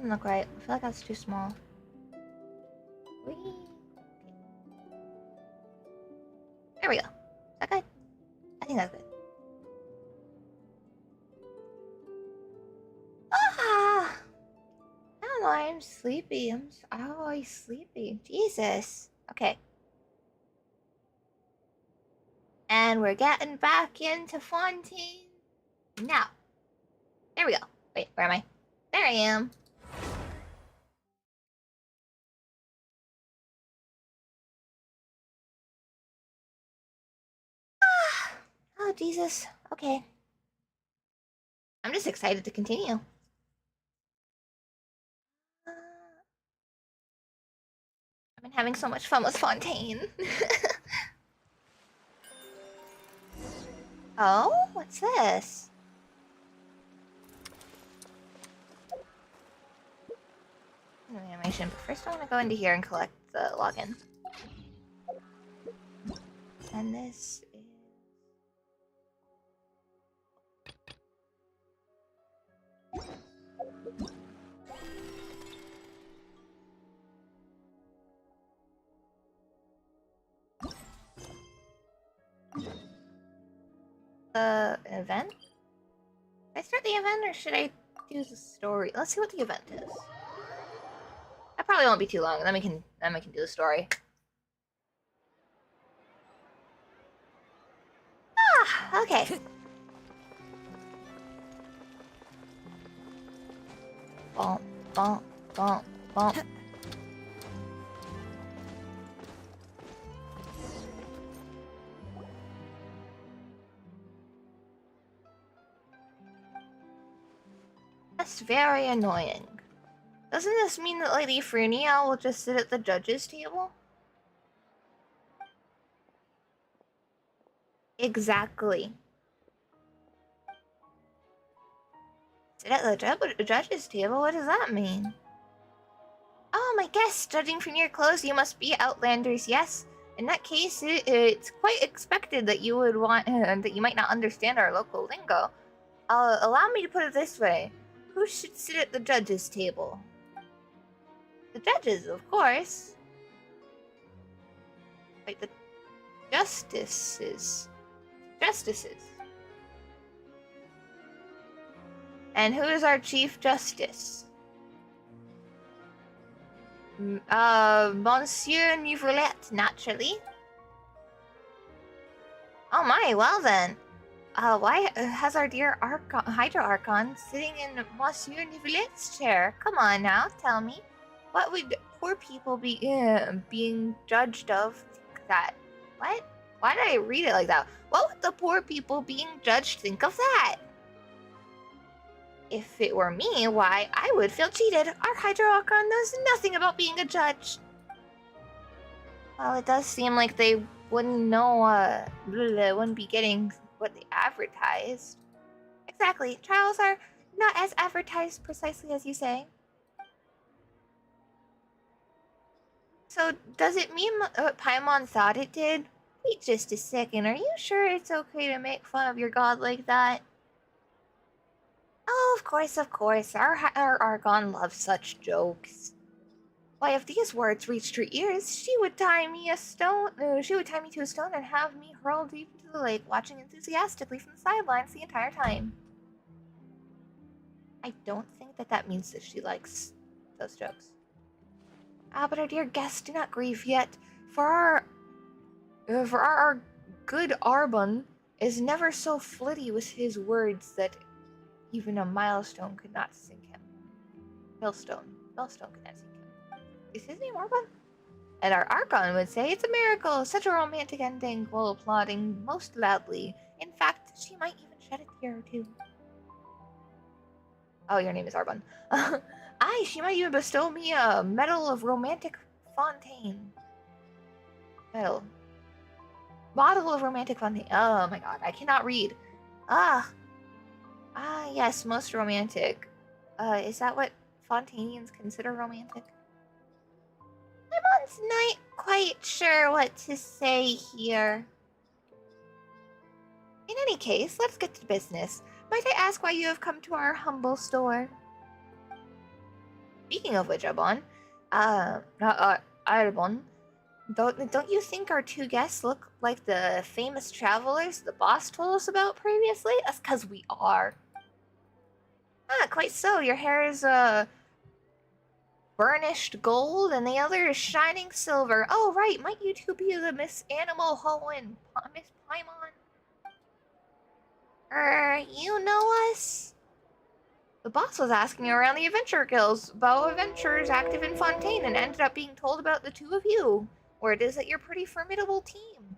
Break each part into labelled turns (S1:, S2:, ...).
S1: doesn't look right. I feel like that's too small. Whee. Okay. There we go. Is that good? I think that's good. Ah! I don't know, I'm sleepy. I'm always sleepy. Jesus. Okay. And we're getting back into Fontaine. Now. There we go. Wait, where am I? There I am. Oh, Jesus. Okay. I'm just excited to continue. I've been having so much fun with Fontaine. Oh, what's this? Animation, but first I want to go into here and collect the login. And this is... event? Should I start the event or should I do the story? Let's see what the event is. That probably won't be too long. Then we can do the story. Ah, okay. Bonk, bonk, bonk, bonk. That's very annoying. Doesn't this mean that Lady Frunia will just sit at the judge's table? Exactly. Sit at the judge's table? What does that mean? Oh, my guess, judging from your clothes, you must be Outlanders, yes? In that case, it's quite expected that you would want that you might not understand our local lingo. Allow me to put it this way. Who should sit at the judge's table? The judges, of course. Wait, the justices. Justices. And who is our Chief Justice? Monsieur Nivolet, naturally. Oh my, well then. Why has our dear Hydro Archon sitting in Monsieur Nivolet's chair? Come on now, tell me. What would poor people be being judged of that? What? Why did I read it like that? What would the poor people being judged think of that? If it were me, why, I would feel cheated. Our Hydro Archon knows nothing about being a judge. Well, it does seem like they wouldn't know, wouldn't be getting what they advertised. Exactly. Trials are not as advertised precisely as you say. So, does it mean what Paimon thought it did? Wait just a second. Are you sure it's okay to make fun of your god like that? Oh, of course, of course. Our Argon loves such jokes. Why, if these words reached her ears, she would tie me to a stone and have me hurled deep into the lake, watching enthusiastically from the sidelines the entire time. I don't think that means that she likes those jokes. But our dear guests, do not grieve yet, for our good Arbon is never so flitty with his words that even a millstone could not sink him. Millstone could not sink him. Is his name Arbon? And our Archon would say, it's a miracle, such a romantic ending, while applauding most loudly. In fact, she might even shed a tear or two. Oh, your name is Arbon. Aye, she might even bestow me a Medal of Romantic Fontaine. Model of Romantic Fontaine. Oh my god, I cannot read. Yes, most romantic. Is that what Fontainians consider romantic? I'm not quite sure what to say here. In any case, let's get to business. Might I ask why you have come to our humble store? Speaking of which, Arbon, Arbon, don't you think our two guests look like the famous travelers the boss told us about previously? That's because we are. Ah, quite so. Your hair is, burnished gold, and the other is shining silver. Oh, right. Might you two be the Miss Animal Ho and Miss Paimon? You know us? The boss was asking around the adventure guilds about adventurers active in Fontaine and ended up being told about the two of you. Word is that you're a pretty formidable team.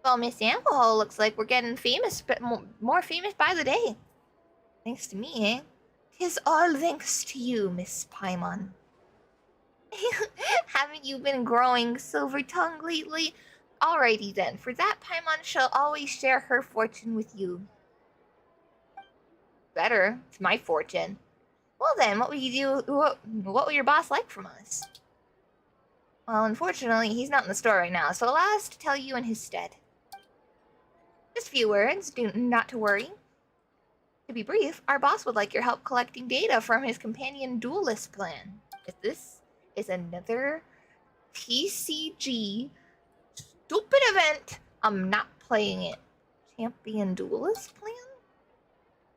S1: Well, Miss Alcohol looks like we're getting famous, but more famous by the day. Thanks to me, eh? 'Tis all thanks to you, Miss Paimon. Haven't you been growing silver tongue lately? Alrighty then, for that Paimon shall always share her fortune with you. Better, it's my fortune. Well then, what will you do? What will your boss like from us? Well, unfortunately, he's not in the store right now, so allow us to tell you in his stead. Just a few words, do not to worry. To be brief, our boss would like your help collecting data from his companion duelist plan. This is another TCG stupid event. I'm not playing it. Champion duelist plan?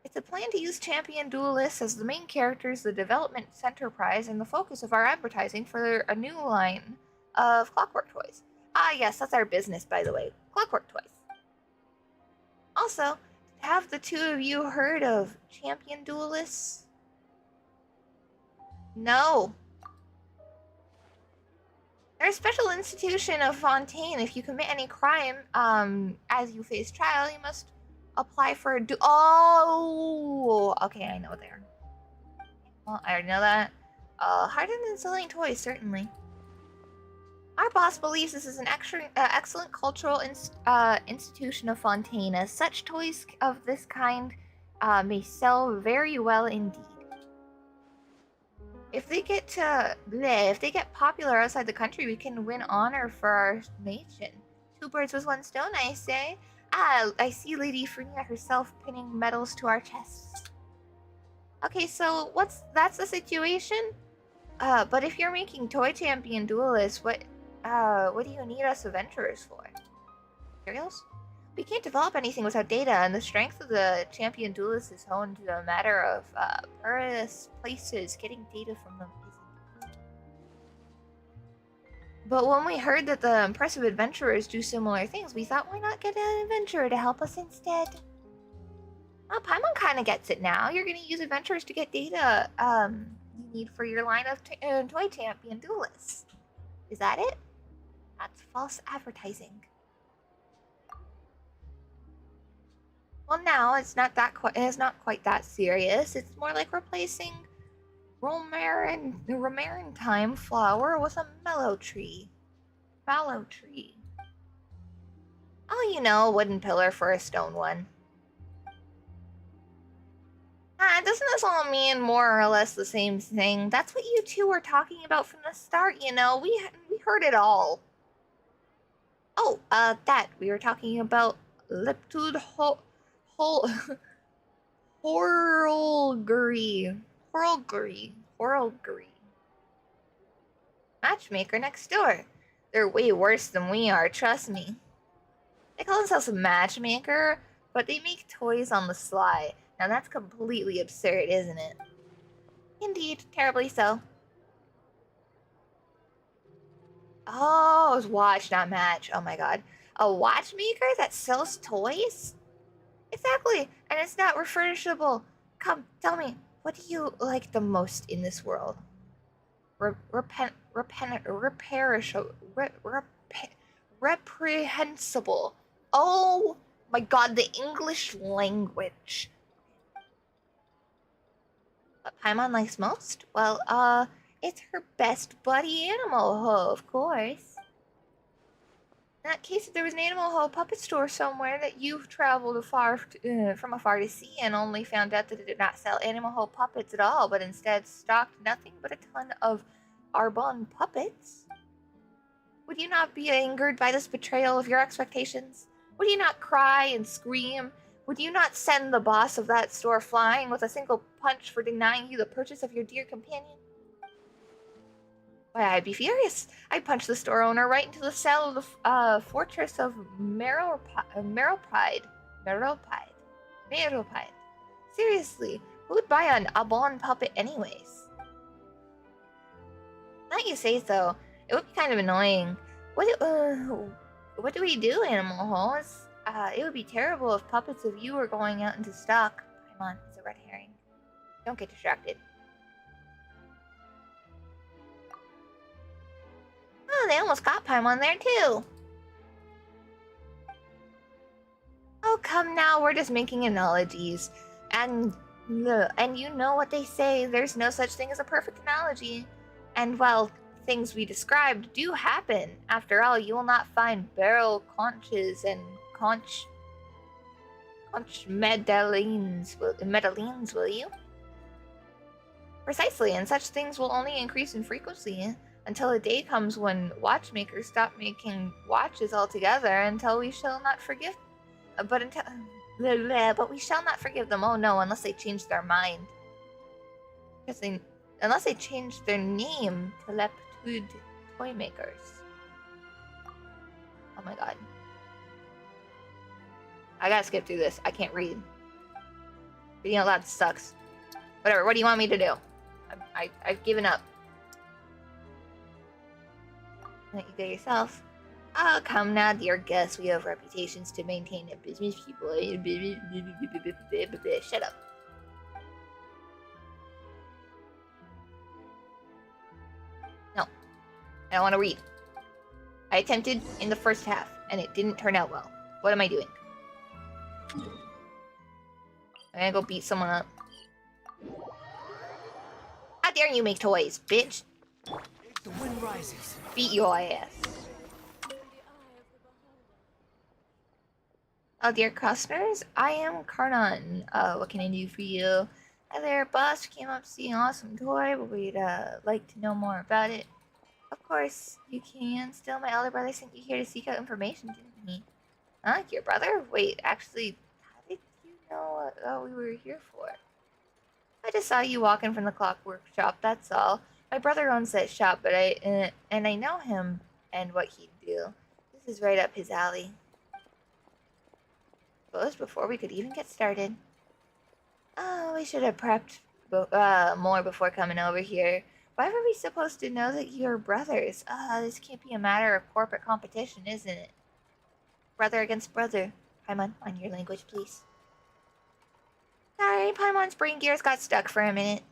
S1: It's a plan to use champion duelists as the main characters, the development enterprise, and the focus of our advertising for a new line of clockwork toys. Ah, yes, that's our business, by the way. Clockwork toys. Also, have the two of you heard of champion duelists? No. They're a special institution of Fontaine. If you commit any crime, as you face trial, you must apply for a Oh! Okay, I know there. Well, I already know that. Harder than selling toys, certainly. Our boss believes this is an excellent cultural institution of Fontaine, as such toys of this kind may sell very well indeed. If they get popular outside the country, we can win honor for our nation. Two birds with one stone, I say. Ah, I see Lady Frenia herself pinning medals to our chests. Okay, so that's the situation? But if you're making toy champion duelists, what do you need us adventurers for? Materials? We can't develop anything without data, and the strength of the champion duelist is honed to a matter of various places. Getting data from them isn't. But when we heard that the impressive adventurers do similar things, we thought, why not get an adventurer to help us instead? Well, Paimon kind of gets it now. You're going to use adventurers to get data you need for your line of toy champion duelists. Is that it? That's false advertising. Well, now it's not quite that serious. It's more like replacing romarantine flower with a mallow tree. Mallow tree. Oh, you know, a wooden pillar for a stone one. Doesn't this all mean more or less the same thing? That's what you two were talking about from the start, you know. We heard it all. Oh, that. We were talking about Liptude Horolguri. Matchmaker next door. They're way worse than we are, trust me. They call themselves a matchmaker, but they make toys on the sly. Now that's completely absurd, isn't it? Indeed, terribly so. Oh, it's watch, not match. Oh my god. A watchmaker that sells toys? Exactly, and it's not refurbishable. Come, tell me, what do you like the most in this world? Reprehensible. Oh my god, the English language. What Paimon likes most? Well, it's her best buddy Animal Ho, of course. In that case, if there was an Animal Ho puppet store somewhere that you've traveled from afar to see and only found out that it did not sell Animal Ho puppets at all, but instead stocked nothing but a ton of Arbonne puppets, would you not be angered by this betrayal of your expectations? Would you not cry and scream? Would you not send the boss of that store flying with a single punch for denying you the purchase of your dear companion? Why, I'd be furious. I'd punch the store owner right into the cell of the fortress of Meropide. Meropide. Seriously, who would buy an Abon puppet anyways? Now you say so. It would be kind of annoying. What do we do, Animal Holes? It would be terrible if puppets of you were going out into stock. Paimon, it's a red herring. Don't get distracted. Oh, they almost got Paimon there too. Oh, come now, we're just making analogies. And you know what they say, there's no such thing as a perfect analogy. And while things we described do happen, after all, you will not find barrel conches and conch medallions, will you? Precisely, and such things will only increase in frequency until a day comes when watchmakers stop making watches altogether, until we shall not forgive. But we shall not forgive them. Oh no, unless they change their mind. Unless they change their name to Leptude Toy Makers. Oh my god. I gotta skip through this. I can't read. Reading out loud sucks. Whatever, what do you want me to do? I've given up. Let you go yourself. Oh, come now, dear guest. We have reputations to maintain at business people. Shut up. No. I don't want to read. I attempted in the first half, and it didn't turn out well. What am I doing? I'm gonna go beat someone up. How dare you make toys, bitch?
S2: The wind rises.
S1: Beat your ass. Oh, dear customers, I am Carnon. What can I do for you? Hi there, boss. Came up to see an awesome toy, but we'd like to know more about it. Of course, you can. Still, my elder brother sent you here to seek out information, didn't he? Huh? Your brother? Wait, actually, how did you know what we were here for? I just saw you walking from the clockwork shop, that's all. My brother owns that shop, but I know him and what he'd do. This is right up his alley. Suppose before we could even get started. Oh, we should have prepped more before coming over here. Why were we supposed to know that you're brothers? This can't be a matter of corporate competition, isn't it? Brother against brother. Paimon, on your language, please. Sorry, Paimon's brain gears got stuck for a minute.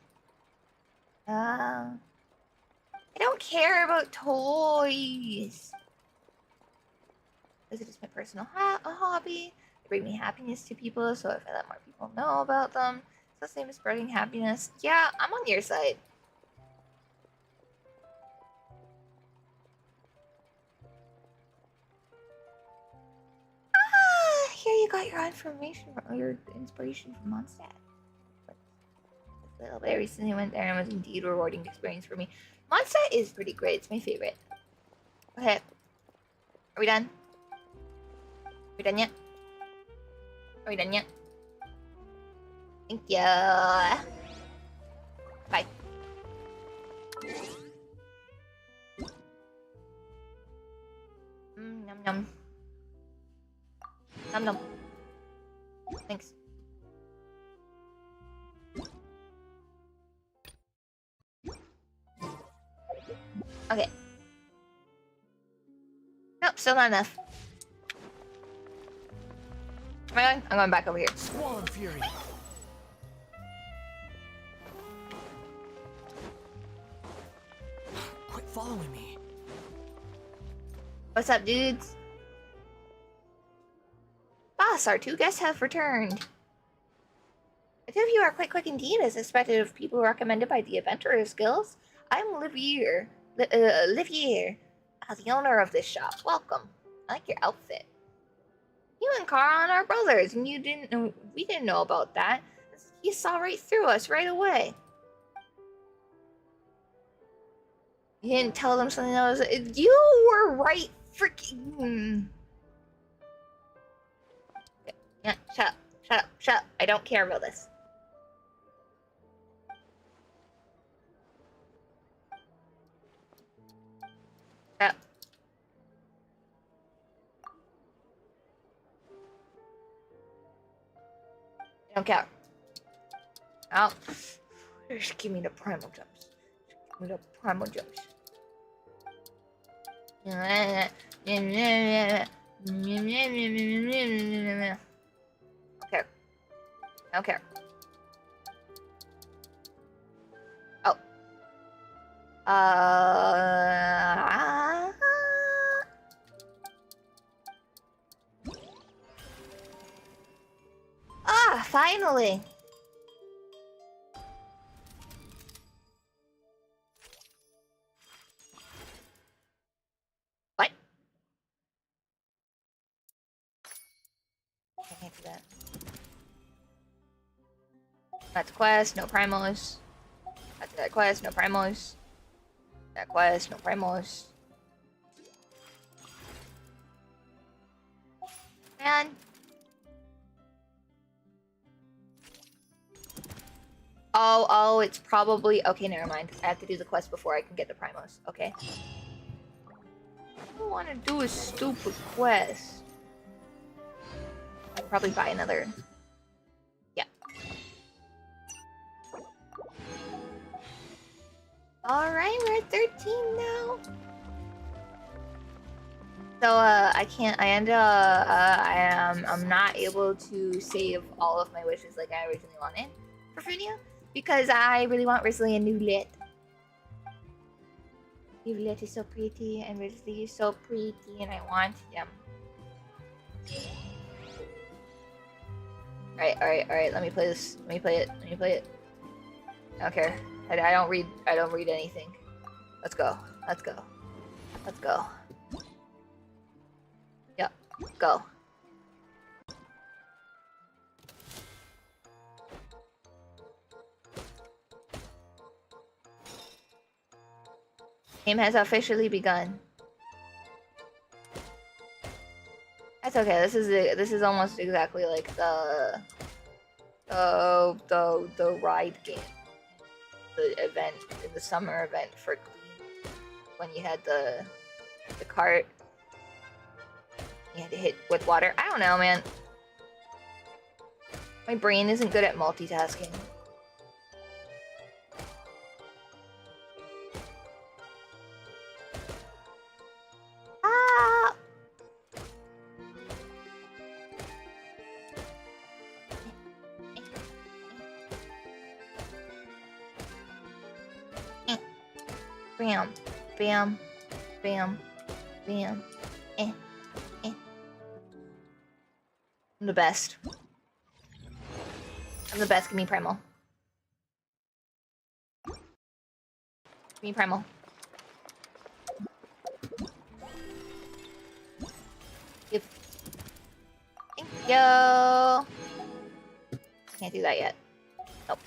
S1: I don't care about toys. This is just my personal hobby. They bring me happiness to people, so if I let more people know about them, it's the same as spreading happiness. Yeah, I'm on your side. Here you got your information, or your inspiration from Mondstadt. A little bit. I recently went there and it was indeed a rewarding experience for me. Mondstadt is pretty great. It's my favorite. Okay. Are we done? Are we done yet? Are we done yet? Thank you. Bye. Num num. Num num. Thanks. Okay. Nope, still not enough. Am I going? I'm going back over here.
S2: Squall and fury. Quit following me.
S1: What's up, dudes? Boss, our two guests have returned. The two of you are quite quick indeed, as expected of people recommended by the Adventurers Guilds. I'm Livier, the owner of this shop. Welcome. I like your outfit. You and Karan are brothers, and we didn't know about that. He saw right through us right away. You didn't tell them something that was... You were right freaking... Yeah, shut Shut up, shut up. I don't care about this. Shut up. I don't care. Oh. Just give me the primal jumps. Just give me the primal jumps. Okay. I don't care. Oh. Finally. What? I can't do that. That's quest, no primos. That's that quest, no primos. That quest, no primos. Man. Oh, it's probably... Okay, never mind. I have to do the quest before I can get the primos. Okay. I don't want to do a stupid quest. I could probably buy another... Yeah. Alright, we're at 13 now. So, I'm not able to save all of my wishes like I originally wanted for Frunia, because I really want Risley and Newlit. Newlit is so pretty, and Risley is so pretty, and I want them. Alright, let me play this. Let me play it. I don't care. I don't read anything. Let's go. Yep, go. Game has officially begun. That's okay. This is almost exactly like the ride game, the event, the summer event for Queen, when you had the cart. You had to hit with water. I don't know, man. My brain isn't good at multitasking. Ah! Bam, bam, bam, bam. I'm the best. Give me primal. Give me primal. Yep. Thank you. Can't do that yet. Nope.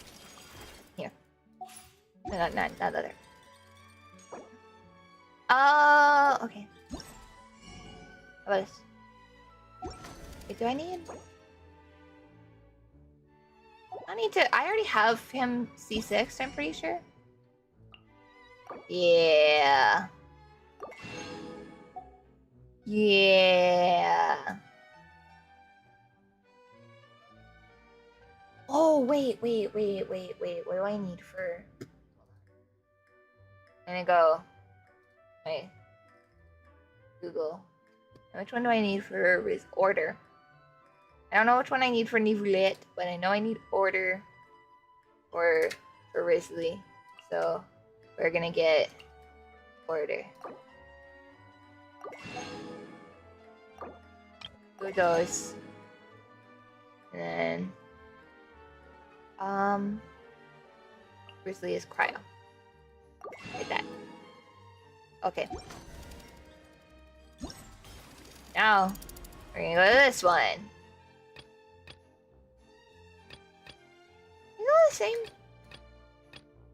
S1: Here. No, not the other. Okay. How about this? Wait, do I need? I already have him C6, I'm pretty sure. Yeah. Oh, wait. What do I need for... I'm gonna go... Wait. Google. Which one do I need for order? I don't know which one I need for Nivulet, but I know I need order for Risley. So we're gonna get order. Kudos. And then Risley is cryo. Like that. Okay. Now we're gonna go to this one. Is it the same?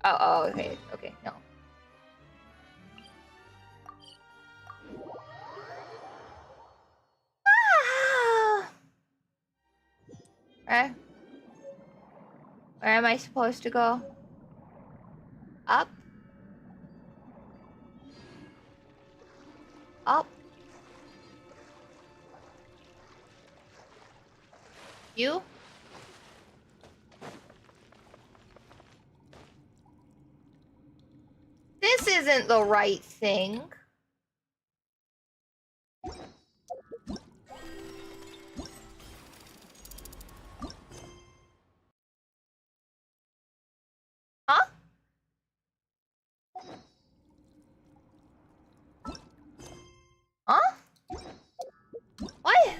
S1: Oh, okay, no. Where am I supposed to go? Up? Up? You? This isn't the right thing. Huh? Huh? What?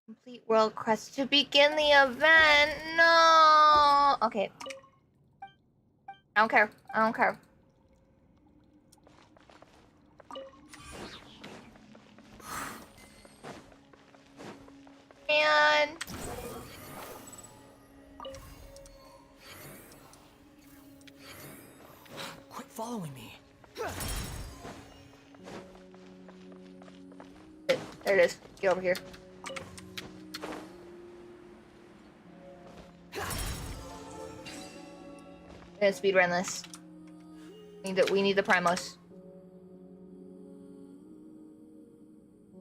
S1: Complete world quest to begin the event. No. Okay. I don't care. I don't care. And
S2: Quit following me.
S1: there it is. Get over here. I'm gonna speedrun this. We need the Primos.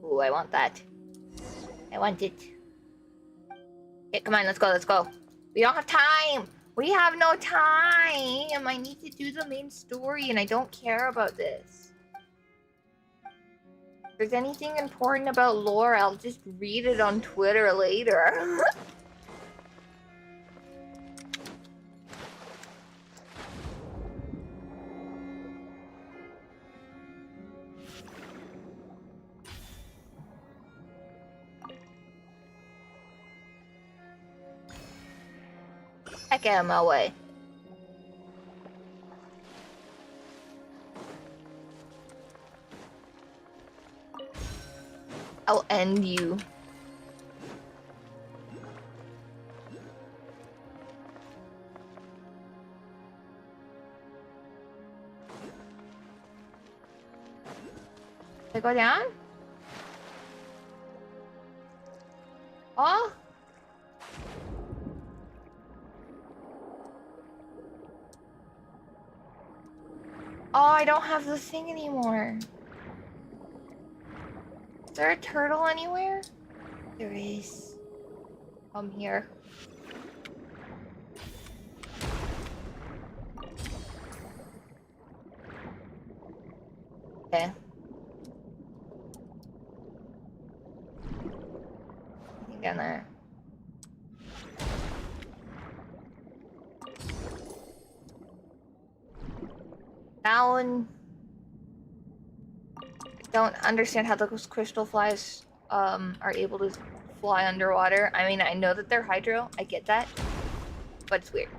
S1: Ooh, I want that. I want it. Okay, come on, let's go, let's go. We don't have time! We have no time! I need to do the main story and I don't care about this. If there's anything important about lore, I'll just read it on Twitter later. Heck out of my way. I'll end you. Should I go down? Oh? Oh, I don't have the thing anymore. Is there a turtle anywhere? There is. Come here. Okay. Nothing down there. Down. I don't understand how those crystal flies are able to fly underwater. I mean, I know that they're hydro. I get that. But it's weird.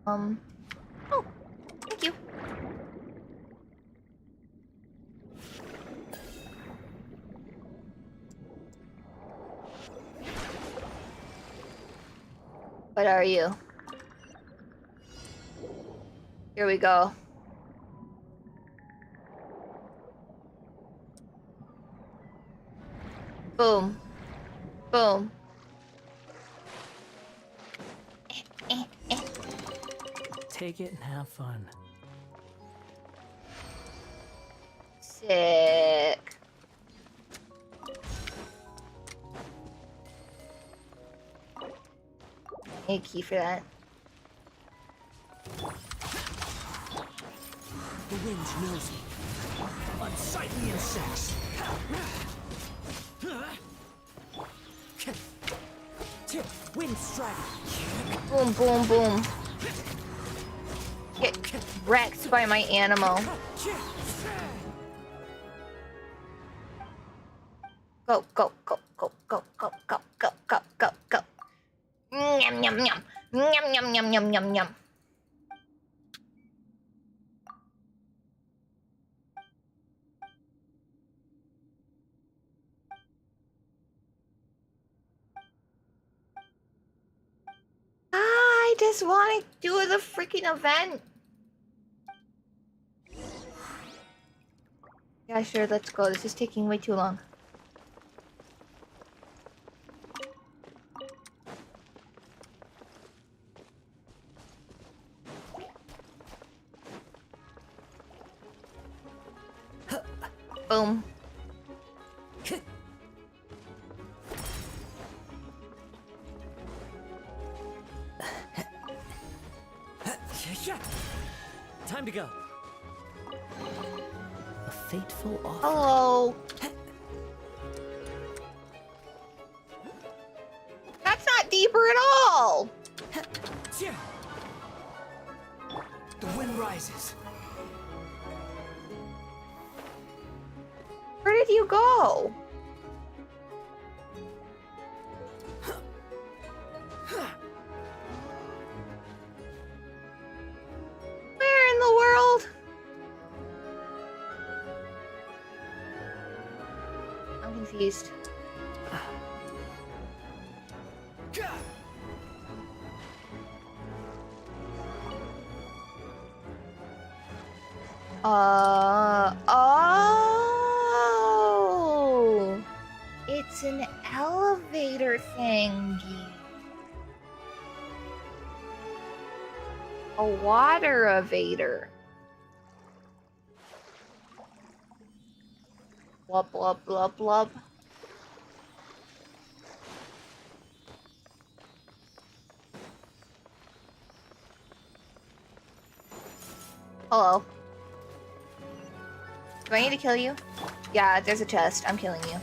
S1: Oh, thank you. What are you? Here we go. Boom. Boom.
S2: Take it and have fun.
S1: Sick. Need a key for that.
S2: The wind knows me. Unsightly insects. Wind strike.
S1: Boom, boom, boom. Get wrecked by my animal. Go, go, go, go, go, go, go, go, go, go, go. Yum, yum, yum. Yum, yum, yum, yum, yum, yum. I just want to do the freaking event. Yeah, sure, let's go. This is taking way too long. Boom.
S2: Time to go. A fateful offer.
S1: Hello. That's not deeper at all.
S2: The wind rises.
S1: Where did you go? Where in the world? I'm confused. Oh, it's an elevator thingy. A water evader. Blub, blub, blub, blub. Hello. Do I need to kill you? Yeah, there's a chest. I'm killing you.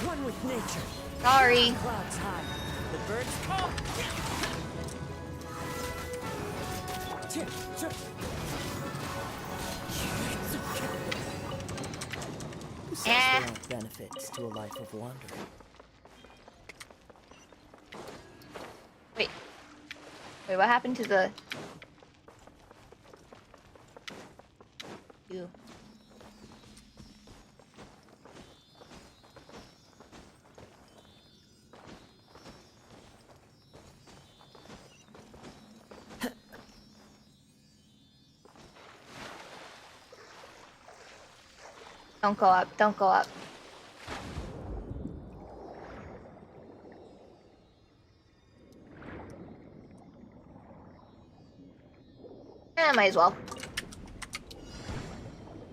S2: One with nature.
S1: Sorry.
S2: Clouds high. The birds come. Who says there aren't benefits to a life of wandering?
S1: Wait. Wait, what happened to the... You. Don't go up. Don't go up. Eh, might as well.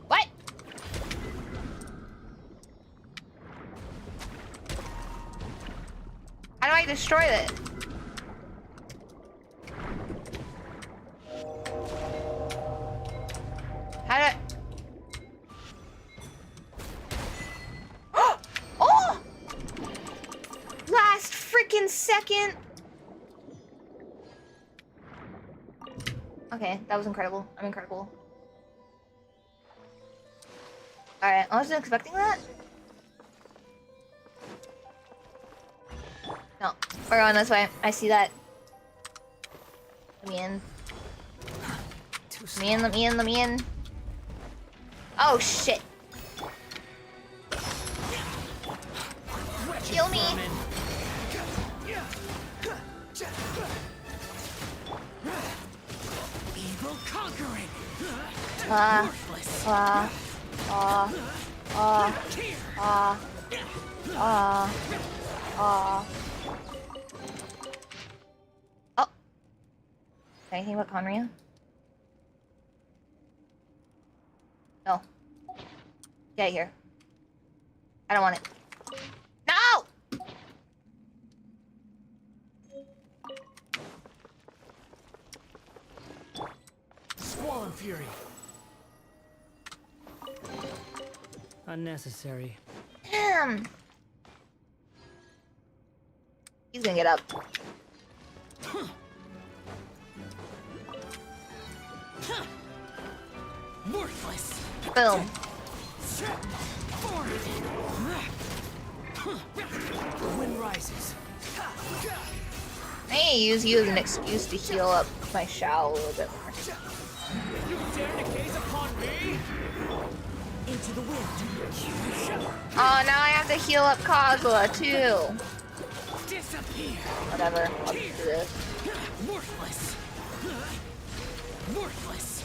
S1: What? How do I destroy it? How do I... Oh! Last freaking second! Okay, that was incredible. I'm incredible. Alright, I wasn't expecting that. No, we're going this way. I see that. Let me in. Let me in, let me in, let me in. Oh, shit. Kill me.
S2: Evil conquering.
S1: Oh. Anything about Conria? No. Get out of here. I don't want it. No!
S2: Swollen fury. Unnecessary.
S1: Damn. He's gonna get up.
S2: Worthless.
S1: Boom.
S2: The wind rises.
S1: I need to use you as an excuse to heal up my Shao a little bit more.
S2: You dare to gaze upon me? Into the wind.
S1: Oh, now I have to heal up Kazuha too.
S2: Disappear.
S1: Whatever. I'll just do this.
S2: Worthless. Worthless.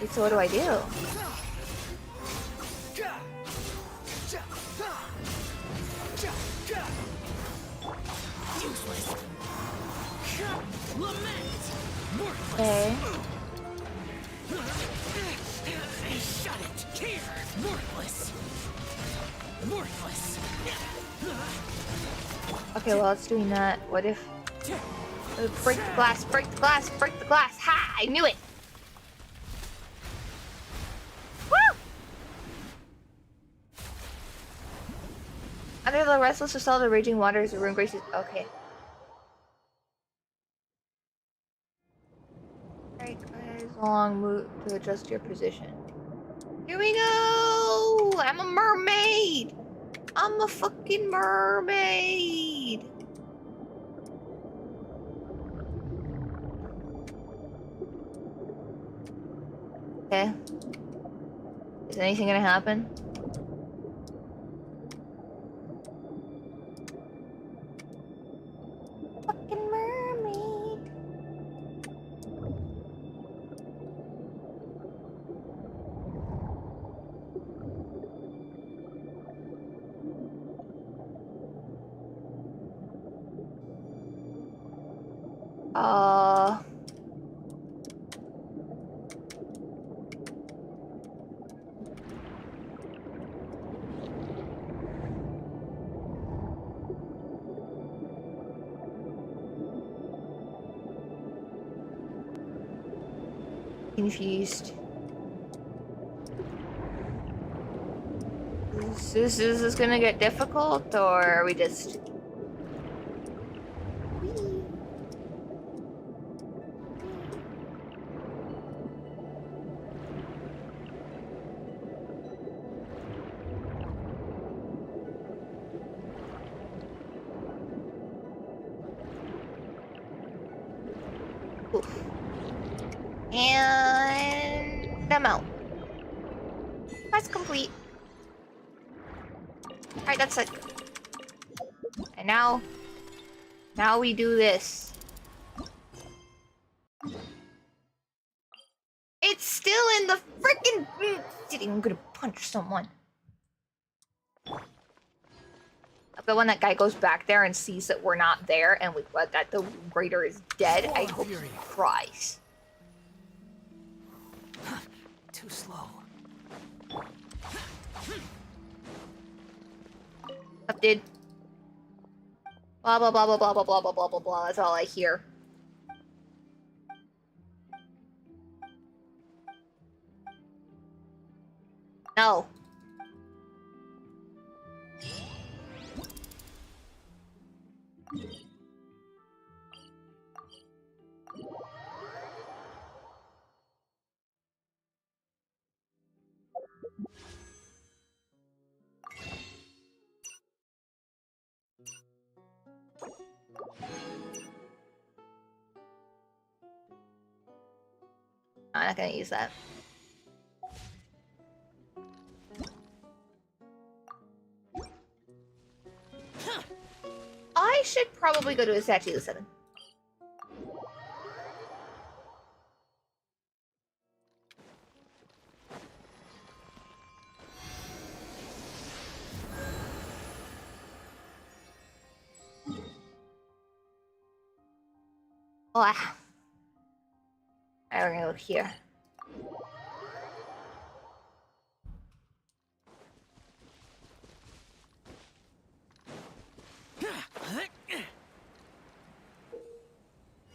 S1: Wait, so what do I do?
S2: Useless. Lament.
S1: Okay.
S2: Shut it. Here. Worthless. Worthless.
S1: Okay, well, it's doing that. What if... break the glass, break the glass, break the glass. Ha! I knew it! Woo! Under the restless assault of raging waters, the room graces... Okay. Alright, guys. Long move to adjust your position. Here we go! I'm a mermaid! I'm a fucking mermaid! Okay. Is anything gonna happen? Fucking mermaid. Confused. Is this gonna get difficult, or are we just... Oof. And I'm out. That's complete. Alright, that's it. And now we do this. It's still in the freaking... I'm gonna punch someone. But when that guy goes back there and sees that we're not there and that the raider is dead, I hope he cries.
S2: Too slow.
S1: Up, dude. Blah blah blah blah blah blah blah blah blah blah blah. That's all I hear. No. I'm not gonna use that. I should probably go to a statue of 7. Oh, ah. Alright, we're gonna go here.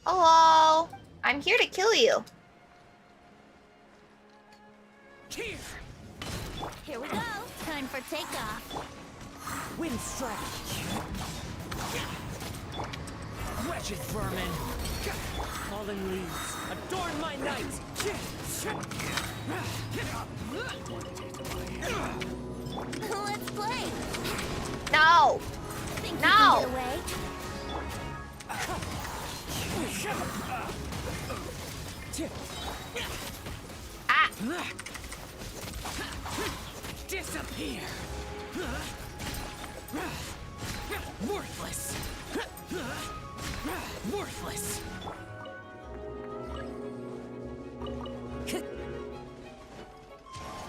S1: Hello! I'm here to kill you.
S2: Here.
S3: Here we go. Time for takeoff.
S2: Wind strike. Wretched vermin. Fallen leaves. Adorn my night.
S3: Let's play.
S1: No!
S3: Think
S1: No.
S3: you can get away?
S1: Ah!
S2: Disappear. Worthless. Worthless.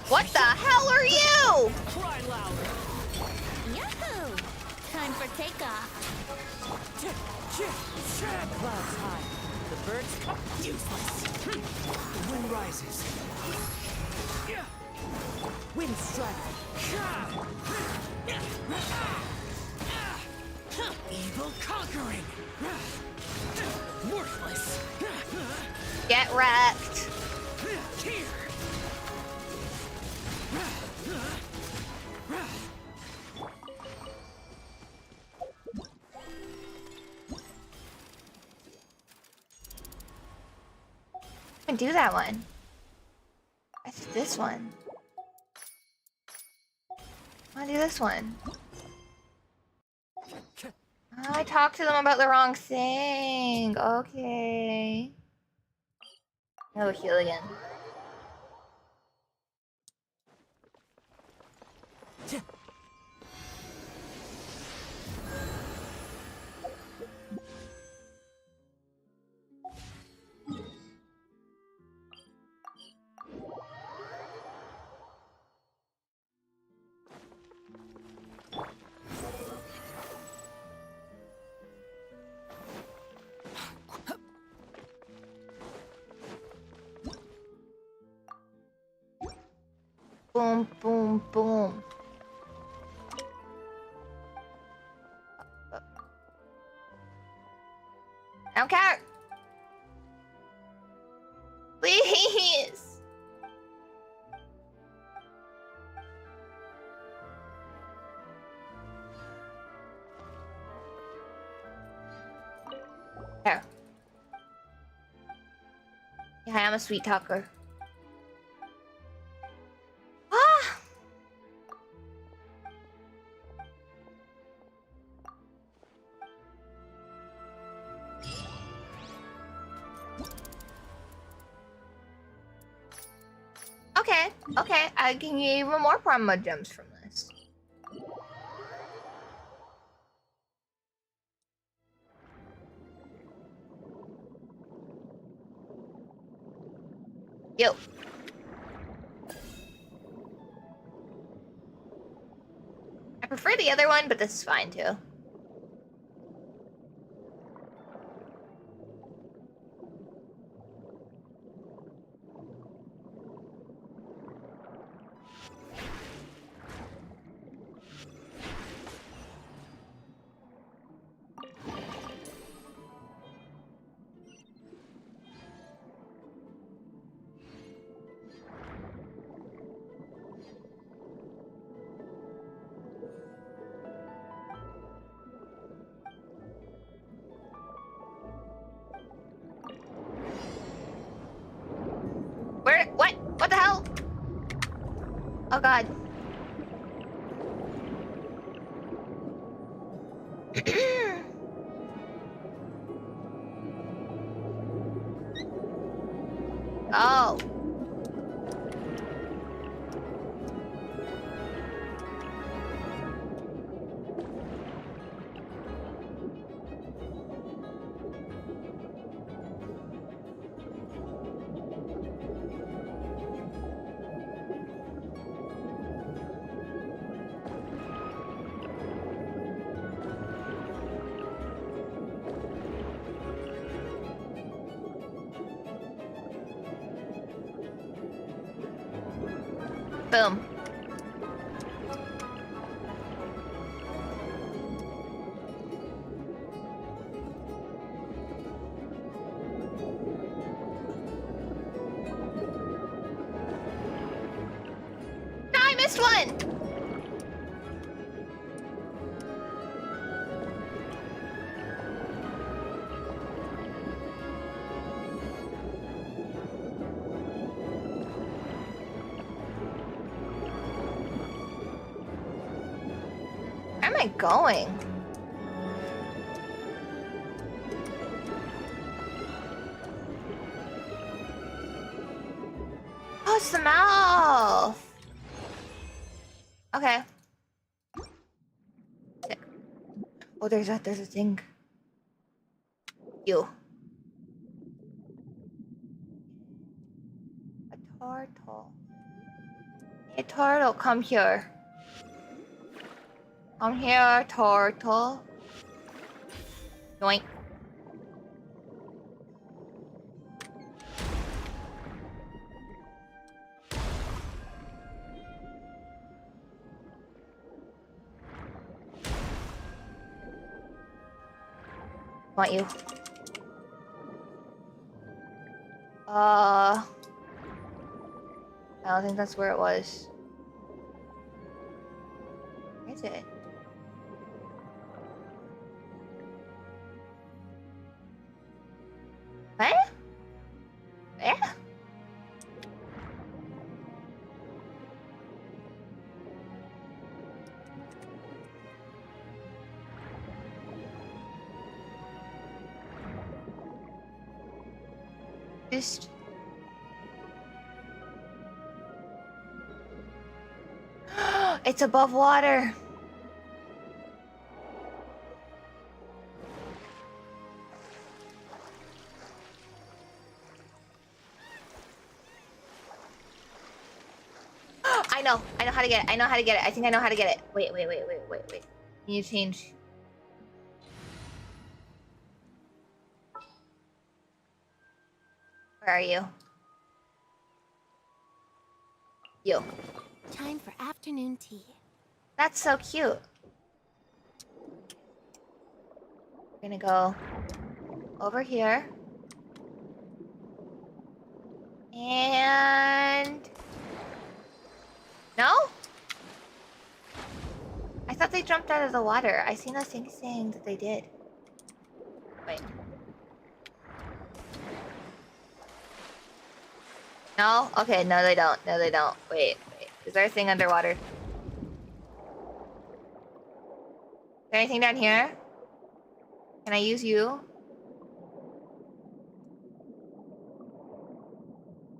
S1: What the hell are you?
S2: Cry louder.
S3: Yahoo! Time for takeoff.
S2: Clouds high. The birds come. Useless. The wind rises. Wind strike. Evil conquering. Worthless.
S1: Get wrecked.
S2: Here.
S1: I can do that one. I did this one. I wanna do this one. I talked to them about the wrong thing. Okay. I'll heal again. Boom, boom, boom. I don't care. Please. There. Yeah, I'm a sweet talker. Ah! Okay, okay, I can get even more Prima gems from this. Yo. I prefer the other one, but this is fine too. Where? What? What the hell? Oh god. Oh. Boom. No, I missed one. Where am I going? Oh, it's the mouth. Okay. Sick. Oh, there's a thing. You. A turtle. Hey, turtle, come here. Come here, turtle. Yoink. Want you? I don't think that's where it was. Where is it? What? Yeah. Just. It's above water. I know how to get it. I know how to get it. I think I know how to get it. Wait. Need to change. Where are you? You.
S3: Time for afternoon tea.
S1: That's so cute. We're gonna go over here. And... No? I thought they jumped out of the water. I seen a thing saying that they did. Wait. No? Okay, no they don't. No they don't. Wait. Is there a thing underwater? Is there anything down here? Can I use you?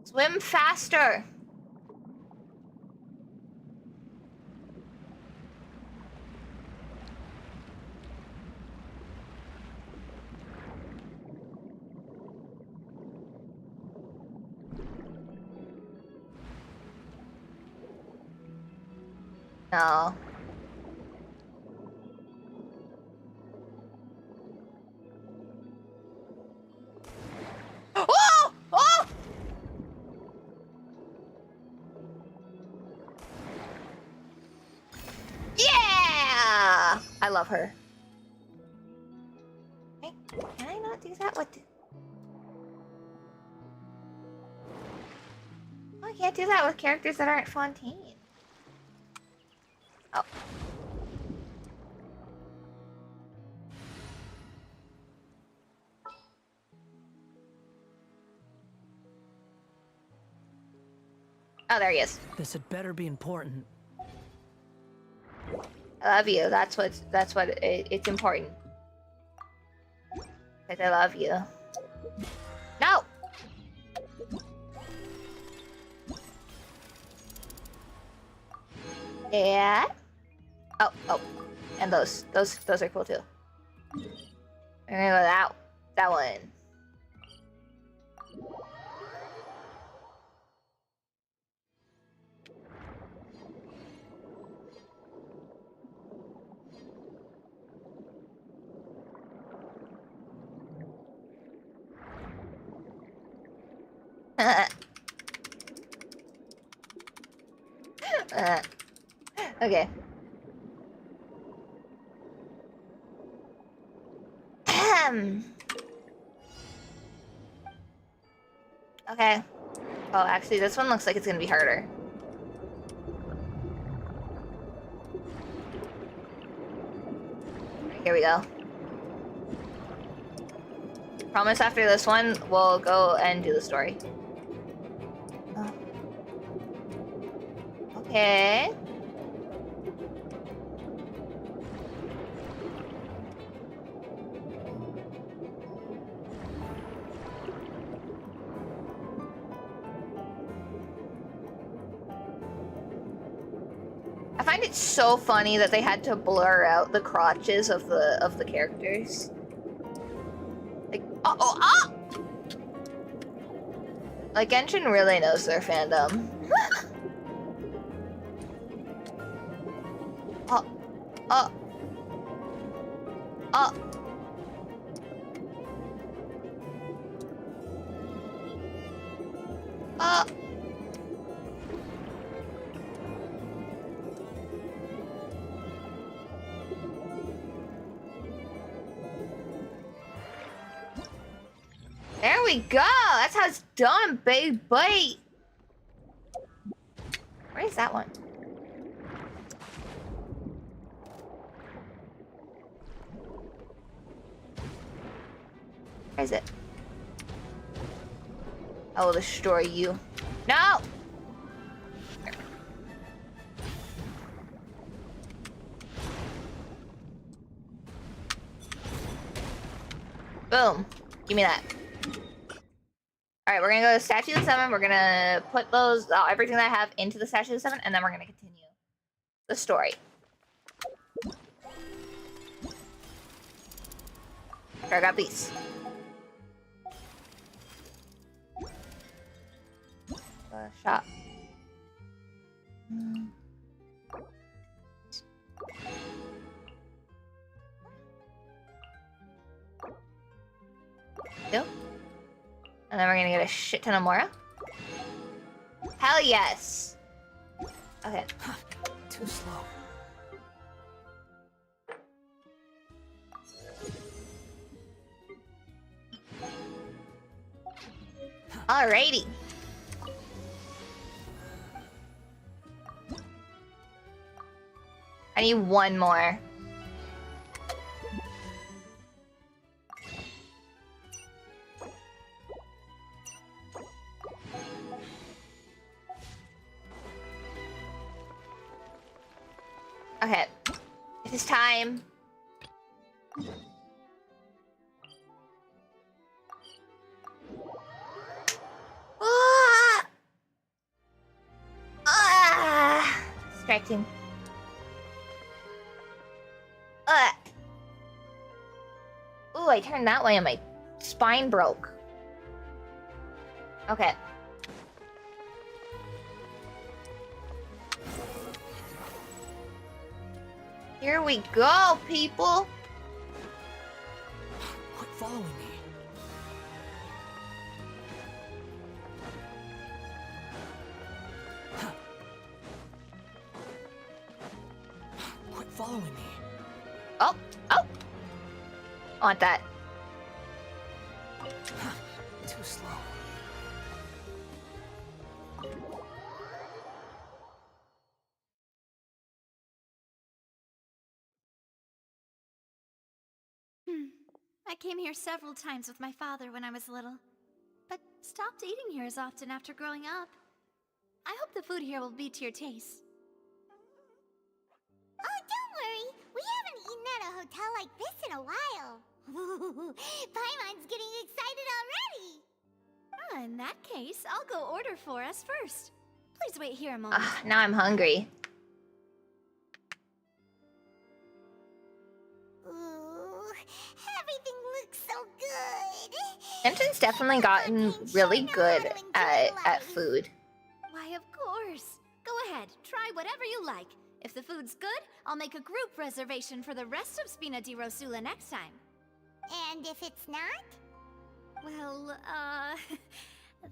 S1: Swim faster! No. Oh! Oh! Yeah! I love her. Hey, can I not do that with... Oh, I can't do that with characters that aren't Fontaine. Oh. Oh, there he is.
S2: This had better be important.
S1: I love you. That's what it's important. Because I love you. No! Yeah. Oh. And those are cool too. We're gonna go that one. Okay. Okay. Oh, actually, this one looks like it's gonna be harder. Here we go. Promise after this one, we'll go and do the story. Oh. Okay. I find it so funny that they had to blur out the crotches of the characters. Like, Like, Genshin really knows their fandom. Oh. Oh. Oh. There we go. That's how it's done, big buddy. Where is that one? Where is it? I will destroy you. No! Boom. Give me that. Alright, we're gonna go to Statue of 7. We're gonna put those, everything that I have into the Statue of 7, and then we're gonna continue the story. Here, I got these. Shop. Nope. And then we're gonna get a shit ton of more. Hell yes. Okay.
S2: Too slow.
S1: Alrighty. I need one more. Okay. It is time. Distracting. Ooh, I turned that way and my spine broke. Okay. Here we go, people.
S2: Quit following me. Quit following me.
S1: Oh, oh. I want that.
S2: Too slow.
S3: I came here several times with my father when I was little, but stopped eating here as often after growing up. I hope the food here will be to your taste.
S4: Oh, don't worry. We haven't eaten at a hotel like this in a while. Paimon's getting excited already.
S3: In that case, I'll go order for us first. Please wait here a moment.
S1: Now I'm hungry.
S4: Ooh, everything looks so good.
S1: Enton's definitely gotten really good at food.
S3: Why, of course. Go ahead, try whatever you like. If the food's good, I'll make a group reservation for the rest of Spina di Rosula next time.
S4: And if it's not?
S3: Well,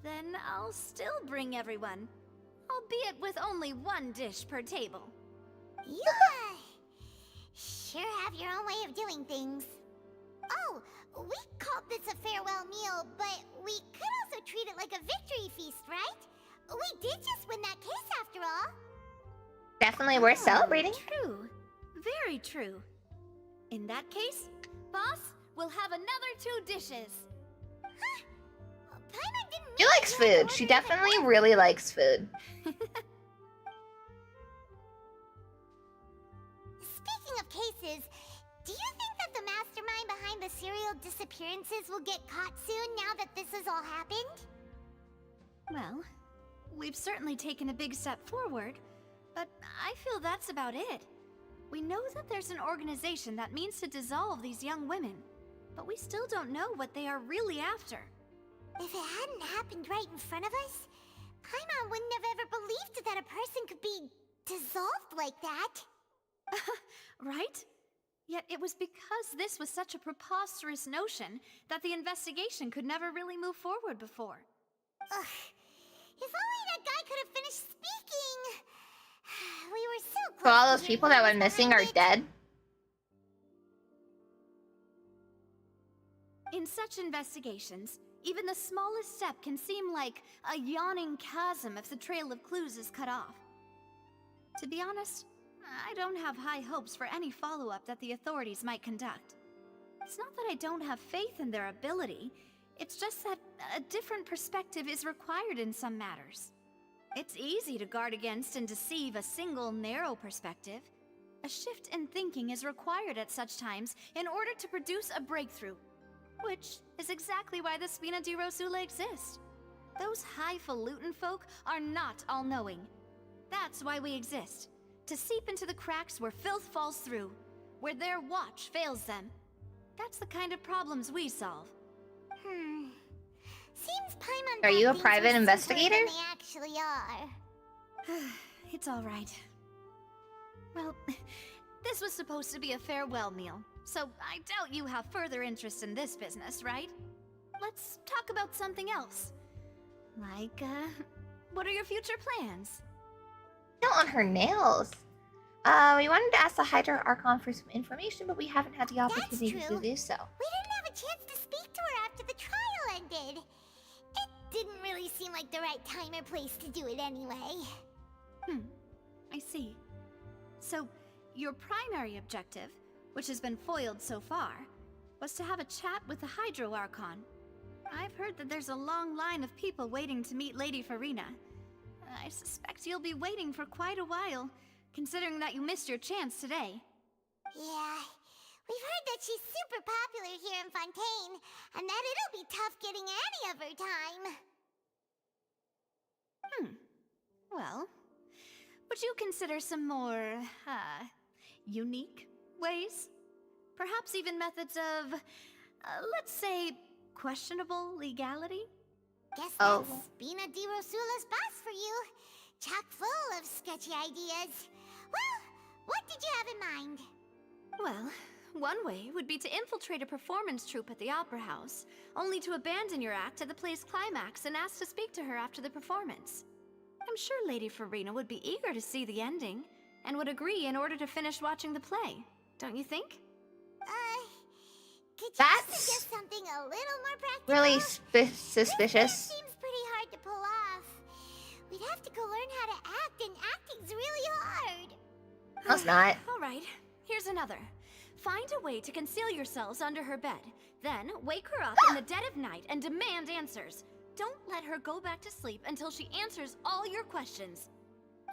S3: then I'll still bring everyone. Albeit with only one dish per table.
S4: You sure have your own way of doing things. Oh, we called this a farewell meal, but we could also treat it like a victory feast, right? We did just win that case after all.
S1: Definitely worth celebrating.
S3: True. Very true. In that case, boss, we'll have another 2 dishes.
S4: Huh? Paimon didn't
S1: She
S4: mean
S1: likes
S4: to
S1: food. She definitely really likes food.
S4: Speaking of cases, do you think that the mastermind behind the serial disappearances will get caught soon now that this has all happened?
S3: Well, we've certainly taken a big step forward, but I feel that's about it. We know that there's an organization that means to dissolve these young women, but we still don't know what they are really after.
S4: If it hadn't happened right in front of us, Paimon wouldn't have ever believed that a person could be dissolved like that.
S3: Right? Yet it was because this was such a preposterous notion that the investigation could never really move forward before.
S4: Ugh. If only that guy could have finished speaking. We were so
S1: So
S4: close.
S1: all
S4: to
S1: those
S4: hearing
S1: people
S4: what
S1: that
S4: was
S1: went missing
S4: behind
S1: are
S4: it.
S1: dead?
S3: In such investigations, even the smallest step can seem like a yawning chasm if the trail of clues is cut off. To be honest, I don't have high hopes for any follow-up that the authorities might conduct. It's not that I don't have faith in their ability, it's just that a different perspective is required in some matters. It's easy to guard against and deceive a single narrow perspective. A shift in thinking is required at such times in order to produce a breakthrough, which is exactly why the Spina di Rosula exist. Those highfalutin folk are not all-knowing. That's why we exist. To seep into the cracks where filth falls through, where their watch fails them. That's the kind of problems we solve.
S4: Seems Paimon
S1: Are you a
S4: thought things
S1: private
S4: were simpler
S1: investigator?
S4: than they actually are.
S3: It's all right. Well, this was supposed to be a farewell meal, so I doubt you have further interest in this business, right? Let's talk about something else. Like, what are your future plans?
S1: Nail on her nails. We wanted to ask the Hydra Archon for some information, but we haven't had the opportunity to
S4: true.
S1: do so.
S4: We didn't have a chance to speak to her after the trial ended. It didn't really seem like the right time or place to do it anyway.
S3: I see. So, your primary objective, which has been foiled so far, was to have a chat with the Hydro Archon. I've heard that there's a long line of people waiting to meet Lady Farina. I suspect you'll be waiting for quite a while, considering that you missed your chance today.
S4: Yeah, we've heard that she's super popular here in Fontaine, and that it'll be tough getting any of her time.
S3: Well, would you consider some more, unique ways? Perhaps even methods of, let's say, questionable legality?
S4: Guess
S1: Oh.
S4: that's Spina di Rosula's boss for you. Chock full of sketchy ideas. Well, what did you have in mind?
S3: Well, one way would be to infiltrate a performance troupe at the Opera House, only to abandon your act at the play's climax and ask to speak to her after the performance. I'm sure Lady Farina would be eager to see the ending, and would agree in order to finish watching the play, don't you think?
S4: Could you
S1: That's
S4: suggest something a little more practical?
S1: Really
S4: This
S1: suspicious.
S4: seems pretty hard to pull off. We'd have to go learn how to act, and acting's really hard.
S1: No, it's not.
S3: Alright, here's another. Find a way to conceal yourselves under her bed. Then, wake her up in the dead of night and demand answers. Don't let her go back to sleep until she answers all your questions.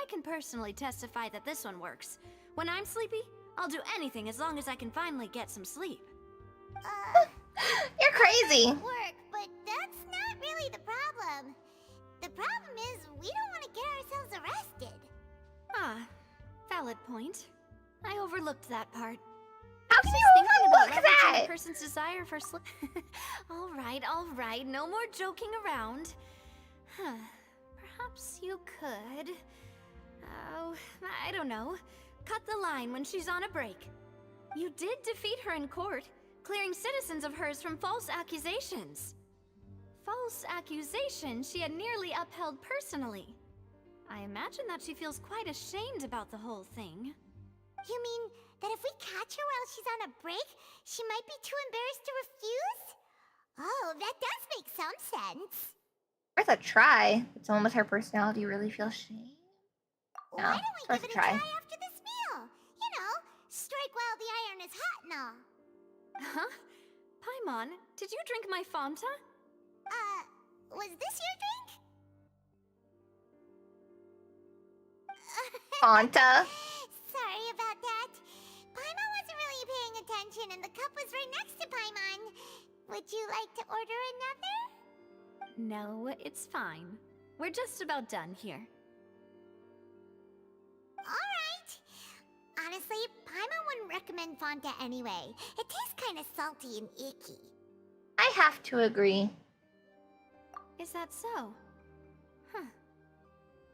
S3: I can personally testify that this one works. When I'm sleepy, I'll do anything as long as I can finally get some sleep.
S1: You're crazy.
S4: Work, but that's not really the problem. The problem is we don't want to get ourselves arrested.
S3: Ah, valid point. I overlooked that part.
S1: How can
S3: Just
S1: you
S3: thinking about
S1: overlook
S3: leveraging
S1: that?
S3: a person's desire for sleep. All right, no more joking around. Huh. Perhaps you could. Oh, I don't know. Cut the line when she's on a break. You did defeat her in court, clearing citizens of hers from false accusations. False accusations she had nearly upheld personally. I imagine that she feels quite ashamed about the whole thing.
S4: You mean that if we catch her while she's on a break, she might be too embarrassed to refuse? Oh, that does make some sense.
S1: Worth a try. Would someone with her personality really feel shame? No,
S4: Why
S1: it's
S4: don't we
S1: worth
S4: give
S1: a
S4: it a
S1: try.
S4: try after this meal? You know, strike while the iron is hot and all.
S3: Huh? Paimon, did you drink my Fanta?
S4: Was this your drink?
S1: Fanta.
S4: Sorry about that. Paimon wasn't really paying attention and the cup was right next to Paimon. Would you like to order another?
S3: No, it's fine. We're just about done here.
S4: Alright. Honestly, Paimon wouldn't recommend Fanta anyway. It tastes kind of salty and icky.
S1: I have to agree.
S3: Is that so? Huh.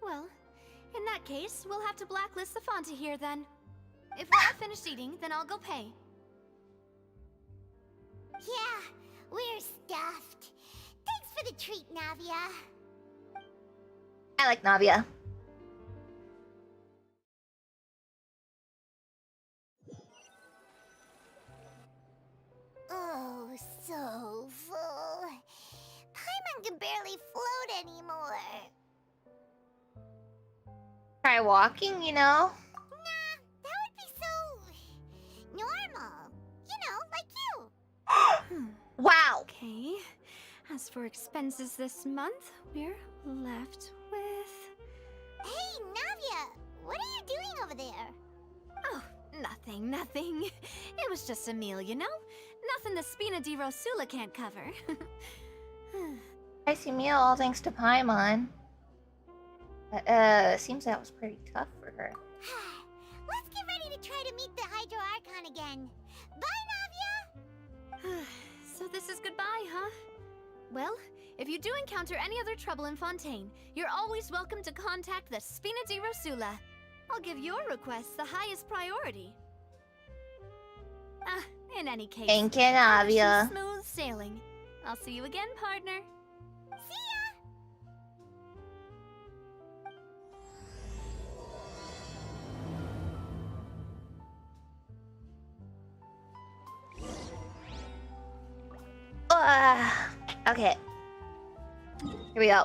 S3: Well, in that case, we'll have to blacklist the Fanta here then. If we're all finished eating, then I'll go pay.
S4: Yeah, we're stuffed. Thanks for the treat, Navia.
S1: I like Navia.
S4: Oh, so full. Paimon can barely float anymore.
S1: Try walking, you know?
S4: Nah, that would be so normal. You know, like you.
S1: Wow.
S3: Okay. As for expenses this month, we're left with...
S4: Hey, Navia, what are you doing over there?
S3: Oh, nothing. It was just a meal, you know? Nothing the Spina di Rosula can't cover.
S1: Pricey meal, all thanks to Paimon. Seems that was pretty tough for her.
S4: Let's get ready to try to meet the Hydro Archon again. Bye, Navia!
S3: So this is goodbye, huh? Well, if you do encounter any other trouble in Fontaine, you're always welcome to contact the Spina di Rosula. I'll give your requests the highest priority. In any case,
S1: Thank you,
S3: I wish you
S1: Navia.
S3: smooth sailing. I'll see you again, partner.
S4: See
S1: ya! Okay. Here we go.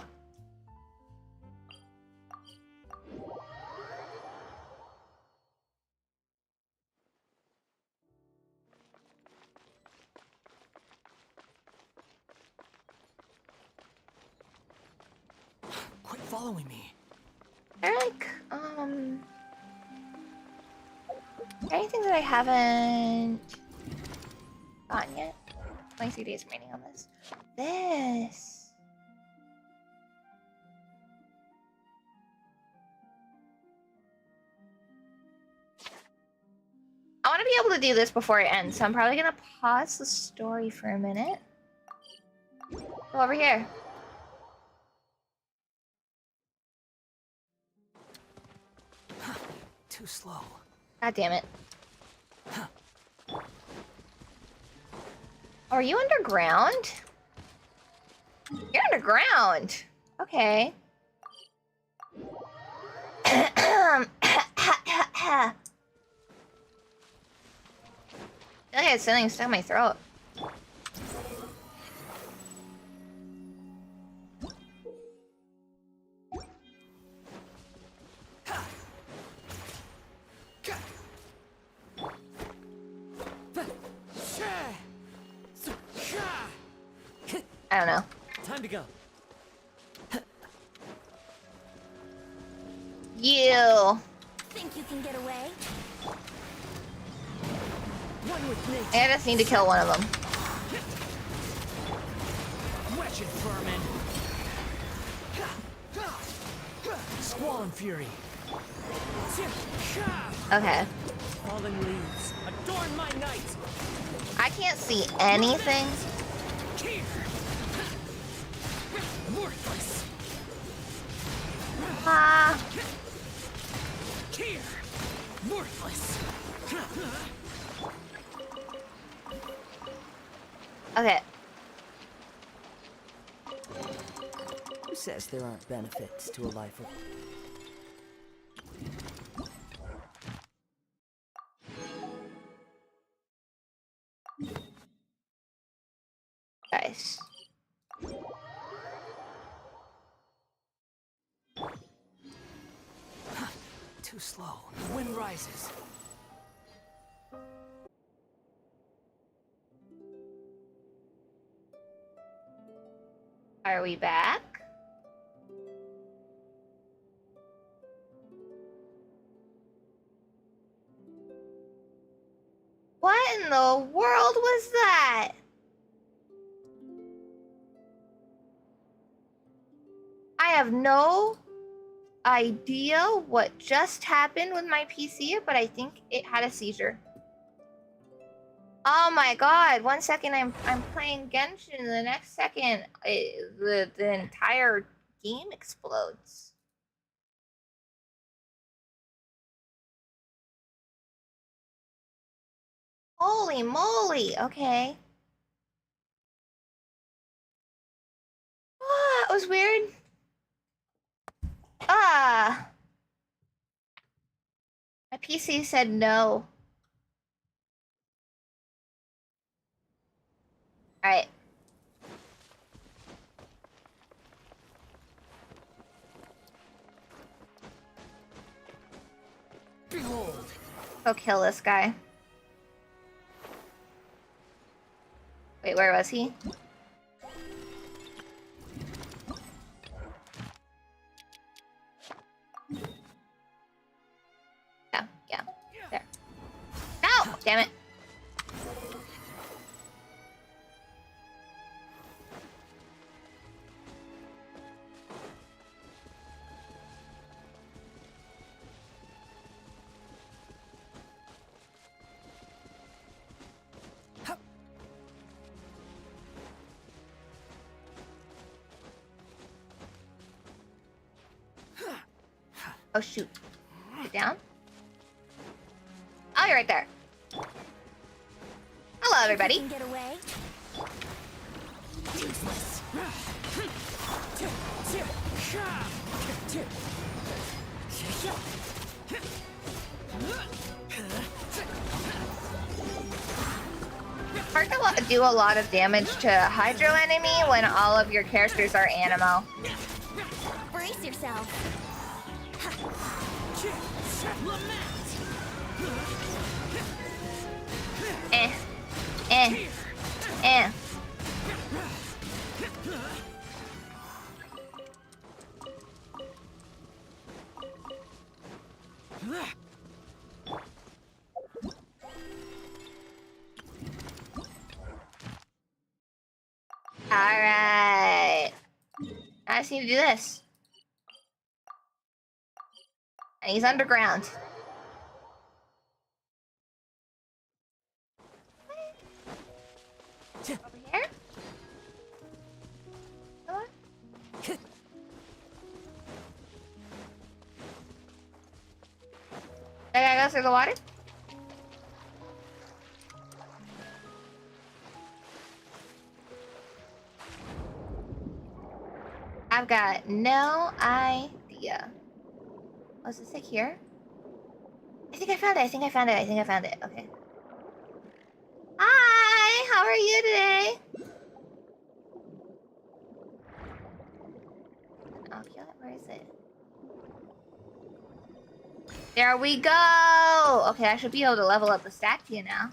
S2: Quit following me.
S1: Eric, anything that I haven't gotten yet? 23 days remaining on this. This. I want to be able to do this before it ends, so I'm probably gonna pause the story for a minute. Go over here.
S2: Too slow.
S1: God damn it. Are you underground? You're underground. Okay. I feel like I had something stuck in my throat. I don't know.
S2: Time to go.
S1: You.
S3: Think you can get away?
S2: One with nature.
S1: I just need to kill one of them.
S2: Wretched vermin. Squall and fury.
S1: Okay.
S2: Fallen leaves, adorn my night.
S1: I can't see anything.
S2: Worthless.
S1: Ah.
S2: Here. Worthless.
S1: Okay.
S2: Who says there aren't benefits to a life of...
S1: Guys.
S2: Too slow. The wind rises.
S1: Are we back? What in the world was that? I have no idea what just happened with my PC, but I think it had a seizure. Oh my god, 1 second I'm playing Genshin, the next second the entire game explodes. Holy moly, okay. Oh, that was weird. Ah. My PC said no. Alright.
S2: Behold.
S1: Go kill this guy. Wait, where was he? Yeah, yeah. There. No! Damn it. Oh shoot. Get down. Oh, you're right there. Hello, everybody.
S4: Can get away.
S2: Useless.
S1: Hard to do a lot of damage to Hydro enemy when all of your characters are Animo.
S4: Brace yourself.
S1: Eh. Eh. Eh. Alright. I just need to do this. And he's underground. Over here? Come on. I gotta go through the water? I've got no idea. Oh, is this like here? I think I found it. I think I found it. I think I found it. Okay. Hi! How are you today? I'll kill it. Where is it? There we go! Okay, I should be able to level up the stack to you now.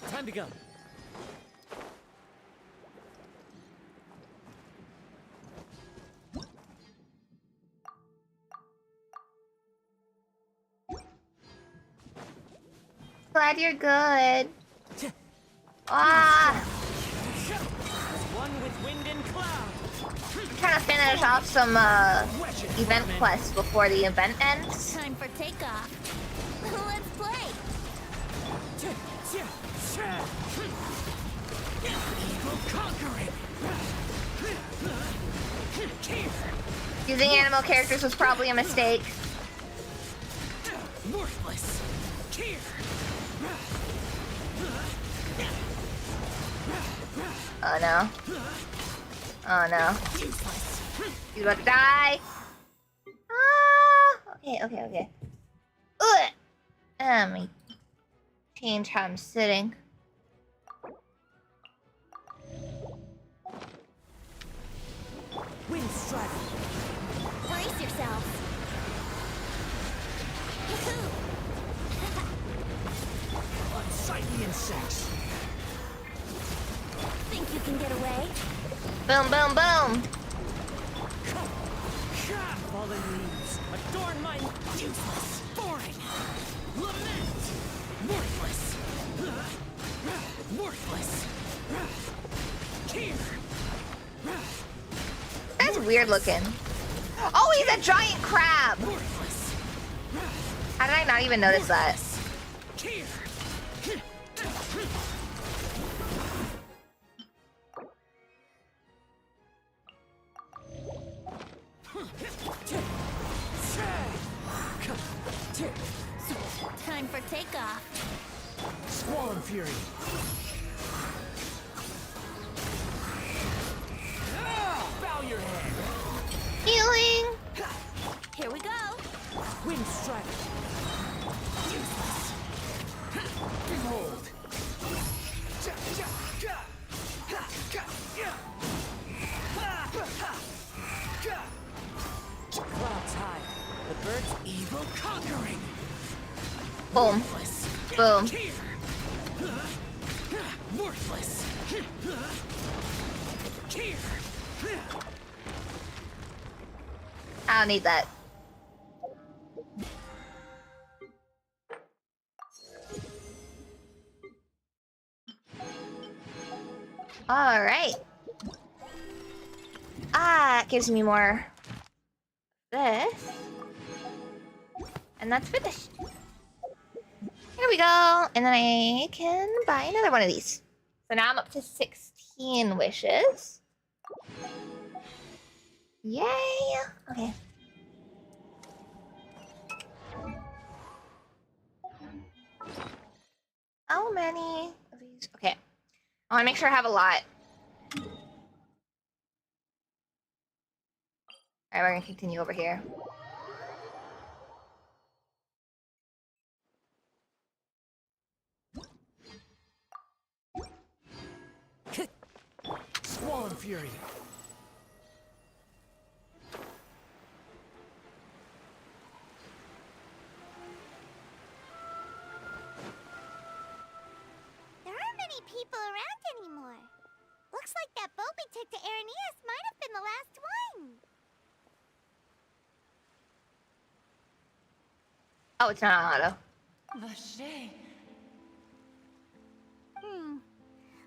S2: Time to go.
S1: Glad you're good. Ah!
S2: One with wind and cloud.
S1: I'm trying to finish off some event quests before the event ends.
S4: Time for takeoff. Let's play.
S2: Evil conquering.
S1: Using animal characters was probably a mistake.
S2: Worthless. Here.
S1: Oh no. Oh no. He's about to die. Ah! Okay. Ugh! Let me change how I'm sitting.
S2: Wind strike.
S4: Brace yourself.
S2: Unsightly insects.
S4: Think you can get away?
S1: Boom, boom, boom.
S2: Fallen leaves adorn my useless, boring. Lament. Worthless. Worthless. Here.
S1: That's weird looking. Oh, he's a giant crab.
S2: Worthless.
S1: How did I not even notice that?
S2: Here.
S4: takeoff.
S2: Squall and Fury. Bow your head.
S1: Healing!
S4: Here we go.
S2: Wind strike. Useless. Behold. Clouds high. The bird's evil conquering.
S1: Boom.
S2: Worthless.
S1: Boom.
S2: Here. Worthless. Here.
S1: I don't need that. Alright. Ah, it gives me more. This. And that's finished. Here we go. And then I can buy another one of these. So now I'm up to 16 wishes. Yay! Okay. How many of these? Okay. I want to make sure I have a lot. Alright, we're gonna continue over here.
S2: Squall and Fury.
S4: There aren't many people around anymore. Looks like that boat we took to Araneas might have been the last one.
S1: Oh, it's not on auto.
S2: Vache.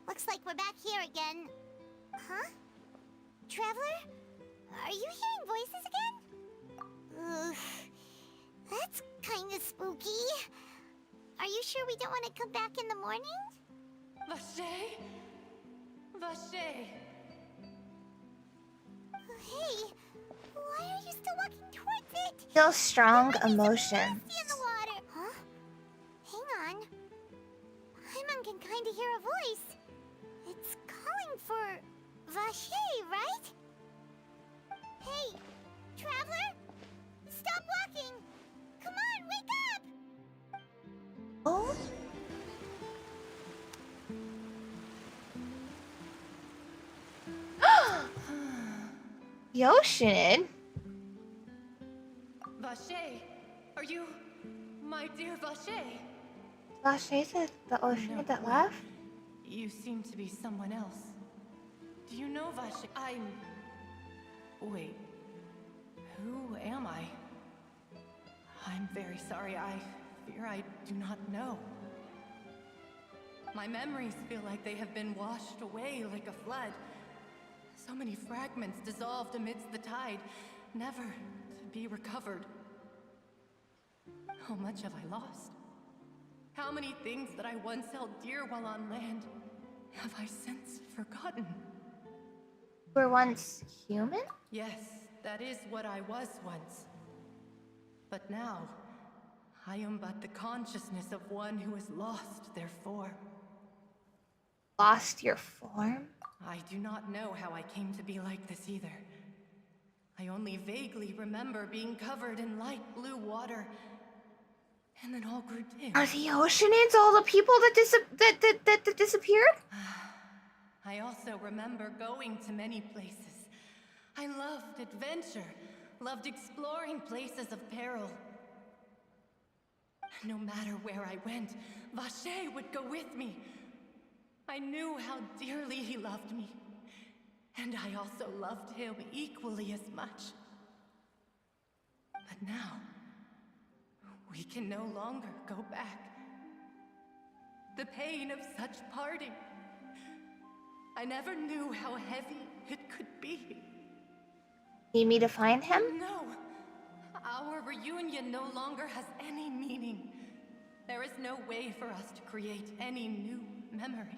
S4: Looks like we're back here again. Huh? Traveler? Are you hearing voices again? Ugh. That's kinda spooky. Are you sure we don't want to come back in the morning?
S2: Vache. Vache.
S4: Hey, why are you still walking towards it?
S1: Feel strong
S4: There might be something
S1: emotions.
S4: nasty in the water. Huh? Hang on. Paimon can kinda hear a voice. It's calling for Vache, right? Hey, Traveler? Stop walking! Come on, wake up!
S1: Oh? Yoshin?
S2: Vache. Are you my dear Vache?
S1: Vache said the ocean that left?
S2: You seem to be someone else. Do you know Vache? Wait. Who am I? I'm very sorry. I fear I do not know. My memories feel like they have been washed away like a flood. So many fragments dissolved amidst the tide, never to be recovered. How much have I lost? How many things that I once held dear while on land have I since forgotten?
S1: You were once human?
S2: Yes, that is what I was once. But now, I am but the consciousness of one who has lost their form.
S1: Lost your form?
S2: I do not know how I came to be like this either. I only vaguely remember being covered in light blue water, and then all grew dim.
S1: Are the Oceanids all the people that disappeared?
S2: I also remember going to many places. I loved adventure, loved exploring places of peril. No matter where I went, Vache would go with me. I knew how dearly he loved me, and I also loved him equally as much. But now, we can no longer go back. The pain of such parting, I never knew how heavy it could be.
S1: Need me to find him?
S2: No, our reunion no longer has any meaning. There is no way for us to create any new memories.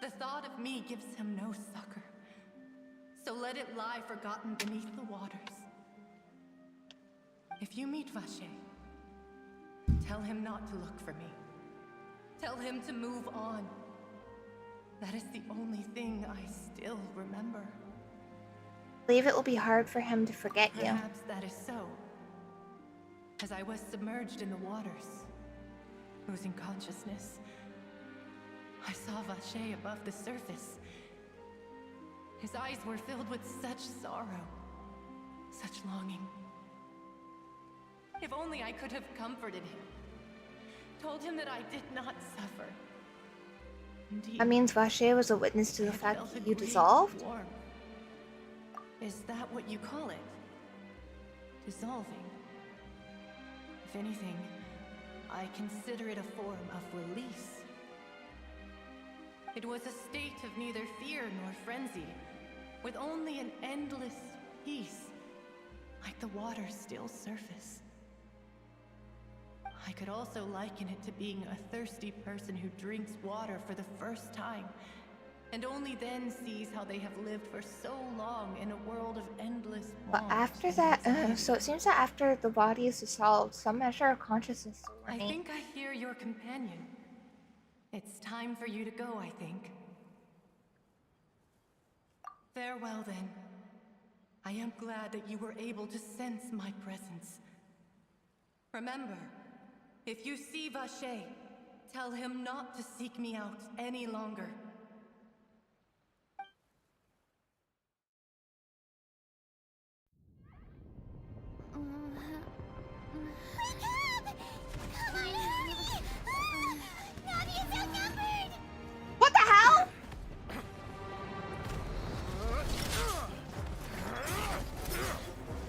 S2: The thought of me gives him no succor, so let it lie forgotten beneath the waters. If you meet Vache, Tell him not to look for me. Tell him to move on. That is the only thing I still remember.
S1: I believe it will be hard for him to forget you.
S2: Perhaps that is so. As I was submerged in the waters, losing consciousness, I saw Vache above the surface. His eyes were filled with such sorrow, such longing. If only I could have comforted him, told him that I did not suffer. Indeed,
S1: That means Vache was a witness to
S2: I
S1: the
S2: had
S1: fact
S2: felt
S1: that
S2: a
S1: you
S2: great
S1: dissolved?
S2: warmth. Is that what you call it? Dissolving? If anything, I consider it a form of release. It was a state of neither fear nor frenzy, with only an endless peace, like the water's still surface. I could also liken it to being a thirsty person who drinks water for the first time, and only then sees how they have lived for so long in a world of endless
S1: But
S2: want
S1: after
S2: and
S1: that,
S2: anxiety.
S1: so it seems that after the body is dissolved, some measure of consciousness will
S2: I
S1: remain.
S2: think I hear your companion. It's time for you to go, I think. Farewell, then. I am glad that you were able to sense my presence. Remember, if you see Vache, tell him not to seek me out any longer.
S4: Wake up! Come on, hurry! Navi's outnumbered!
S1: What the hell?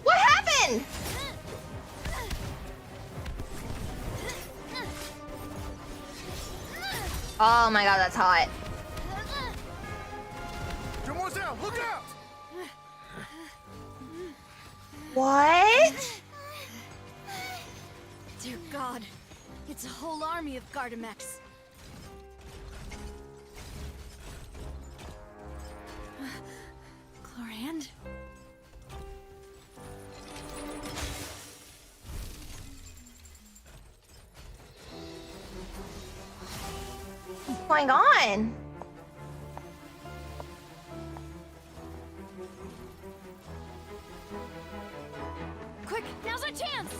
S1: What happened? Oh my god, that's hot.
S5: Demoiselle, look out!
S1: What?
S3: Dear God, it's a whole army of Gardamex. Chlorand?
S1: What's going on?
S3: Quick, now's our chance!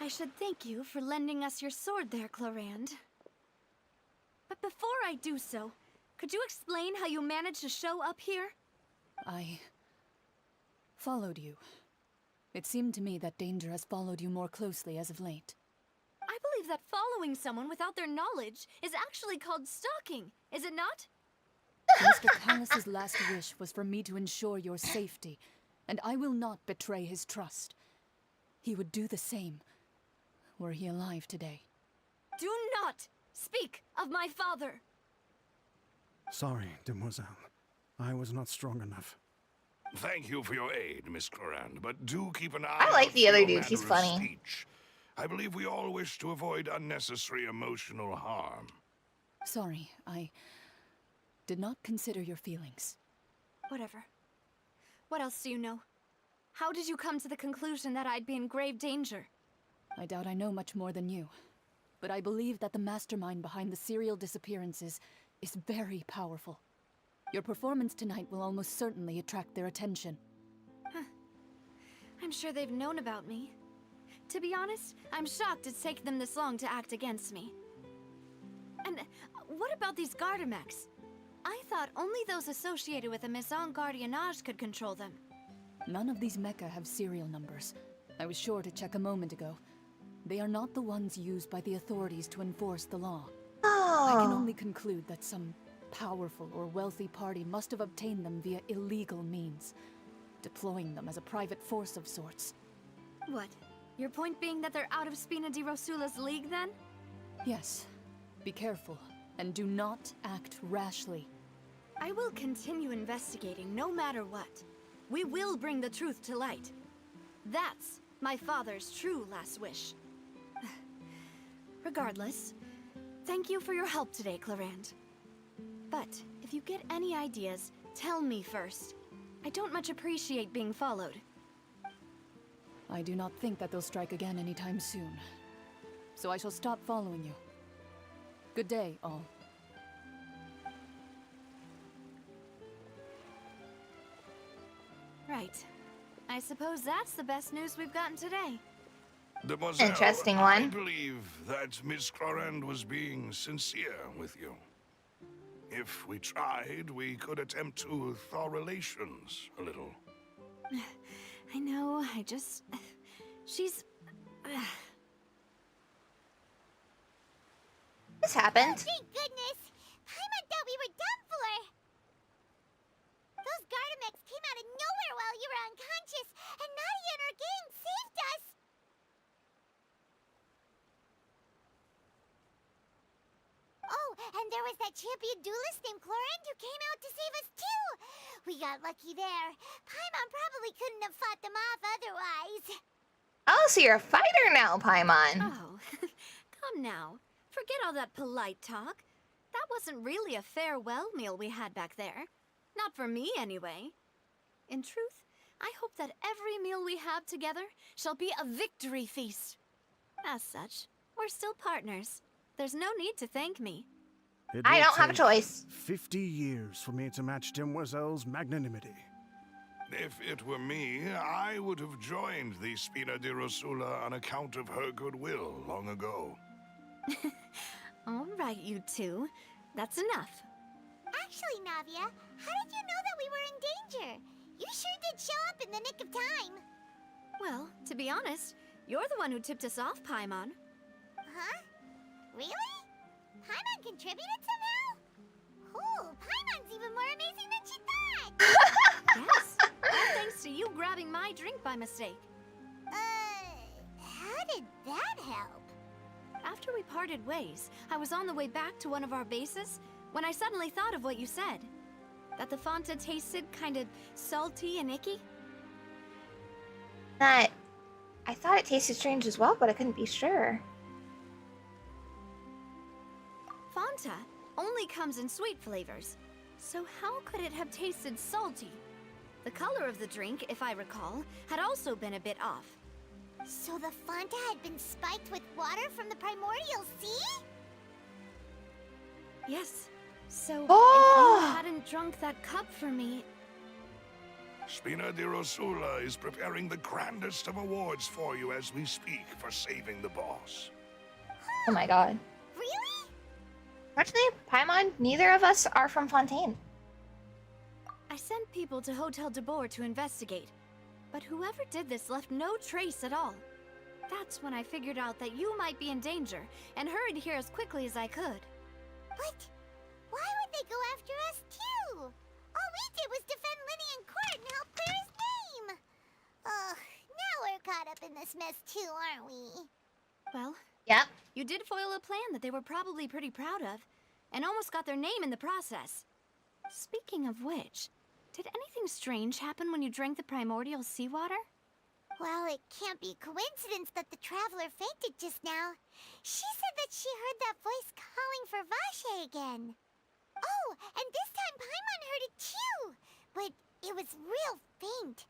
S3: I should thank you for lending us your sword there, Chlorand. But before I do so, could you explain how you managed to show up here?
S6: I followed you. It seemed to me that danger has followed you more closely as of late.
S3: I believe that following someone without their knowledge is actually called stalking, is it not?
S6: Mr. Callus's last wish was for me to ensure your safety, and I will not betray his trust. He would do the same, were he alive today.
S3: Do not speak of my father!
S5: Sorry, Demoiselle. I was not strong enough.
S7: Thank you for your aid, Miss Clorand, but do keep an eye
S1: I like
S7: out
S1: the
S7: for
S1: other
S7: your
S1: dude, he's
S7: manner of
S1: funny.
S7: speech. I believe we all wish to avoid unnecessary emotional harm.
S6: Sorry, I did not consider your feelings.
S3: Whatever. What else do you know? How did you come to the conclusion that I'd be in grave danger?
S6: I doubt I know much more than you, but I believe that the mastermind behind the serial disappearances is very powerful. Your performance tonight will almost certainly attract their attention.
S3: I'm sure they've known about me. To be honest, I'm shocked it's taken them this long to act against me. And what about these Gardamex? I thought only those associated with a Maison Gardiennage could control them.
S6: None of these mecha have serial numbers, I was sure to check a moment ago. They are not the ones used by the authorities to enforce the law. I can
S1: Oh.
S6: only conclude that some powerful or wealthy party must have obtained them via illegal means, deploying them as a private force of sorts.
S3: What? Your point being that they're out of Spina di Rosula's league, then?
S6: Yes. Be careful, and do not act rashly.
S3: I will continue investigating no matter what. We will bring the truth to light. That's my father's true last wish. Regardless, thank you for your help today, Clarand. But if you get any ideas, tell me first. I don't much appreciate being followed.
S6: I do not think that they'll strike again anytime soon. So I shall stop following you. Good day, all.
S3: Right. I suppose that's the best news we've gotten today.
S7: Demoiselle,
S1: Interesting
S7: I
S1: one.
S7: believe that Miss Clarand was being sincere with you. If we tried, we could attempt to thaw relations a little.
S3: I know, she's...
S1: This happened.
S4: Thank goodness! Paimon thought we were done for! Those Gardamex came out of nowhere while you were unconscious, and Nadia and her gang saved us! Oh, and there was that champion duelist named Clarand who came out to save us too! We got lucky there. Paimon probably couldn't have fought them off otherwise.
S1: Oh, so you're a fighter now, Paimon.
S3: Oh, come now. Forget all that polite talk. That wasn't really a farewell meal we had back there. Not for me, anyway. In truth, I hope that every meal we have together shall be a victory feast. As such, we're still partners. There's no need to thank me.
S5: It
S1: I
S5: will
S1: don't have a
S5: take
S1: choice.
S5: 50 years for me to match Demoiselle's magnanimity.
S7: If it were me, I would have joined the Spina di Rosula on account of her goodwill long ago.
S3: All right, you two. That's enough.
S4: Actually, Navia, how did you know that we were in danger? You sure did show up in the nick of time.
S3: Well, to be honest, you're the one who tipped us off, Paimon.
S4: Huh? Really? Paimon contributed somehow? Cool, Paimon's even more amazing than she thought!
S3: Yes, all thanks to you grabbing my drink by mistake.
S4: How did that help?
S3: After we parted ways, I was on the way back to one of our bases when I suddenly thought of what you said. That the Fanta tasted kind of salty and icky.
S1: I thought it tasted strange as well, but I couldn't be sure.
S3: Fanta only comes in sweet flavors, so how could it have tasted salty? The color of the drink, if I recall, had also been a bit off.
S4: So the Fanta had been spiked with water from the primordial sea?
S3: Yes, so
S1: Oh!
S3: if you hadn't drunk that cup for me...
S7: Spina di Rosula is preparing the grandest of awards for you as we speak for saving the boss.
S1: Oh my god.
S4: Really?
S1: Fortunately, Paimon, neither of us are from Fontaine.
S3: I sent people to Hotel de Boer to investigate, but whoever did this left no trace at all. That's when I figured out that you might be in danger, and hurried here as quickly as I could.
S4: But why would they go after us too? All we did was defend Linny in court and help clear his name. Ugh, now we're caught up in this mess too, aren't we?
S3: Well,
S1: Yep.
S3: you did foil a plan that they were probably pretty proud of, and almost got their name in the process. Speaking of which, did anything strange happen when you drank the primordial seawater?
S4: Well, it can't be coincidence that the traveler fainted just now. She said that she heard that voice calling for Vache again. Oh, and this time Paimon heard it too, but it was real faint.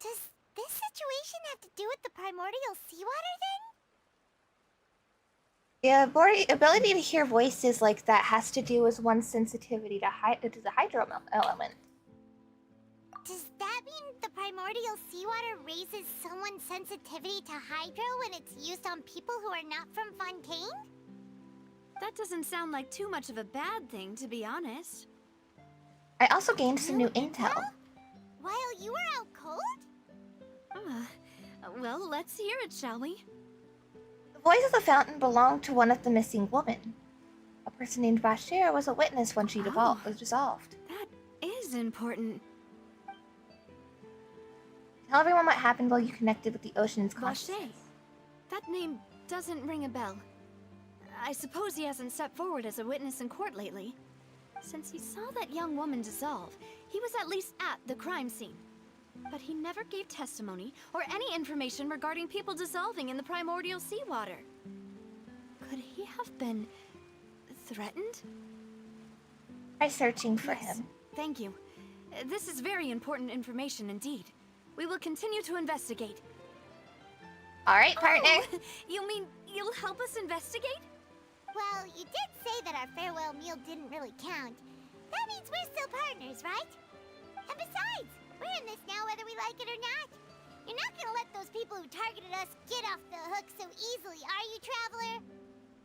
S4: Does this situation have to do with the primordial seawater then?
S1: The ability to hear voices like that has to do with one's sensitivity to the hydro element.
S4: Does that mean the primordial seawater raises someone's sensitivity to hydro when it's used on people who are not from Fontaine?
S3: That doesn't sound like too much of a bad thing, to be honest.
S1: I also gained some new intel.
S4: While you were out cold?
S3: Well, let's hear it, shall we?
S1: The voice of the fountain belonged to one of the missing women. A person named Bashir was a witness when she was dissolved.
S3: That is important.
S1: Tell everyone what happened while you connected with the ocean's
S3: Vache.
S1: consciousness.
S3: That name doesn't ring a bell. I suppose he hasn't stepped forward as a witness in court lately. Since he saw that young woman dissolve, he was at least at the crime scene. But he never gave testimony or any information regarding people dissolving in the primordial seawater. Could he have been threatened?
S1: Try searching for
S3: Yes,
S1: him.
S3: thank you. This is very important information indeed. We will continue to investigate.
S1: Alright, partner.
S3: Oh, you mean you'll help us investigate?
S4: Well, you did say that our farewell meal didn't really count. That means we're still partners, right? And besides, we're in this now whether we like it or not. You're not gonna let those people who targeted us get off the hook so easily, are you, Traveler?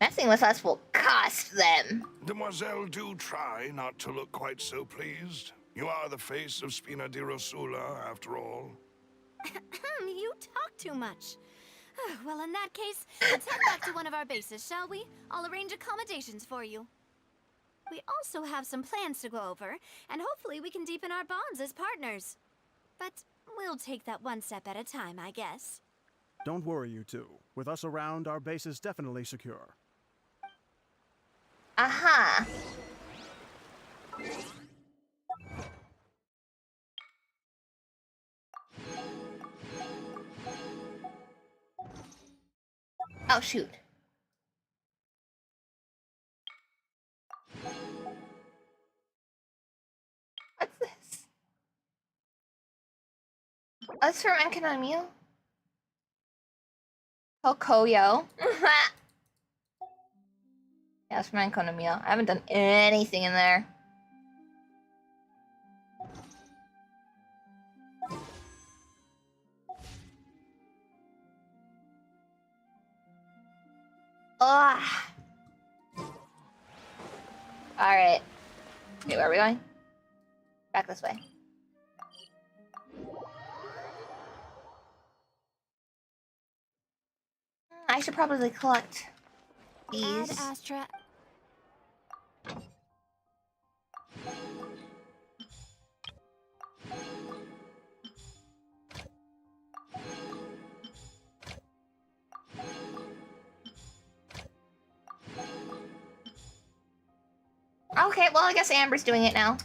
S1: Messing with us will cost them.
S7: Demoiselle, do try not to look quite so pleased. You are the face of Spina di Rosula, after all.
S3: You talk too much. Well, in that case, let's head back to one of our bases, shall we? I'll arrange accommodations for you. We also have some plans to go over, and hopefully we can deepen our bonds as partners. But we'll take that one step at a time, I guess.
S5: Don't worry, you two. With us around, our base is definitely secure.
S1: Aha. Oh, shoot. What's this? That's from Enkanomiya? Kokoyo. Yeah, that's from Enkanomiya. I haven't done anything in there. Ugh. Alright. Okay, where are we going? Back this way. I should probably collect these.
S3: Ad Astra.
S1: Okay, well, I guess Amber's doing it now.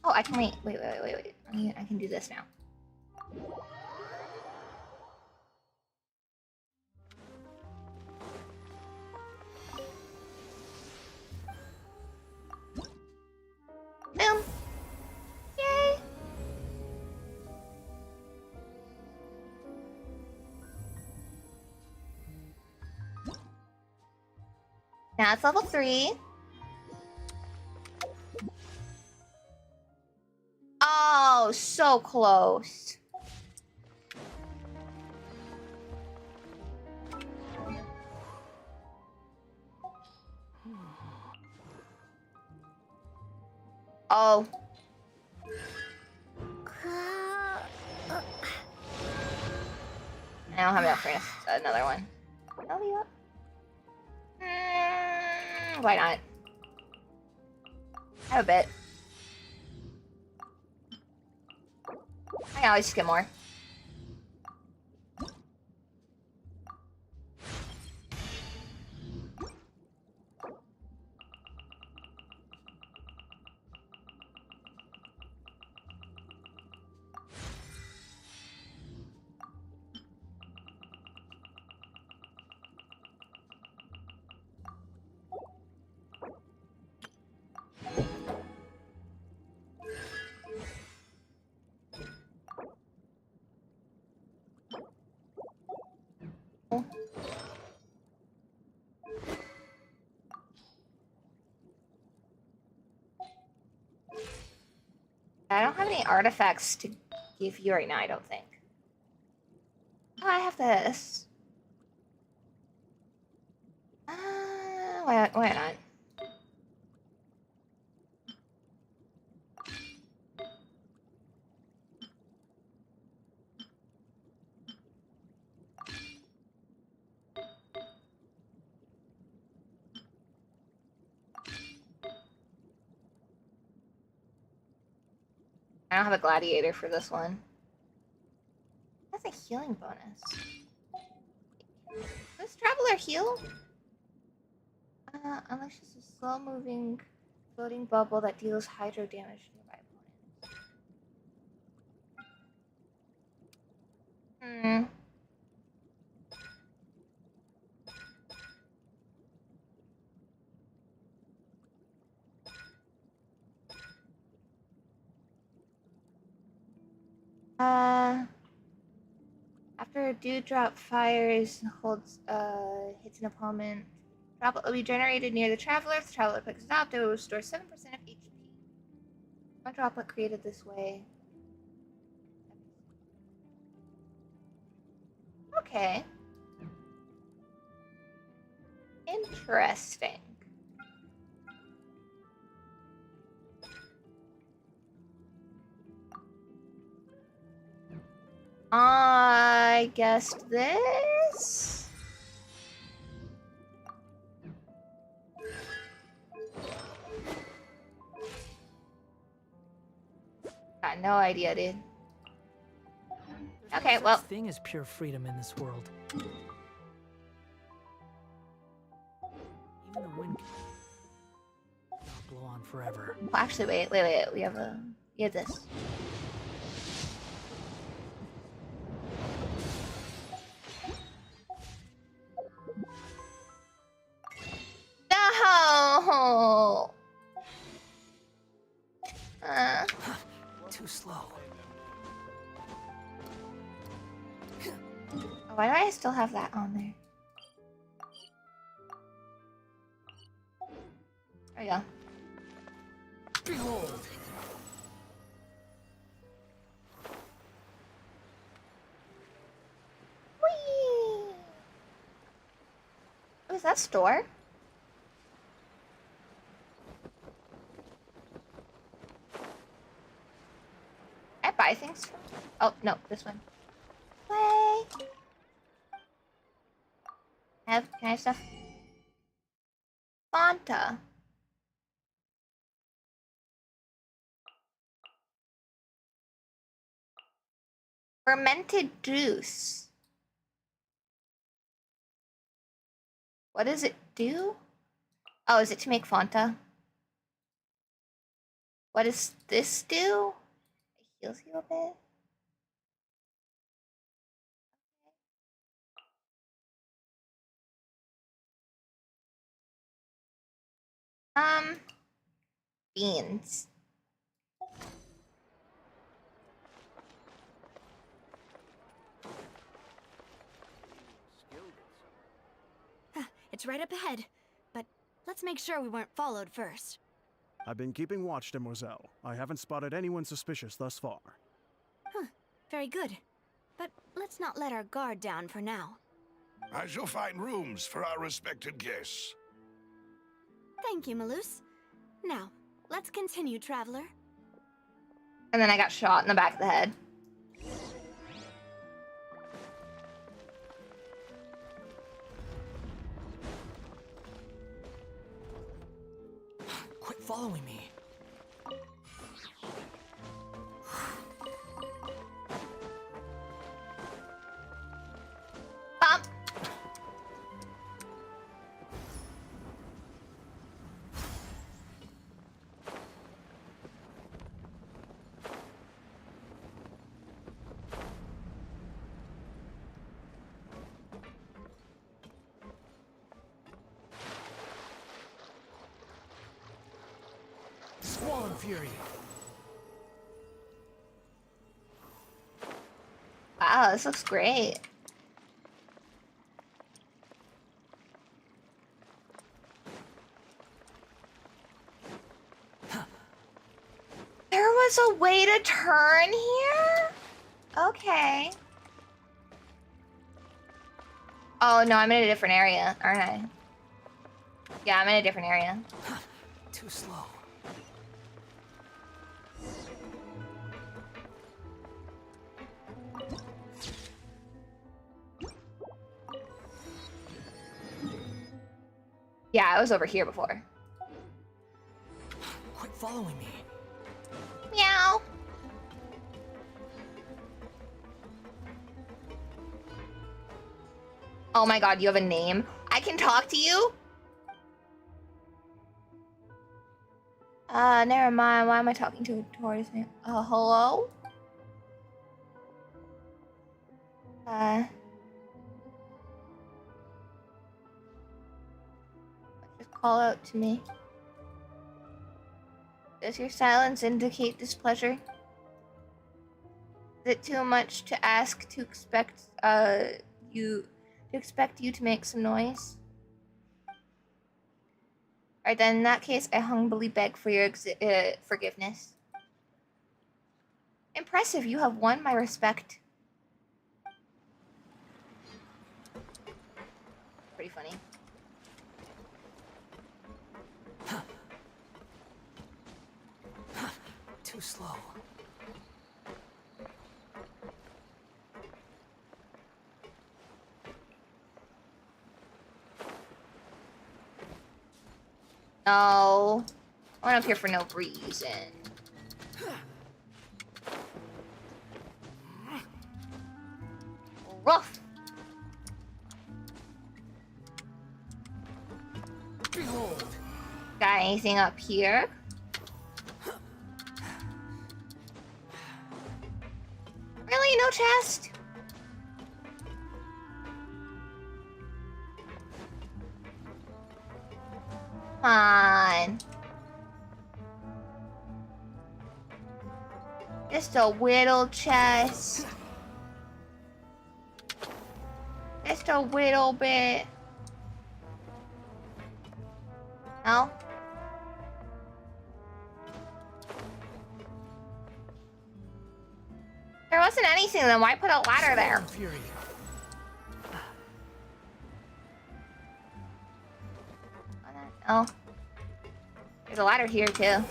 S1: Oh, I can wait. Wait. I can do this now. Boom. Yay. Now it's level 3. Oh, so close. Oh. I don't have enough for another one. I'll be up. Why not? I have a bit. I can always just get more. I don't have any artifacts to give you right now, I don't think. Oh, I have this. why not? I don't have a gladiator for this one. That's a healing bonus. Does Traveler heal? Unleashes a slow-moving floating bubble that deals hydro damage to nearby opponents. After a dewdrop fires, hits an opponent, droplet will be generated near the traveler. If the traveler picks it up, it will restore 7% of HP. One droplet created this way. Okay. Interesting. I guessed this. Got no idea, dude. Okay, well.
S8: Such thing as pure freedom in this world. Even the wind cannot blow on forever.
S1: Well, actually, wait. We have this. No.
S8: Too slow.
S1: Why do I still have that on there? There we go.
S8: Behold.
S1: Whee! Oh, is that store? Can I buy things from? Oh no, this one. Play. Can I have stuff? Fanta. Fermented juice. What does it do? Oh, is it to make Fanta? What does this do? It heals you a bit. Beans.
S3: It's right up ahead, but let's make sure we weren't followed first.
S5: I've been keeping watch, Demoiselle. I haven't spotted anyone suspicious thus far.
S3: Huh, very good. But let's not let our guard down for now.
S7: I shall find rooms for our respected guests.
S3: Thank you, Malus. Now, let's continue, Traveler.
S1: And then I got shot in the back of the head.
S8: Quit following me.
S1: Bump.
S8: Squall and Fury.
S1: Wow, this looks great. There was a way to turn here? Okay. Oh no, I'm in a different area, aren't I? Yeah, I'm in a different area.
S8: Too slow.
S1: Yeah, I was over here before.
S8: Quit following me.
S1: Meow. Oh my god, you have a name? I can talk to you? Never mind. Why am I talking to a tortoise man? Hello? Just call out to me. Does your silence indicate displeasure? Is it too much to ask to expect you to make some noise? Alright then, in that case, I humbly beg for your forgiveness. Impressive, you have won my respect. Pretty funny.
S8: Too slow.
S1: No. I went up here for no reason. Rough.
S8: Behold.
S1: Got anything up here? Really? No chest? Come on. Just a whittle chest. Just a whittle bit. No? There wasn't anything, then why put a ladder there?
S8: Fury.
S1: Oh. There's a ladder here, too.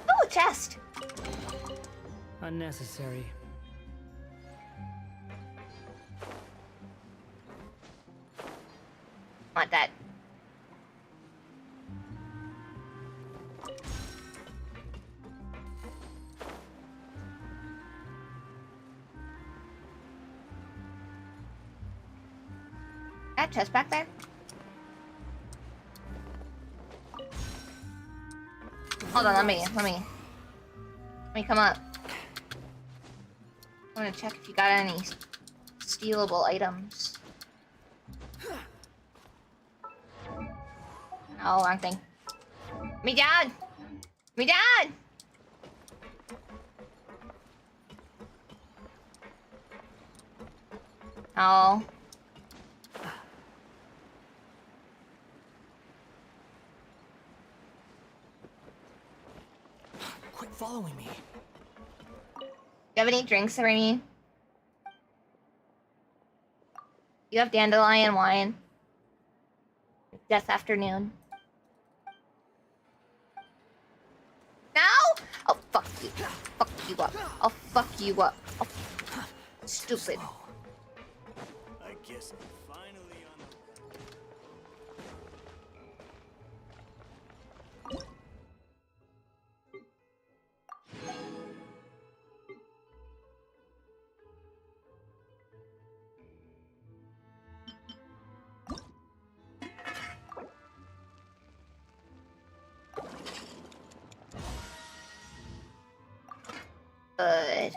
S1: Oh, chest!
S8: Unnecessary.
S1: Want that. That chest back there? Hold on, let me come up. I want to check if you got any stealable items. Oh, wrong thing. Me dad! Me dad! Oh.
S8: Quit following me.
S1: You have any drinks, Rainy? You have dandelion wine. Death afternoon. No! Oh, fuck you. Fuck you up. I'll fuck you up. Oh, stupid.
S9: I guess I'm finally on the...
S1: Good.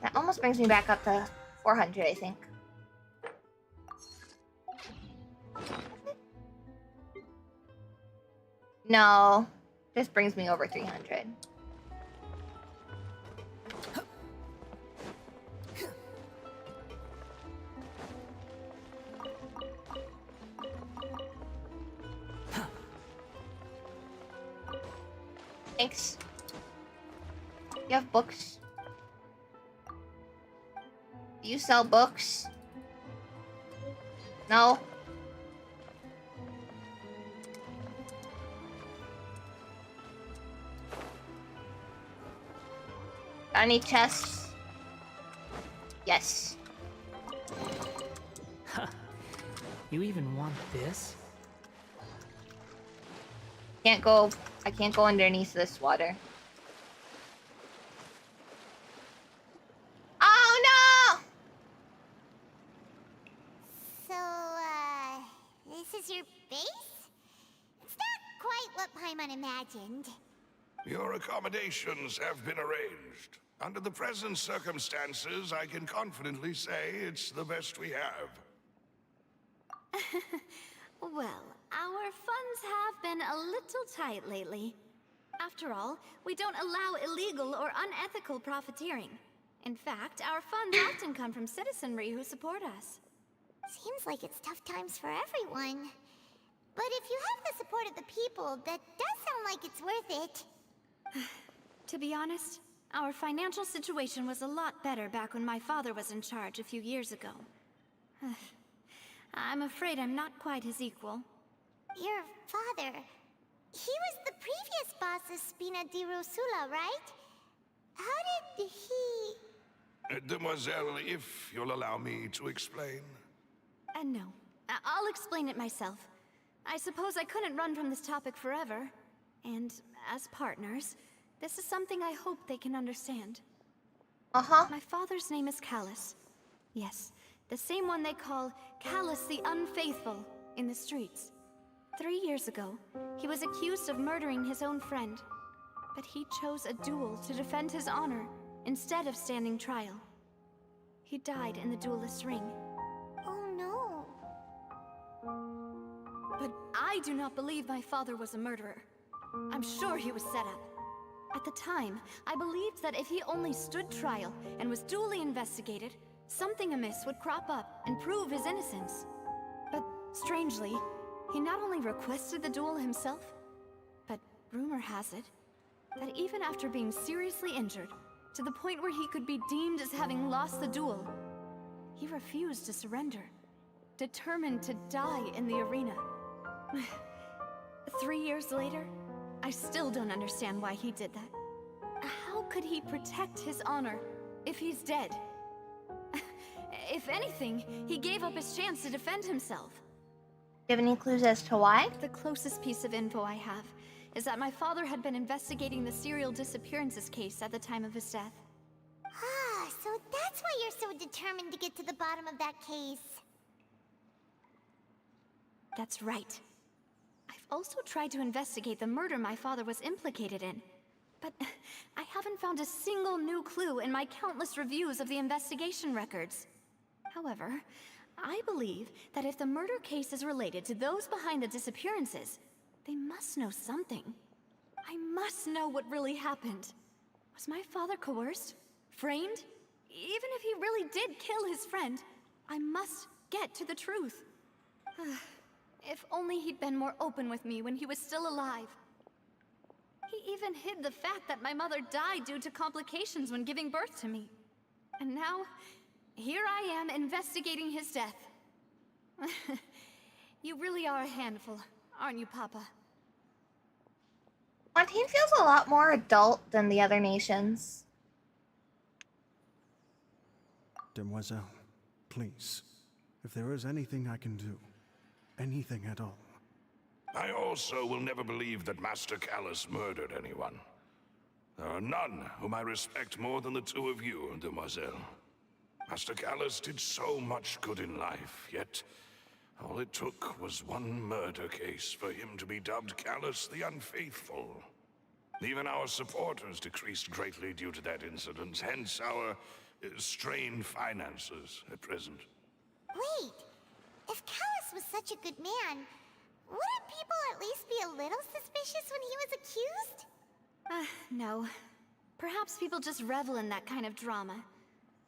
S1: That almost brings me back up to 400, I think. No. This brings me over 300. Thanks. You have books? Do you sell books? No. Got any chests? Yes.
S8: You even want this?
S1: Can't go. I can't go underneath this water. Oh no!
S4: So, this is your base? It's not quite what Paimon imagined.
S7: Your accommodations have been arranged. Under the present circumstances, I can confidently say it's the best we have.
S3: Well, our funds have been a little tight lately. After all, we don't allow illegal or unethical profiteering. In fact, our funds often come from citizenry who support us.
S4: Seems like it's tough times for everyone. But if you have the support of the people, that does sound like it's worth it.
S3: To be honest, our financial situation was a lot better back when my father was in charge a few years ago. I'm afraid I'm not quite his equal.
S4: Your father... He was the previous boss of Spina di Rosula, right? How did he...
S7: Demoiselle, if you'll allow me to explain.
S3: No. I'll explain it myself. I suppose I couldn't run from this topic forever. And as partners, this is something I hope they can understand.
S1: Uh-huh.
S3: My father's name is Callus. Yes, the same one they call Callus the Unfaithful in the streets. 3 years ago, he was accused of murdering his own friend. But he chose a duel to defend his honor instead of standing trial. He died in the duelist's ring.
S4: Oh no.
S3: But I do not believe my father was a murderer. I'm sure he was set up. At the time, I believed that if he only stood trial and was duly investigated, something amiss would crop up and prove his innocence. But strangely, he not only requested the duel himself, but rumor has it that even after being seriously injured, to the point where he could be deemed as having lost the duel, he refused to surrender, determined to die in the arena. 3 years later, I still don't understand why he did that. How could he protect his honor if he's dead? If anything, he gave up his chance to defend himself.
S1: Do you have any clues as to why?
S3: The closest piece of info I have is that my father had been investigating the serial disappearances case at the time of his death.
S4: Ah, so that's why you're so determined to get to the bottom of that case.
S3: That's right. I've also tried to investigate the murder my father was implicated in, but I haven't found a single new clue in my countless reviews of the investigation records. However, I believe that if the murder case is related to those behind the disappearances, they must know something. I must know what really happened. Was my father coerced? Framed? Even if he really did kill his friend, I must get to the truth. If only he'd been more open with me when he was still alive. He even hid the fact that my mother died due to complications when giving birth to me. And now, here I am investigating his death. You really are a handful, aren't you, Papa?
S1: Fontaine feels a lot more adult than the other nations.
S5: Demoiselle, please, if there is anything I can do, anything at all.
S7: I also will never believe that Master Callus murdered anyone. There are none whom I respect more than the two of you, Demoiselle. Master Callus did so much good in life, yet all it took was one murder case for him to be dubbed Callus the Unfaithful. Even our supporters decreased greatly due to that incident, hence our strained finances at present.
S4: Wait, if Callus was such a good man, wouldn't people at least be a little suspicious when he was accused?
S3: No. Perhaps people just revel in that kind of drama.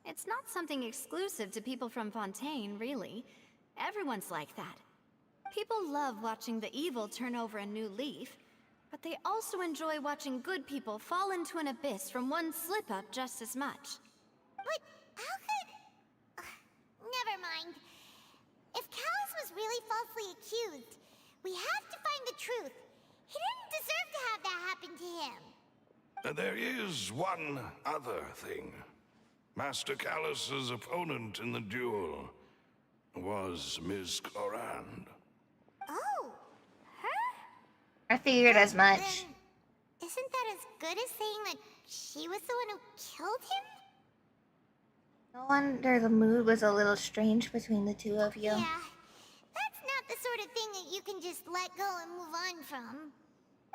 S3: It's not something exclusive to people from Fontaine, really. Everyone's like that. People love watching the evil turn over a new leaf, but they also enjoy watching good people fall into an abyss from one slip-up just as much.
S4: But how could... Never mind. If Callus really falsely accused. We have to find the truth. He didn't deserve to have that happen to him.
S7: There is one other thing. Master Callus's opponent in the duel was Ms. Clorand.
S4: Oh, her?
S1: I figured as much.
S4: Then, isn't that as good as saying that she was the one who killed him?
S1: No wonder the mood was a little strange between the two of you.
S4: Yeah, that's not the sort of thing that you can just let go and move on from.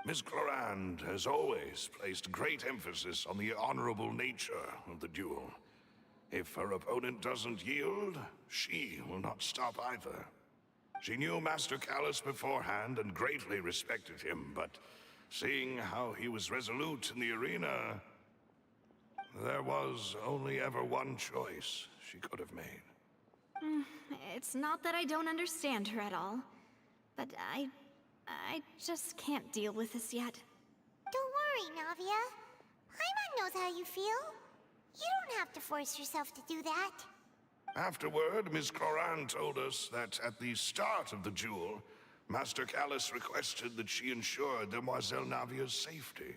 S7: Ms. Clorand has always placed great emphasis on the honorable nature of the duel. If her opponent doesn't yield, she will not stop either. She knew Master Callus beforehand and greatly respected him, but seeing how he was resolute in the arena, there was only ever one choice she could have made.
S3: It's not that I don't understand her at all, but I just can't deal with this yet.
S4: Don't worry, Navia. Paimon knows how you feel. You don't have to force yourself to do that.
S7: Afterward, Ms. Clorand told us that at the start of the duel, Master Callus requested that she ensure Demoiselle Navia's safety.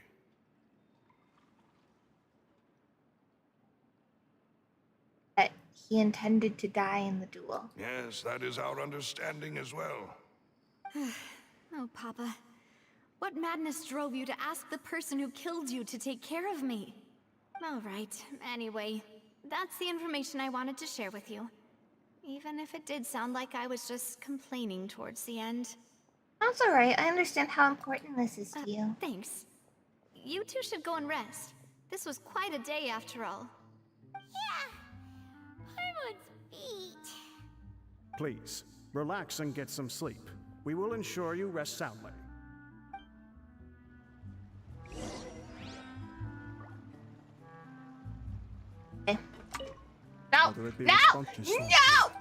S1: That he intended to die in the duel.
S7: Yes, that is our understanding as well.
S3: Oh, Papa. What madness drove you to ask the person who killed you to take care of me? All right, anyway, that's the information I wanted to share with you. Even if it did sound like I was just complaining towards the end.
S1: That's alright, I understand how important this is to you.
S3: Thanks. You two should go and rest. This was quite a day after all.
S4: Yeah, Paimon's beat.
S5: Please, relax and get some sleep. We will ensure you rest soundly.
S1: Okay. No!
S5: Whether it be
S1: No!
S5: responses
S1: No!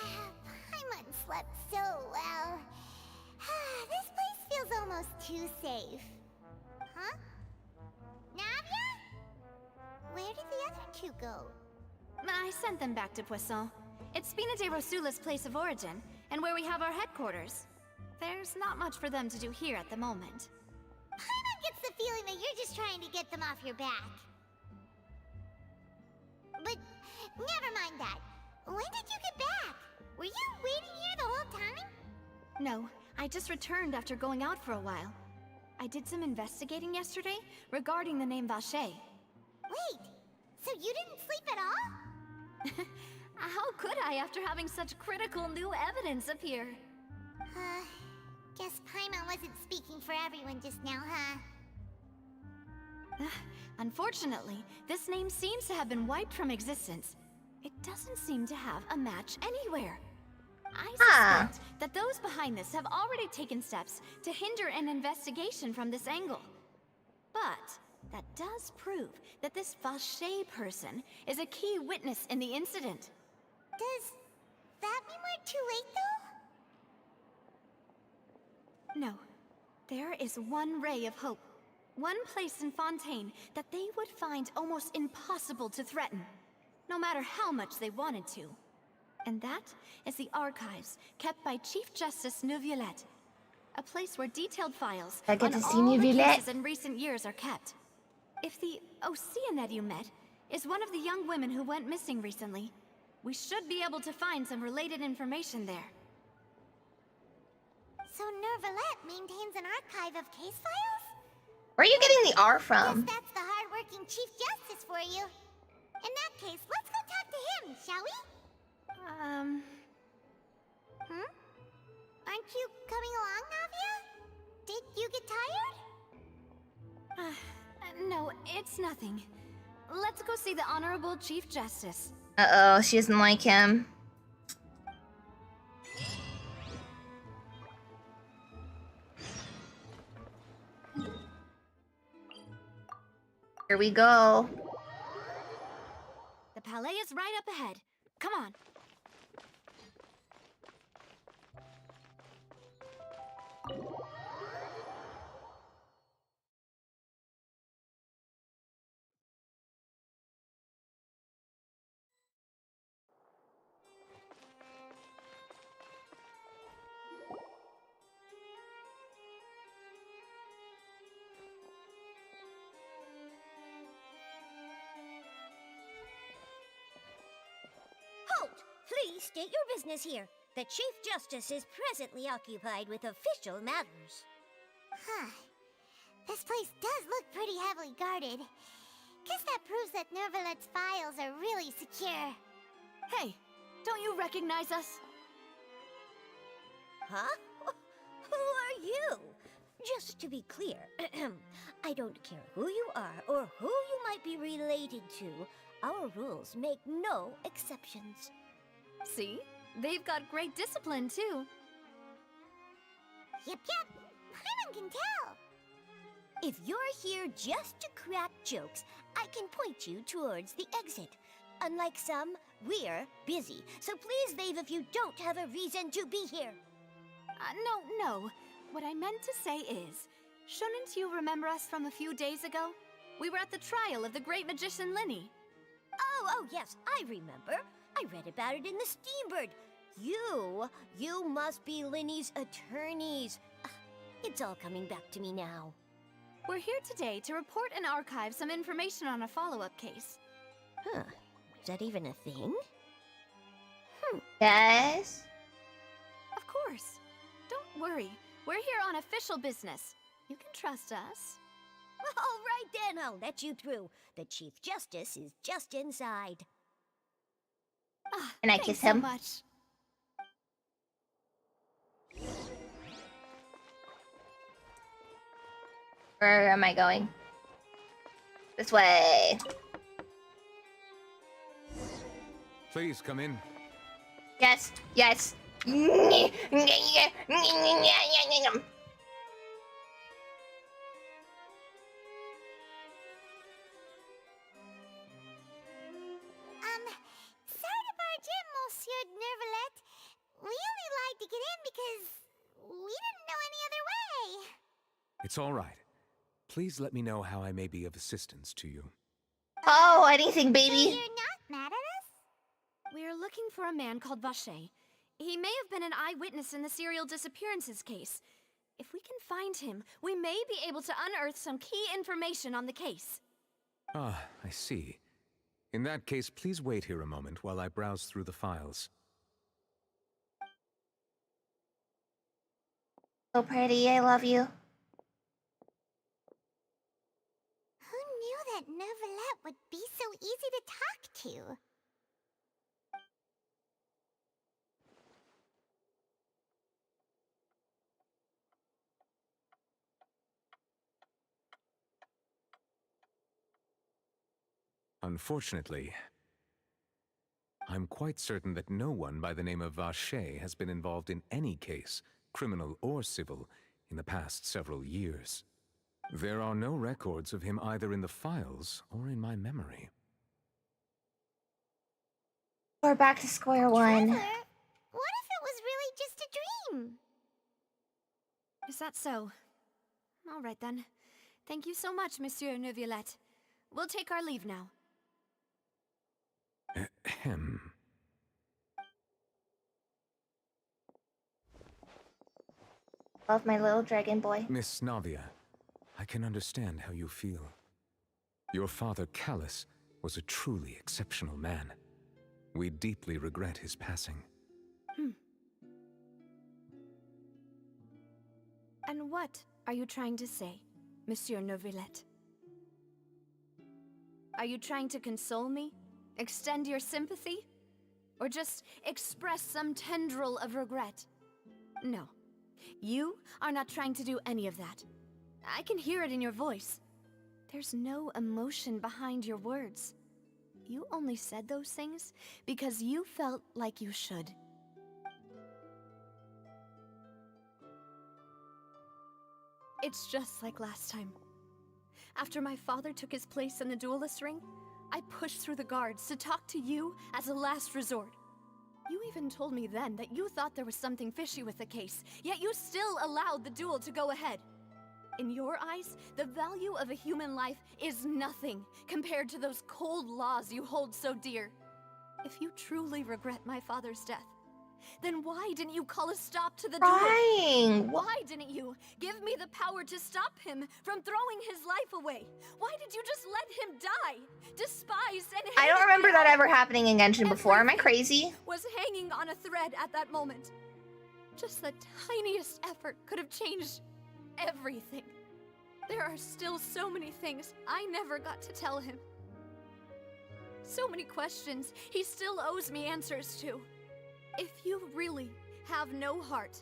S5: like
S4: Paimon slept so well. This place feels almost too safe. Huh? Navia? Where did the other two go?
S3: I sent them back to Poisson. It's Spina de Rosula's place of origin, and where we have our headquarters. There's not much for them to do here at the moment.
S4: Paimon gets the feeling that you're just trying to get them off your back. But never mind that. When did you get back? Were you waiting here the whole time?
S3: No, I just returned after going out for a while. I did some investigating yesterday regarding the name Vache.
S4: Wait, so you didn't sleep at all?
S3: How could I after having such critical new evidence appear?
S4: Guess Paimon wasn't speaking for everyone just now, huh?
S3: Unfortunately, this name seems to have been wiped from existence. It doesn't seem to have a match anywhere. I suspect that those behind this have already taken steps to hinder an investigation from this angle. But that does prove that this Vache person is a key witness in the incident.
S4: Does that mean we're too late, though?
S3: No. There is one ray of hope. One place in Fontaine that they would find almost impossible to threaten, no matter how much they wanted to. And that is the archives kept by Chief Justice Neuvillette. A place where detailed files
S1: I get
S3: on
S1: to see
S3: all the
S1: Neuvillette.
S3: cases in recent years are kept. If the Oceanette you met is one of the young women who went missing recently, we should be able to find some related information there.
S4: So Neuvillette maintains an archive of case files?
S1: Where are you getting the R
S4: Guess
S1: from?
S4: that's the hard-working Chief Justice for you. In that case, let's go talk to him, shall we? Aren't you coming along, Navia? Did you get tired?
S3: No, it's nothing. Let's go see the Honorable Chief Justice.
S1: Uh-oh, she doesn't like him. Here we go.
S3: The palais is right up ahead. Come on.
S4: state your business here. The Chief Justice is presently occupied with official matters. Huh. This place does look pretty heavily guarded. Guess that proves that Nervalet's files are really secure.
S3: Hey, don't you recognize us?
S4: Huh? Who are you? Just to be clear, I don't care who you are or who you might be related to. Our rules make no exceptions.
S3: See? They've got great discipline, too.
S4: Yep. Paimon can tell. If you're here just to crack jokes, I can point you towards the exit. Unlike some, we're busy, so please leave if you don't have a reason to be here.
S3: No. What I meant to say is, shouldn't you remember us from a few days ago? We were at the trial of the great magician Linny.
S4: Oh, yes, I remember. I read about it in the Steambird. You must be Linny's attorneys. It's all coming back to me now.
S3: We're here today to report and archive some information on a follow-up case.
S4: Huh. Is that even a thing?
S1: Yes?
S3: Of course. Don't worry. We're here on official business. You can trust us.
S4: All right then, I'll let you through. The Chief Justice is just inside.
S1: Can I
S3: Thanks
S1: kiss
S3: so
S1: him?
S3: much.
S1: Where am I going? This way.
S10: Please come in.
S1: Yes.
S4: Sorry to barge in, Monsieur Nervalet. We only lied to get in because we didn't know any other way.
S10: It's all right. Please let me know how I may be of assistance to you.
S1: Oh, anything,
S4: So
S1: baby.
S4: you're not mad at us?
S3: We're looking for a man called Vache. He may have been an eyewitness in the serial disappearances case. If we can find him, we may be able to unearth some key information on the case.
S10: Ah, I see. In that case, please wait here a moment while I browse through the files.
S1: So pretty, I love you.
S4: Who knew that Nervalet would be so easy to talk to?
S10: Unfortunately, I'm quite certain that no one by the name of Vache has been involved in any case, criminal or civil, in the past several years. There are no records of him either in the files or in my memory.
S1: We're back to square one.
S4: Trevor, what if it was really just a dream?
S3: Is that so? All right then. Thank you so much, Monsieur Neuvillette. We'll take our leave now.
S10: Ahem.
S1: Love my little dragon boy.
S10: Miss Navia, I can understand how you feel. Your father, Callus, was a truly exceptional man. We deeply regret his passing.
S3: And what are you trying to say, Monsieur Neuvillette? Are you trying to console me? Extend your sympathy? Or just express some tendril of regret? No. You are not trying to do any of that. I can hear it in your voice. There's no emotion behind your words. You only said those things because you felt like you should. It's just like last time. After my father took his place in the duelist ring, I pushed through the guards to talk to you as a last resort. You even told me then that you thought there was something fishy with the case, yet you still allowed the duel to go ahead. In your eyes, the value of a human life is nothing compared to those cold laws you hold so dear. If you truly regret my father's death, then why didn't you call a stop to the
S1: Crying.
S3: Why didn't you give me the power to stop him from throwing his life away? Why did you just let him die? Despised and hated
S1: I don't remember that
S3: beyond
S1: ever happening in Genshin before. Am I crazy?
S3: was hanging on a thread at that moment. Just the tiniest effort could have changed everything. There are still so many things I never got to tell him. So many questions he still owes me answers to. If you really have no heart,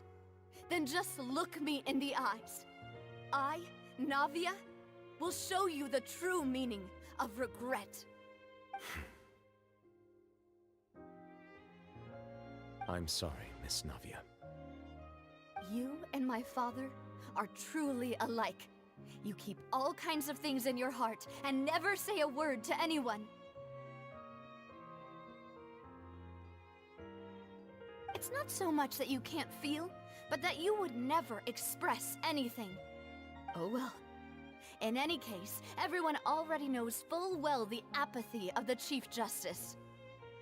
S3: then just look me in the eyes. I, Navia, will show you the true meaning of regret.
S10: I'm sorry, Miss Navia.
S3: You and my father are truly alike. You keep all kinds of things in your heart and never say a word to anyone. It's not so much that you can't feel, but that you would never express anything. Oh well. In any case, everyone already knows full well the apathy of the Chief Justice.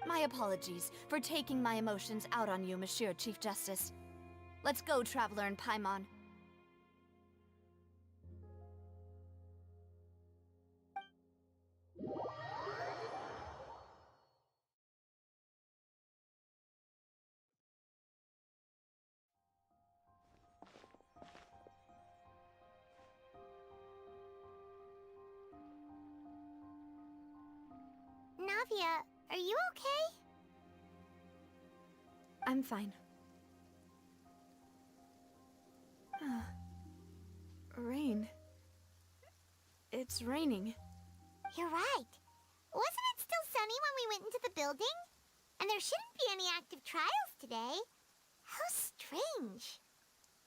S3: My apologies for taking my emotions out on you, Monsieur Chief Justice. Let's go, Traveler and Paimon.
S4: Navia, are you okay?
S3: I'm fine. Rain. It's raining.
S4: You're right. Wasn't it still sunny when we went into the building? And there shouldn't be any active trials today. How strange.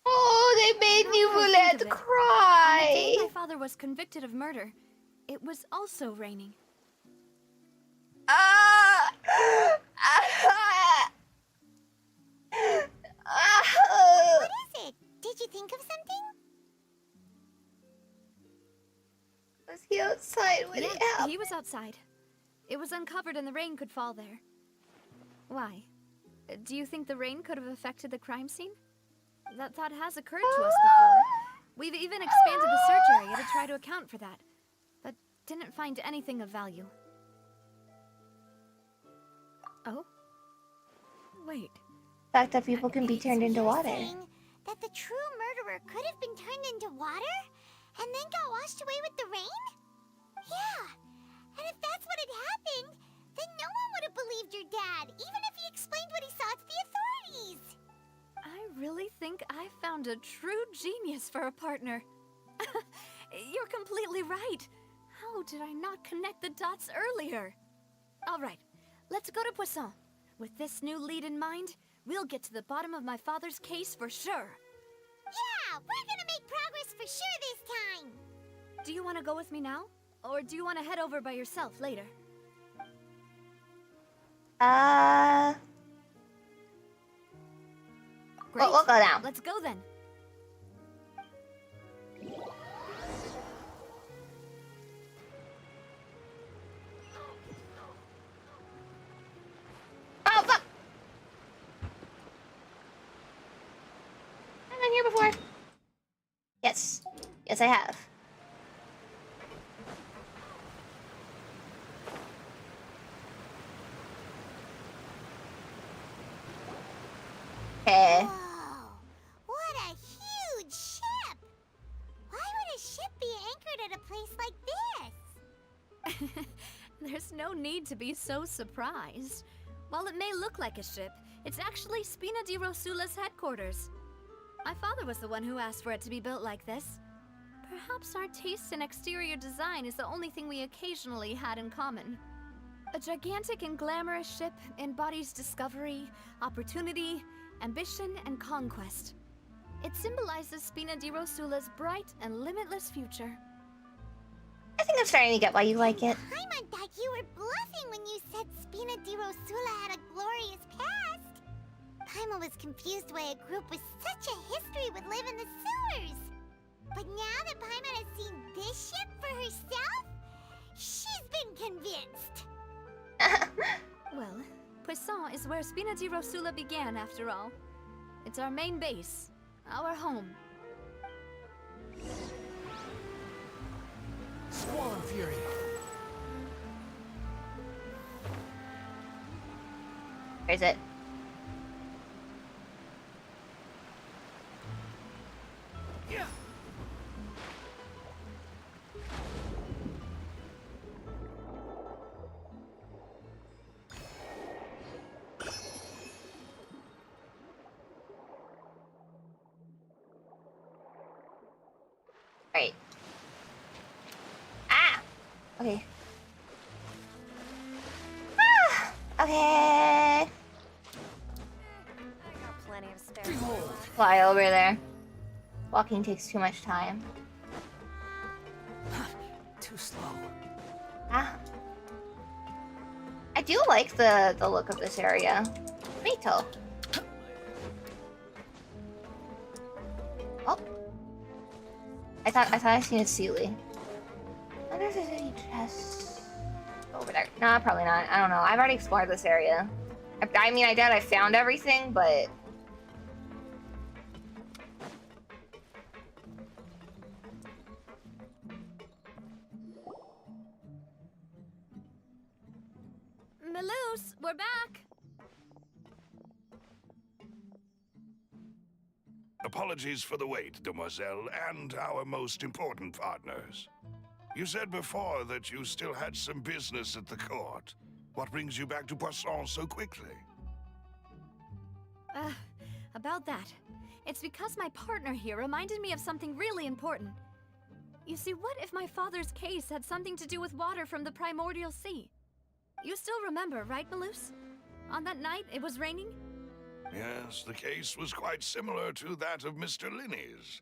S1: Oh, they made me
S3: Now that I
S1: Roulette
S3: think of it,
S1: cry.
S3: On the day my father was convicted of murder, it was also raining.
S1: Ah!
S4: What is it? Did you think of something?
S1: Was he outside when it happened?
S3: He was outside. It was uncovered and the rain could fall there. Why? Do you think the rain could have affected the crime scene? That thought has occurred to us before. We've even expanded the search area to try to account for that, but didn't find anything of value. Oh? Wait.
S1: The fact that people can be turned into water.
S4: Saying that the true murderer could have been turned into water and then got washed away with the rain? Yeah. And if that's what had happened, then no one would have believed your dad, even if he explained what he saw to the authorities.
S3: I really think I found a true genius for a partner. You're completely right. How did I not connect the dots earlier? All right, let's go to Poisson. With this new lead in mind, we'll get to the bottom of my father's case for sure.
S4: Yeah, we're gonna make progress for sure this time.
S3: Do you want to go with me now? Or do you want to head over by yourself later? Great.
S1: We'll go down.
S3: Let's go then.
S1: Oh, fuck! I've been here before. Yes. Yes, I have. Okay.
S4: Whoa, what a huge ship! Why would a ship be anchored at a place like this?
S3: There's no need to be so surprised. While it may look like a ship, it's actually Spina di Rosula's headquarters. My father was the one who asked for it to be built like this. Perhaps our taste in exterior design is the only thing we occasionally had in common. A gigantic and glamorous ship embodies discovery, opportunity, ambition, and conquest. It symbolizes Spina di Rosula's bright and limitless future.
S1: I think I'm starting to get why you like it.
S4: Paimon thought you were bluffing when you said Spina di Rosula had a glorious past. Paimon was confused why a group with such a history would live in the sewers. But now that Paimon has seen this ship for herself, she's been convinced.
S3: Well, Poisson is where Spina di Rosula began, after all. It's our main base, our home.
S8: Squall Fury.
S1: Where is it?
S8: Yeah.
S1: Right. Ah! Okay. Ah! Okay.
S4: I got plenty of spare.
S8: Behold.
S1: Fly over there. Walking takes too much time.
S8: Too slow.
S1: Ah. I do like the look of this area. Rito. Oh. I thought I seen a Sealy. I wonder if there's any chests over there. Nah, probably not. I don't know. I've already explored this area. I mean, I doubt I found everything, but
S3: Maloose, we're back!
S7: Apologies for the wait, demoiselle, and our most important partners. You said before that you still had some business at the court. What brings you back to Poisson so quickly?
S3: About that. It's because my partner here reminded me of something really important. You see, what if my father's case had something to do with water from the primordial sea? You still remember, right, Maloose? On that night, it was raining?
S7: Yes, the case was quite similar to that of Mr. Linney's.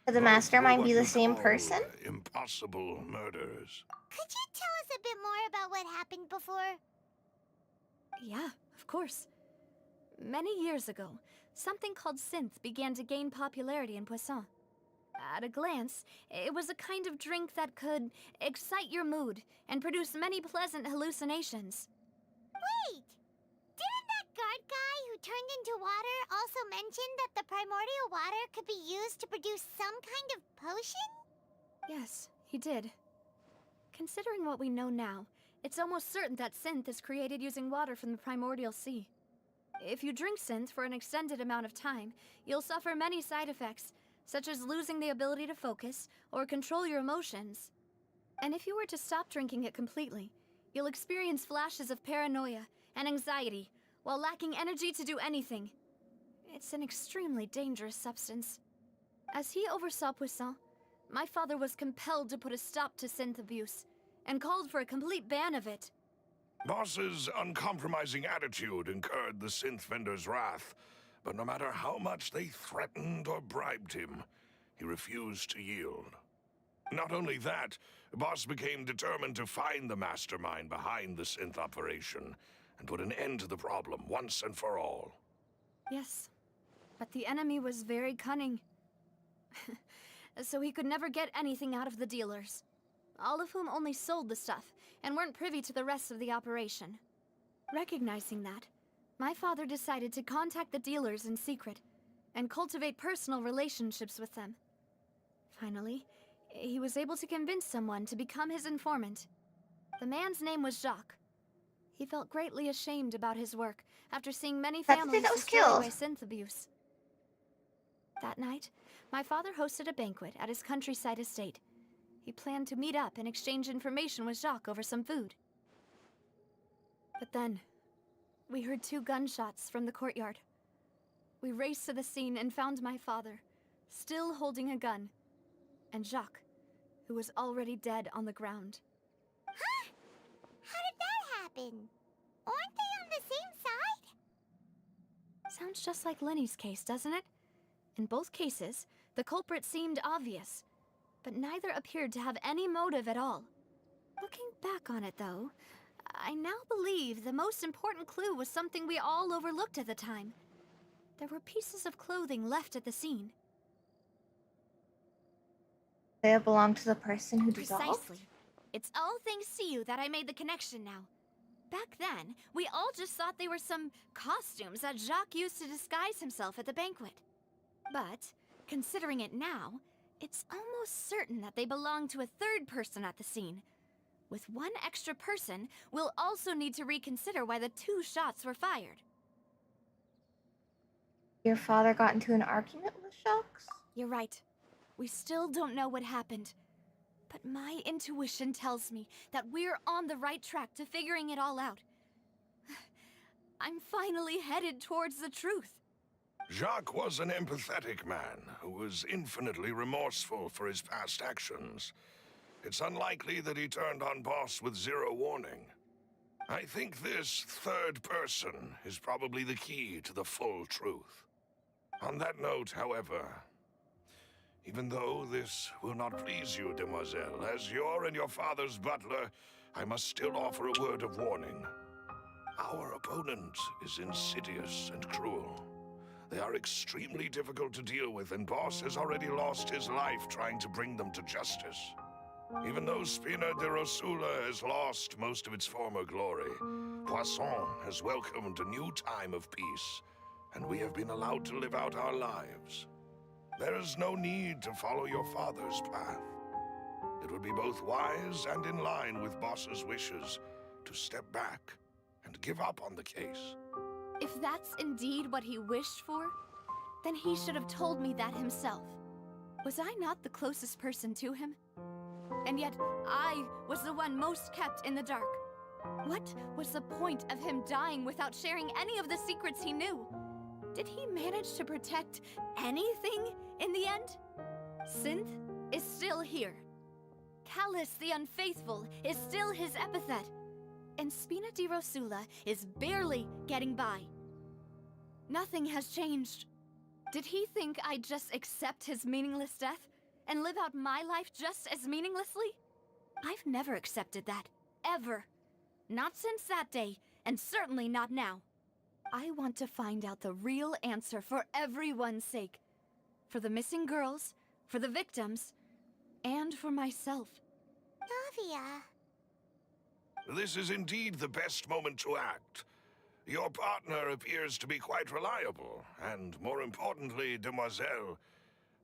S1: could the mastermind be the same person?
S7: Impossible murders.
S4: Could you tell us a bit more about what happened before?
S3: Yeah, of course. Many years ago, something called synth began to gain popularity in Poisson. At a glance, it was a kind of drink that could excite your mood and produce many pleasant hallucinations.
S4: Wait! Didn't that guard guy who turned into water also mention that the primordial water could be used to produce some kind of potion?
S3: Yes, he did. Considering what we know now, it's almost certain that synth is created using water from the primordial sea. If you drink synth for an extended amount of time, you'll suffer many side effects, such as losing the ability to focus or control your emotions. And if you were to stop drinking it completely, you'll experience flashes of paranoia and anxiety while lacking energy to do anything. It's an extremely dangerous substance. As he oversaw Poisson, my father was compelled to put a stop to synth abuse and called for a complete ban of it.
S7: Boss's uncompromising attitude incurred the synth vendor's wrath, but no matter how much they threatened or bribed him, he refused to yield. Not only that, Boss became determined to find the mastermind behind the synth operation and put an end to the problem once and for all.
S3: Yes, but the enemy was very cunning. So he could never get anything out of the dealers, all of whom only sold the stuff and weren't privy to the rest of the operation. Recognizing that, my father decided to contact the dealers in secret and cultivate personal relationships with them. Finally, he was able to convince someone to become his informant. The man's name was Jacques. He felt greatly ashamed about his work after seeing many families
S1: that was
S3: destroyed
S1: killed.
S3: by synth abuse. That night, my father hosted a banquet at his countryside estate. He planned to meet up and exchange information with Jacques over some food. But then, we heard 2 gunshots from the courtyard. We raced to the scene and found my father, still holding a gun, and Jacques, who was already dead on the ground.
S4: Huh? How did that happen? Aren't they on the same side?
S3: Sounds just like Lenny's case, doesn't it? In both cases, the culprit seemed obvious, but neither appeared to have any motive at all. Looking back on it, though, I now believe the most important clue was something we all overlooked at the time. There were pieces of clothing left at the scene.
S1: They belong to the person who dissolved?
S3: Precisely. It's all thanks to you that I made the connection now. Back then, we all just thought they were some costumes that Jacques used to disguise himself at the banquet. But, considering it now, it's almost certain that they belong to a third person at the scene. With one extra person, we'll also need to reconsider why the 2 shots were fired.
S1: Your father got into an argument with Jacques?
S3: You're right. We still don't know what happened. But my intuition tells me that we're on the right track to figuring it all out. I'm finally headed towards the truth.
S7: Jacques was an empathetic man who was infinitely remorseful for his past actions. It's unlikely that he turned on Boss with 0 warning. I think this third person is probably the key to the full truth. On that note, however, even though this will not please you, demoiselle, as your and your father's butler, I must still offer a word of warning. Our opponent is insidious and cruel. They are extremely difficult to deal with, and Boss has already lost his life trying to bring them to justice. Even though Spina de Rosula has lost most of its former glory, Poisson has welcomed a new time of peace, and we have been allowed to live out our lives. There is no need to follow your father's path. It would be both wise and in line with Boss's wishes to step back and give up on the case.
S3: If that's indeed what he wished for, then he should have told me that himself. Was I not the closest person to him? And yet, I was the one most kept in the dark. What was the point of him dying without sharing any of the secrets he knew? Did he manage to protect anything in the end? Synth is still here. Callus the Unfaithful is still his epithet. And Spina di Rosula is barely getting by. Nothing has changed. Did he think I'd just accept his meaningless death and live out my life just as meaninglessly? I've never accepted that. Ever. Not since that day, and certainly not now. I want to find out the real answer for everyone's sake. For the missing girls, for the victims, and for myself.
S4: Navia.
S7: This is indeed the best moment to act. Your partner appears to be quite reliable, and more importantly, demoiselle,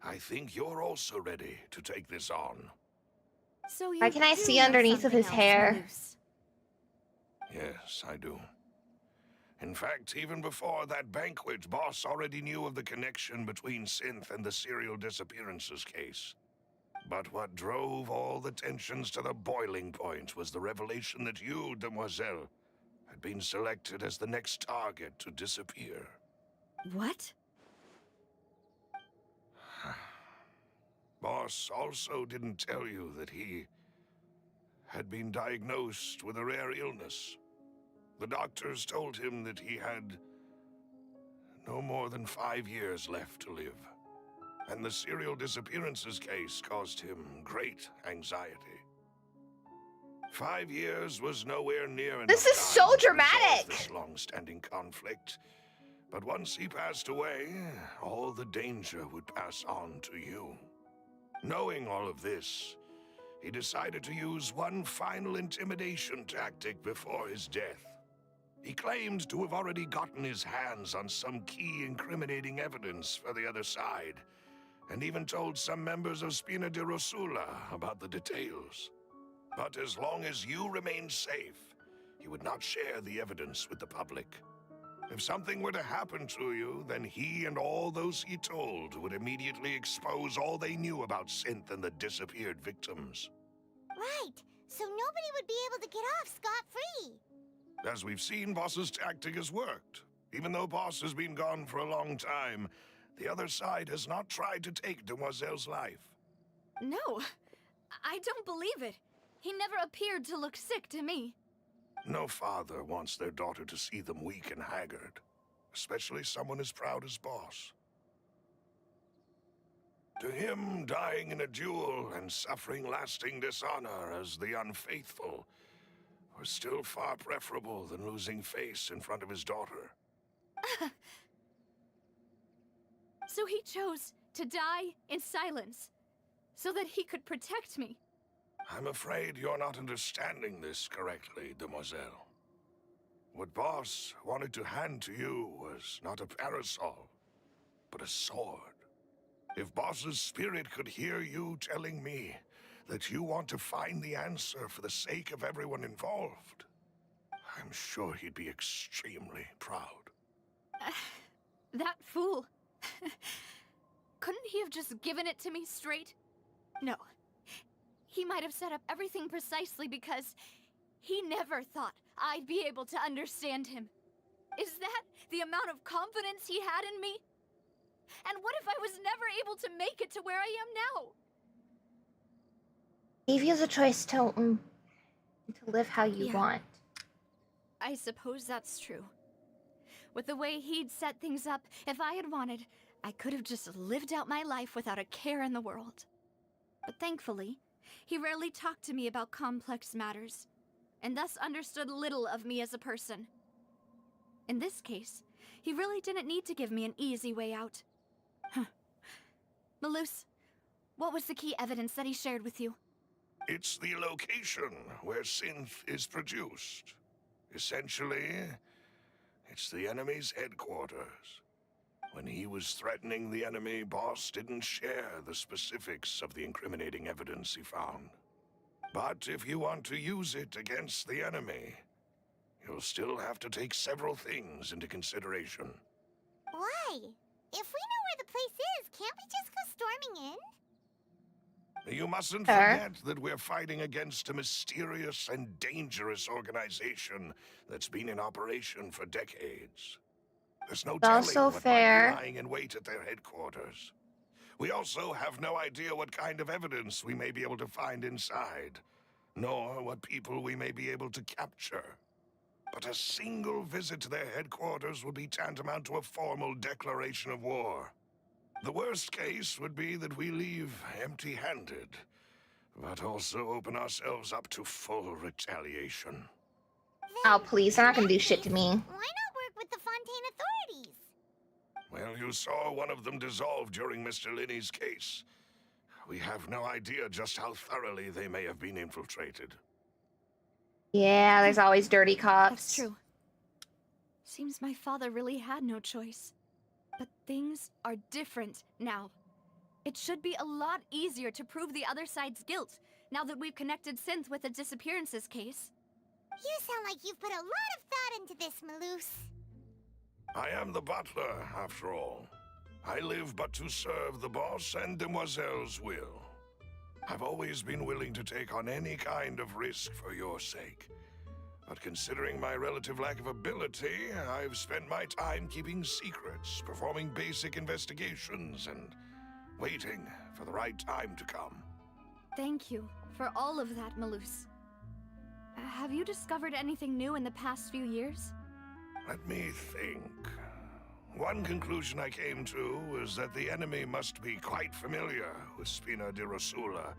S7: I think you're also ready to take this on.
S3: So you
S1: Why can I
S3: do
S1: see
S3: know
S1: underneath of his
S3: something else,
S1: hair?
S3: Malus.
S7: Yes, I do. In fact, even before that banquet, Boss already knew of the connection between Synth and the serial disappearances case. But what drove all the tensions to the boiling point was the revelation that you, demoiselle, had been selected as the next target to disappear.
S3: What?
S7: Boss also didn't tell you that he had been diagnosed with a rare illness. The doctors told him that he had no more than 5 years left to live. And the serial disappearances case caused him great anxiety. 5 years was nowhere near enough.
S1: This is
S7: time
S1: so
S7: to resolve
S1: dramatic.
S7: this long-standing conflict. But once he passed away, all the danger would pass on to you. Knowing all of this, he decided to use one final intimidation tactic before his death. He claimed to have already gotten his hands on some key incriminating evidence for the other side, and even told some members of Spina de Rosula about the details. But as long as you remained safe, he would not share the evidence with the public. If something were to happen to you, then he and all those he told would immediately expose all they knew about Synth and the disappeared victims.
S4: Right, so nobody would be able to get off scot-free.
S7: As we've seen, Boss's tactic has worked. Even though Boss has been gone for a long time, the other side has not tried to take Demoiselle's life.
S3: No, I don't believe it. He never appeared to look sick to me.
S7: No father wants their daughter to see them weak and haggard, especially someone as proud as Boss. To him, dying in a duel and suffering lasting dishonor as the unfaithful was still far preferable than losing face in front of his daughter.
S3: So he chose to die in silence, so that he could protect me.
S7: I'm afraid you're not understanding this correctly, demoiselle. What Boss wanted to hand to you was not a parasol, but a sword. If Boss's spirit could hear you telling me that you want to find the answer for the sake of everyone involved, I'm sure he'd be extremely proud.
S3: That fool. Couldn't he have just given it to me straight? No. He might have set up everything precisely because he never thought I'd be able to understand him. Is that the amount of confidence he had in me? And what if I was never able to make it to where I am now?
S1: Gave you the choice to live how you want.
S3: I suppose that's true. With the way he'd set things up, if I had wanted, I could have just lived out my life without a care in the world. But thankfully, he rarely talked to me about complex matters, and thus understood little of me as a person. In this case, he really didn't need to give me an easy way out. Malus, what was the key evidence that he shared with you?
S7: It's the location where synth is produced. Essentially, it's the enemy's headquarters. When he was threatening the enemy, Boss didn't share the specifics of the incriminating evidence he found. But if you want to use it against the enemy, you'll still have to take several things into consideration.
S4: Why? If we know where the place is, can't we just go storming in?
S7: You mustn't forget that we're fighting against a mysterious and dangerous organization that's been in operation for decades. There's no telling
S1: Also
S7: what
S1: fair.
S7: might be lying in wait at their headquarters. We also have no idea what kind of evidence we may be able to find inside, nor what people we may be able to capture. But a single visit to their headquarters would be tantamount to a formal declaration of war. The worst case would be that we leave empty-handed, but also open ourselves up to full retaliation.
S1: Oh, please, they're not gonna do shit to me.
S4: Why not work with the Fontaine authorities?
S7: Well, you saw one of them dissolve during Mr. Linney's case. We have no idea just how thoroughly they may have been infiltrated.
S1: Yeah, there's always dirty cops.
S3: That's true. Seems my father really had no choice. But things are different now. It should be a lot easier to prove the other side's guilt, now that we've connected Synth with the disappearances case.
S4: You sound like you've put a lot of thought into this, Malus.
S7: I am the butler, after all. I live but to serve the boss and Demoiselle's will. I've always been willing to take on any kind of risk for your sake. But considering my relative lack of ability, I've spent my time keeping secrets, performing basic investigations, and waiting for the right time to come.
S3: Thank you for all of that, Malus. Have you discovered anything new in the past few years?
S7: Let me think. One conclusion I came to was that the enemy must be quite familiar with Spina di Rosula,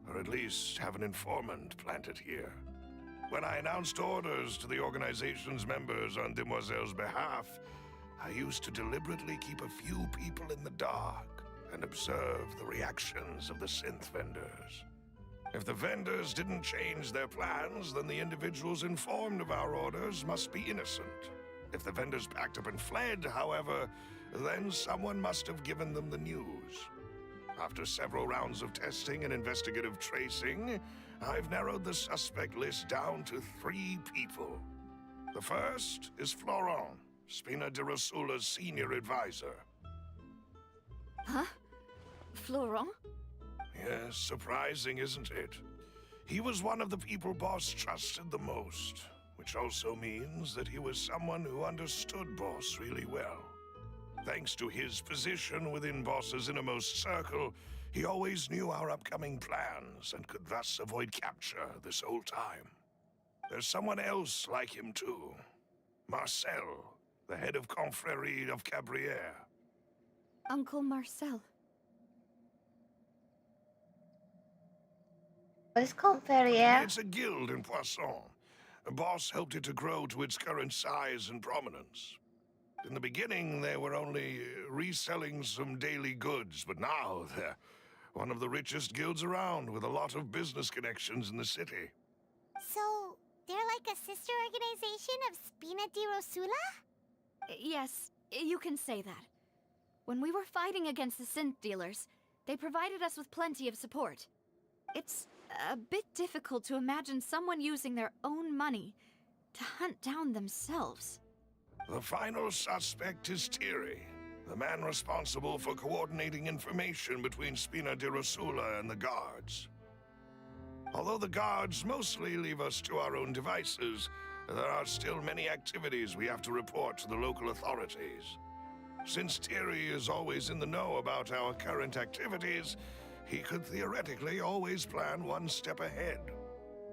S7: or at least have an informant planted here. When I announced orders to the organization's members on Demoiselle's behalf, I used to deliberately keep a few people in the dark and observe the reactions of the synth vendors. If the vendors didn't change their plans, then the individuals informed of our orders must be innocent. If the vendors packed up and fled, however, then someone must have given them the news. After several rounds of testing and investigative tracing, I've narrowed the suspect list down to 3 people. The first is Florent, Spina di Rosula's senior advisor.
S3: Huh? Florent?
S7: Yes, surprising, isn't it? He was one of the people Boss trusted the most, which also means that he was someone who understood Boss really well. Thanks to his position within Boss's innermost circle, he always knew our upcoming plans and could thus avoid capture this whole time. There's someone else like him too. Marcel, the head of Confrérie of Cabrières.
S3: Uncle Marcel.
S1: What is Confrérie?
S7: It's a guild in Poisson. Boss helped it to grow to its current size and prominence. In the beginning, they were only reselling some daily goods, but now they're one of the richest guilds around, with a lot of business connections in the city.
S4: So, They're like a sister organization of Spina di Rosula?
S3: Yes, you can say that. When we were fighting against the synth dealers, they provided us with plenty of support. It's a bit difficult to imagine someone using their own money to hunt down themselves.
S7: The final suspect is Thierry, the man responsible for coordinating information between Spina di Rosula and the guards. Although the guards mostly leave us to our own devices, there are still many activities we have to report to the local authorities. Since Thierry is always in the know about our current activities, he could theoretically always plan one step ahead.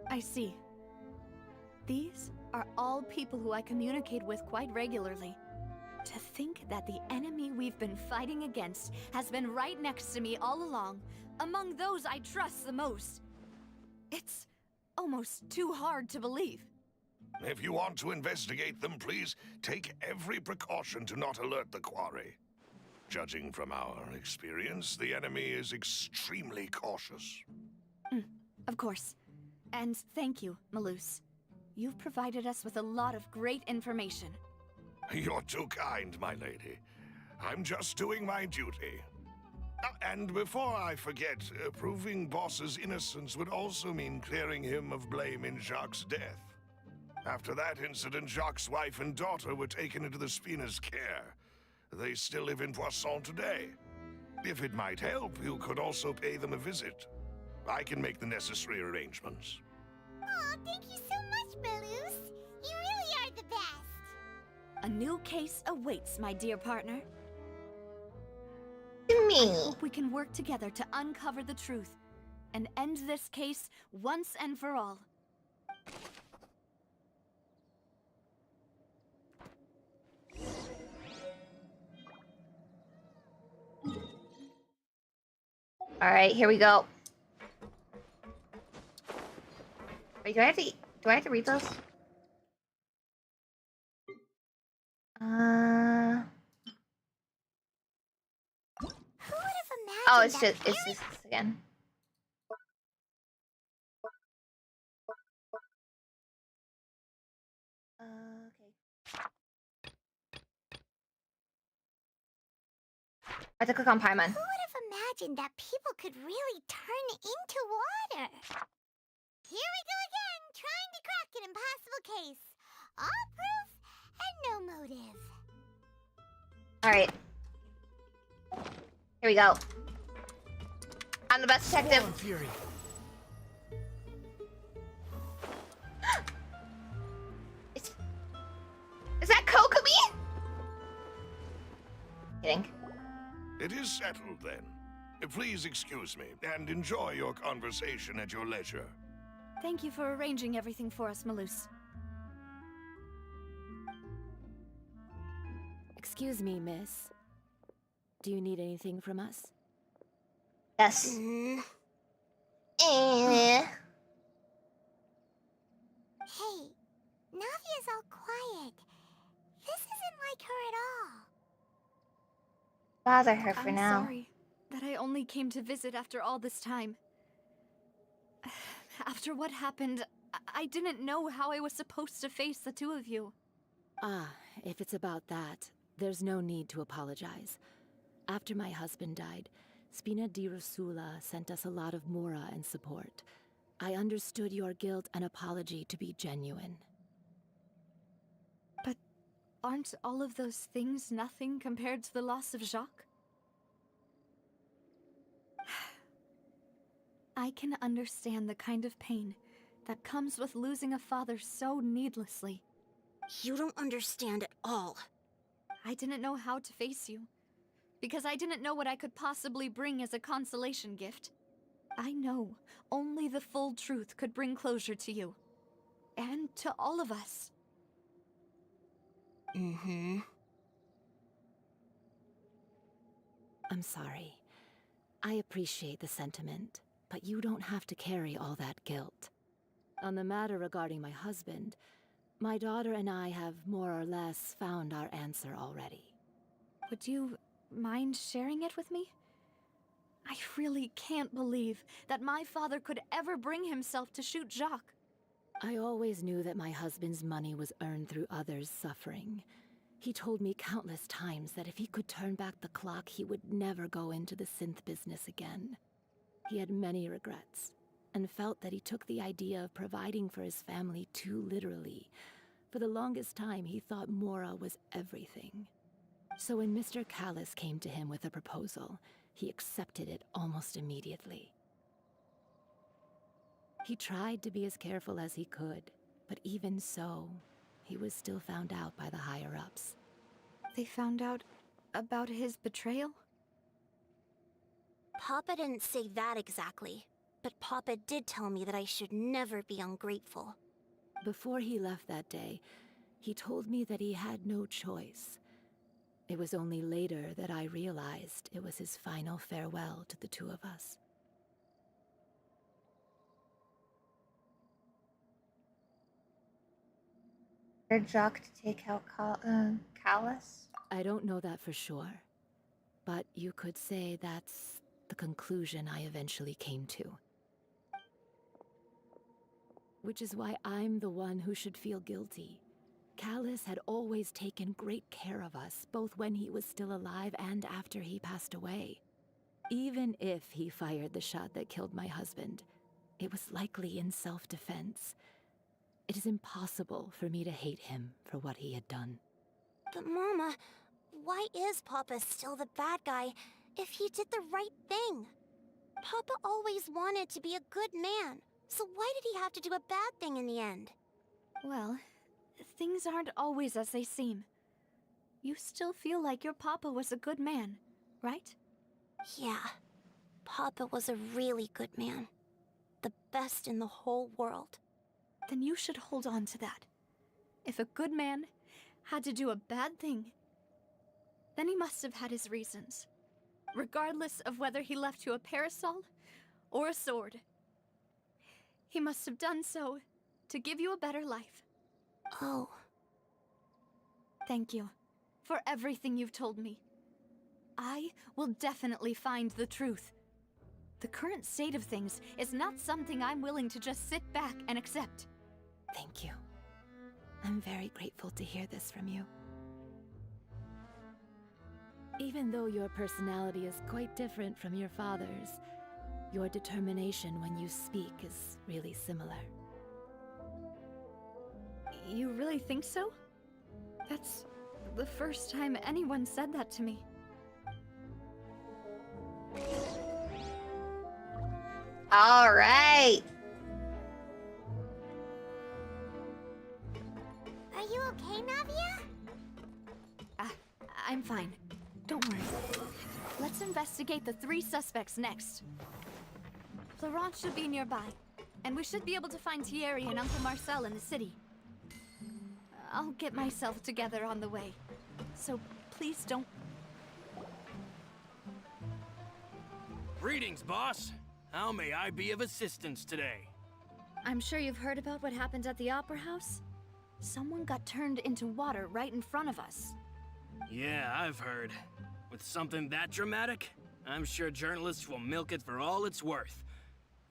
S3: I see. These are all people who I communicate with quite regularly. To think that the enemy we've been fighting against has been right next to me all along, among those I trust the most. It's almost too hard to believe.
S7: If you want to investigate them, please take every precaution to not alert the quarry. Judging from our experience, the enemy is extremely cautious.
S3: Of course. And thank you, Malus. You've provided us with a lot of great information.
S7: You're too kind, my lady. I'm just doing my duty. And before I forget, proving Boss's innocence would also mean clearing him of blame in Jacques' death. After that incident, Jacques' wife and daughter were taken into the Spina's care. They still live in Poisson today. If it might help, you could also pay them a visit. I can make the necessary arrangements.
S4: Oh, thank you so much, Malus. You really are the best.
S3: A new case awaits, my dear partner.
S1: Me.
S3: Hope we can work together to uncover the truth and end this case once and for all.
S1: All right, here we go. Wait, do I have to read those?
S4: Who would have imagined
S1: Oh, it's
S4: that
S1: just this again. Okay. I have to click on Paimon.
S4: Who would have imagined that people could really turn into water? Here we go again, trying to crack an impossible case. All proof and no motive.
S1: Alright. Here we go. I'm the best detective.
S8: Come on, Fury.
S1: Is that Kokomi? Kidding.
S7: It is settled, then. Please excuse me, and enjoy your conversation at your leisure.
S3: Thank you for arranging everything for us, Malus.
S6: Excuse me, miss. Do you need anything from us?
S1: Yes.
S4: Hey, Navia's all quiet. This isn't like her at all.
S1: Bother her for
S3: I'm
S1: now.
S3: sorry that I only came to visit after all this time. After what happened, I didn't know how I was supposed to face the two of you.
S6: Ah, if it's about that, there's no need to apologize. After my husband died, Spina di Rosula sent us a lot of mora and support. I understood your guilt and apology to be genuine.
S3: But aren't all of those things nothing compared to the loss of Jacques? I can understand the kind of pain that comes with losing a father so needlessly.
S11: You don't understand at all.
S3: I didn't know how to face you, because I didn't know what I could possibly bring as a consolation gift. I know only the full truth could bring closure to you. And to all of us.
S6: I'm sorry. I appreciate the sentiment, but you don't have to carry all that guilt. On the matter regarding my husband, my daughter and I have more or less found our answer already.
S3: Would you mind sharing it with me? I really can't believe that my father could ever bring himself to shoot Jacques.
S6: I always knew that my husband's money was earned through others' suffering. He told me countless times that if he could turn back the clock, he would never go into the synth business again. He had many regrets, and felt that he took the idea of providing for his family too literally. For the longest time, he thought Mora was everything. So when Mr. Callus came to him with a proposal, he accepted it almost immediately. He tried to be as careful as he could, but even so, he was still found out by the higher-ups.
S3: They found out about his betrayal?
S11: Papa didn't say that exactly, but Papa did tell me that I should never be ungrateful.
S6: Before he left that day, he told me that he had no choice. It was only later that I realized it was his final farewell to the two of us.
S1: Did Jock to take out Callus?
S6: I don't know that for sure, but you could say that's the conclusion I eventually came to. Which is why I'm the one who should feel guilty. Callus had always taken great care of us, both when he was still alive and after he passed away. Even if he fired the shot that killed my husband, it was likely in self-defense. It is impossible for me to hate him for what he had done.
S11: But Mama, why is Papa still the bad guy if he did the right thing? Papa always wanted to be a good man, so why did he have to do a bad thing in the end?
S3: Well, things aren't always as they seem. You still feel like your papa was a good man, right?
S11: Yeah, Papa was a really good man. The best in the whole world.
S3: Then you should hold on to that. If a good man had to do a bad thing, then he must have had his reasons. Regardless of whether he left you a parasol or a sword. He must have done so to give you a better life.
S11: Oh.
S3: Thank you for everything you've told me. I will definitely find the truth. The current state of things is not something I'm willing to just sit back and accept.
S6: Thank you. I'm very grateful to hear this from you. Even though your personality is quite different from your father's, your determination when you speak is really similar.
S3: You really think so? That's the first time anyone said that to me.
S1: All right.
S4: Are you okay, Navia?
S3: I'm fine. Don't worry. Let's investigate the 3 suspects next. Florent should be nearby, and we should be able to find Thierry and Uncle Marcel in the city. I'll get myself together on the way, so please don't...
S9: Greetings, boss. How may I be of assistance today?
S3: I'm sure you've heard about what happened at the Opera House? Someone got turned into water right in front of us.
S9: Yeah, I've heard. With something that dramatic, I'm sure journalists will milk it for all it's worth.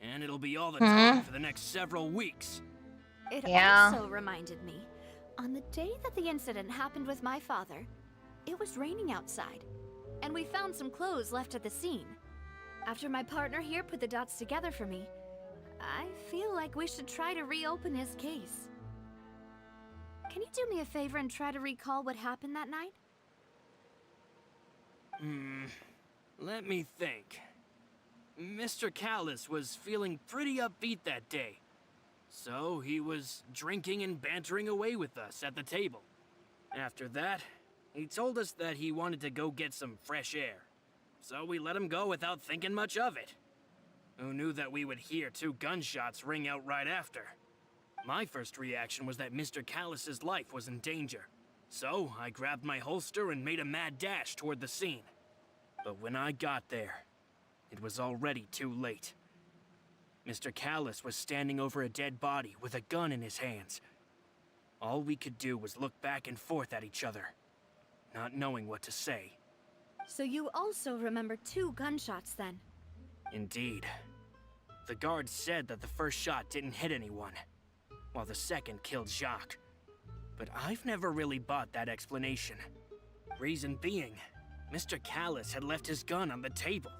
S9: And it'll be all the talk for the next several weeks.
S3: It
S1: Yeah.
S3: also reminded me, on the day that the incident happened with my father, it was raining outside, and we found some clothes left at the scene. After my partner here put the dots together for me, I feel like we should try to reopen his case. Can you do me a favor and try to recall what happened that night?
S9: Let me think. Mr. Callus was feeling pretty upbeat that day. So he was drinking and bantering away with us at the table. After that, he told us that he wanted to go get some fresh air. So we let him go without thinking much of it. Who knew that we would hear 2 gunshots ring out right after? My first reaction was that Mr. Callus's life was in danger. So I grabbed my holster and made a mad dash toward the scene. But when I got there, it was already too late. Mr. Callus was standing over a dead body with a gun in his hands. All we could do was look back and forth at each other, not knowing what to say.
S3: So you also remember 2 gunshots then?
S9: Indeed. The guard said that the first shot didn't hit anyone. while the second killed Jacques. But I've never really bought that explanation. Reason being, Mr. Callus had left his gun on the table.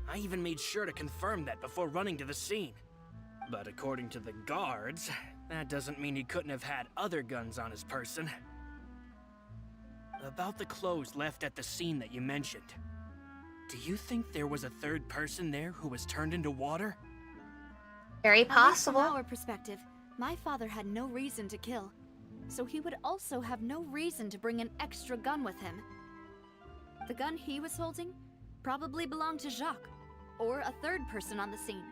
S9: I even made sure to confirm that before running to the scene. But according to the guards, that doesn't mean he couldn't have had other guns on his person. About the clothes left at the scene that you mentioned. Do you think there was a third person there who was turned into water?
S1: Very
S3: At least
S1: possible.
S3: From our perspective, my father had no reason to kill. So he would also have no reason to bring an extra gun with him. The gun he was holding probably belonged to Jacques, or a third person on the scene.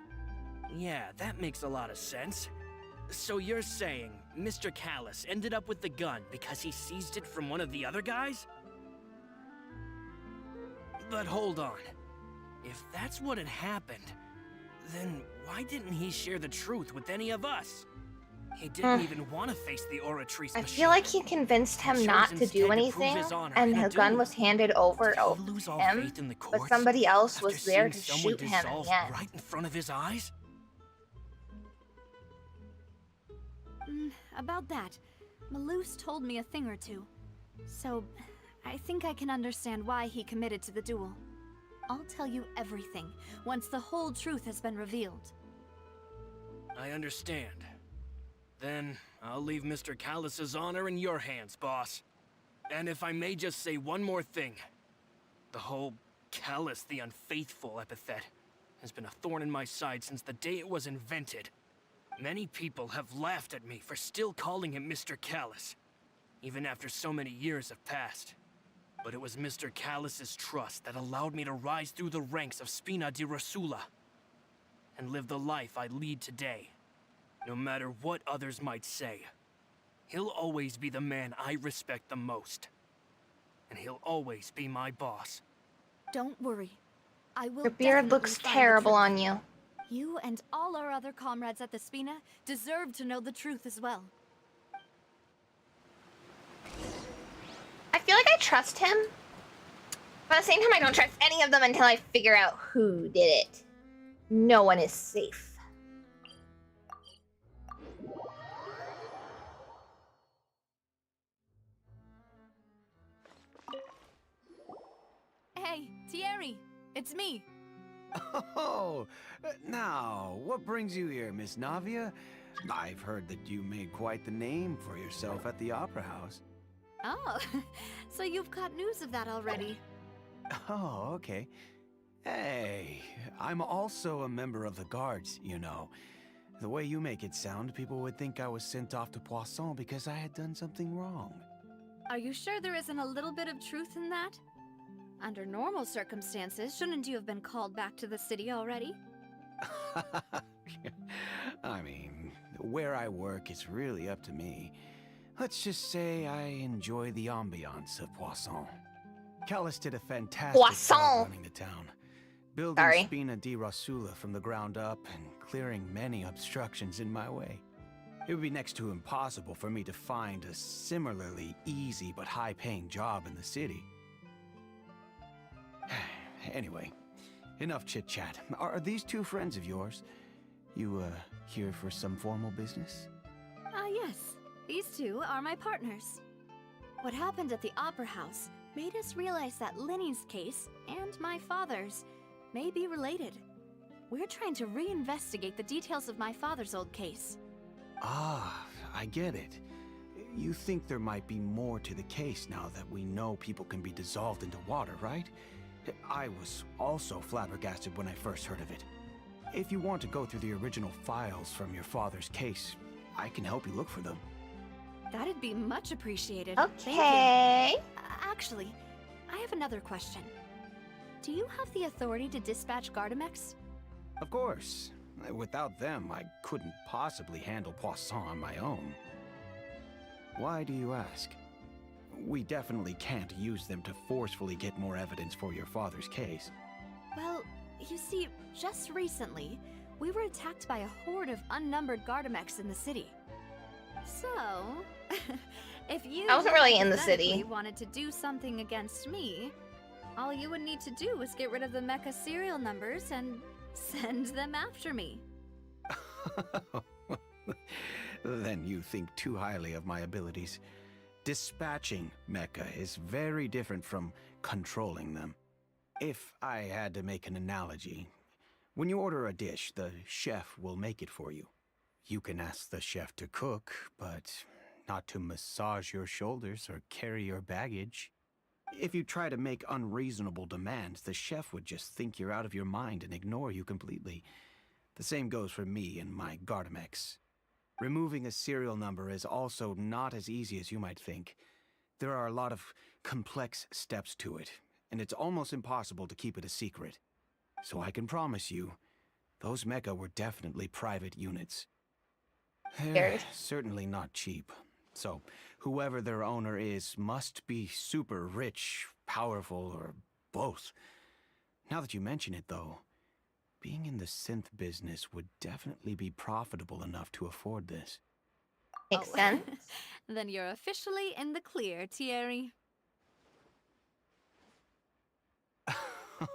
S9: Yeah, that makes a lot of sense. So you're saying Mr. Callus ended up with the gun because he seized it from one of the other guys? But hold on. If that's what had happened, then why didn't he share the truth with any of us? He didn't even want to face the Oratrice
S1: I
S9: machine.
S1: feel like he convinced him not to do anything, and the gun was handed over to him, but somebody else was there to shoot him in the end.
S9: Right in front of his eyes?
S3: About that, Malus told me a thing or two. So, I think I can understand why he committed to the duel. I'll tell you everything, once the whole truth has been revealed.
S9: I understand. Then, I'll leave Mr. Callus's honor in your hands, boss. And if I may just say one more thing. The whole Callus the Unfaithful epithet has been a thorn in my side since the day it was invented. Many people have laughed at me for still calling him Mr. Callus, even after so many years have passed. But it was Mr. Callus's trust that allowed me to rise through the ranks of Spina di Rosula and live the life I lead today. No matter what others might say, he'll always be the man I respect the most. And he'll always be my boss.
S3: Don't worry. I will
S1: Your beard looks
S3: definitely find the
S1: terrible
S3: truth.
S1: on you.
S3: You and all our other comrades at the Spina deserve to know the truth as well.
S1: I feel like I trust him, but at the same time I don't trust any of them until I figure out who did it. No one is safe.
S3: Hey, Thierry, it's me.
S12: Oh, now, what brings you here, Miss Navia? I've heard that you made quite the name for yourself at the Opera House.
S3: Oh, so you've got news of that already.
S12: Oh, okay. Hey, I'm also a member of the guards, you know. The way you make it sound, people would think I was sent off to Poisson because I had done something wrong.
S3: Are you sure there isn't a little bit of truth in that? Under normal circumstances, shouldn't you have been called back to the city already?
S12: I mean, where I work is really up to me. Let's just say I enjoy the ambiance of Poisson. Callus did a fantastic job running the town, building Spina di Rosula from the ground up and clearing many obstructions in my way. It would be next to impossible for me to find a similarly easy but high-paying job in the city. Anyway, enough chit-chat. Are these two friends of yours? You, here for some formal business?
S3: Yes. These two are my partners. What happened at the Opera House made us realize that Linny's case and my father's may be related. We're trying to reinvestigate the details of my father's old case.
S12: Ah, I get it. You think there might be more to the case now that we know people can be dissolved into water, right? I was also flabbergasted when I first heard of it. If you want to go through the original files from your father's case, I can help you look for them.
S3: That'd be much appreciated.
S1: Okay.
S3: Thank you. Actually, I have another question. Do you have the authority to dispatch Gardamex?
S12: Of course. Without them, I couldn't possibly handle Poisson on my own. Why do you ask? We definitely can't use them to forcefully get more evidence for your father's case.
S3: Well, you see, just recently, we were attacked by a horde of unnumbered Gardamex in the city. So, if you
S1: I wasn't really in the city.
S3: wanted to do something against me, all you would need to do was get rid of the mecha serial numbers and send them after me.
S12: Then you think too highly of my abilities. Dispatching mecha is very different from controlling them. If I had to make an analogy, when you order a dish, the chef will make it for you. You can ask the chef to cook, but not to massage your shoulders or carry your baggage. If you try to make unreasonable demands, the chef would just think you're out of your mind and ignore you completely. The same goes for me and my Gardamex. Removing a serial number is also not as easy as you might think. There are a lot of complex steps to it, and it's almost impossible to keep it a secret. So I can promise you, those mecha were definitely private units. They're certainly not cheap. So, whoever their owner is must be super rich, powerful, or both. Now that you mention it, though, being in the synth business would definitely be profitable enough to afford this.
S1: Makes sense.
S3: Then you're officially in the clear, Thierry.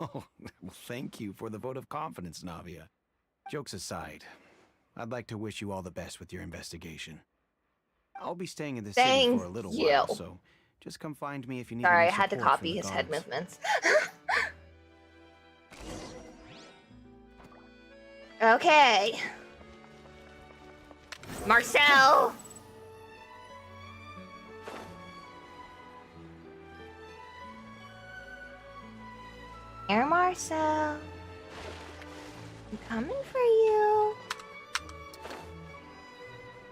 S12: Oh, well, thank you for the vote of confidence, Navia. Jokes aside, I'd like to wish you all the best with your investigation. I'll be staying in the city for a little while, so just come find me if you need
S1: Sorry, I
S12: any
S1: had to
S12: support from
S1: copy
S12: the
S1: his head
S12: guards.
S1: movements. Okay. Marcel! Here, Marcel. I'm coming for you.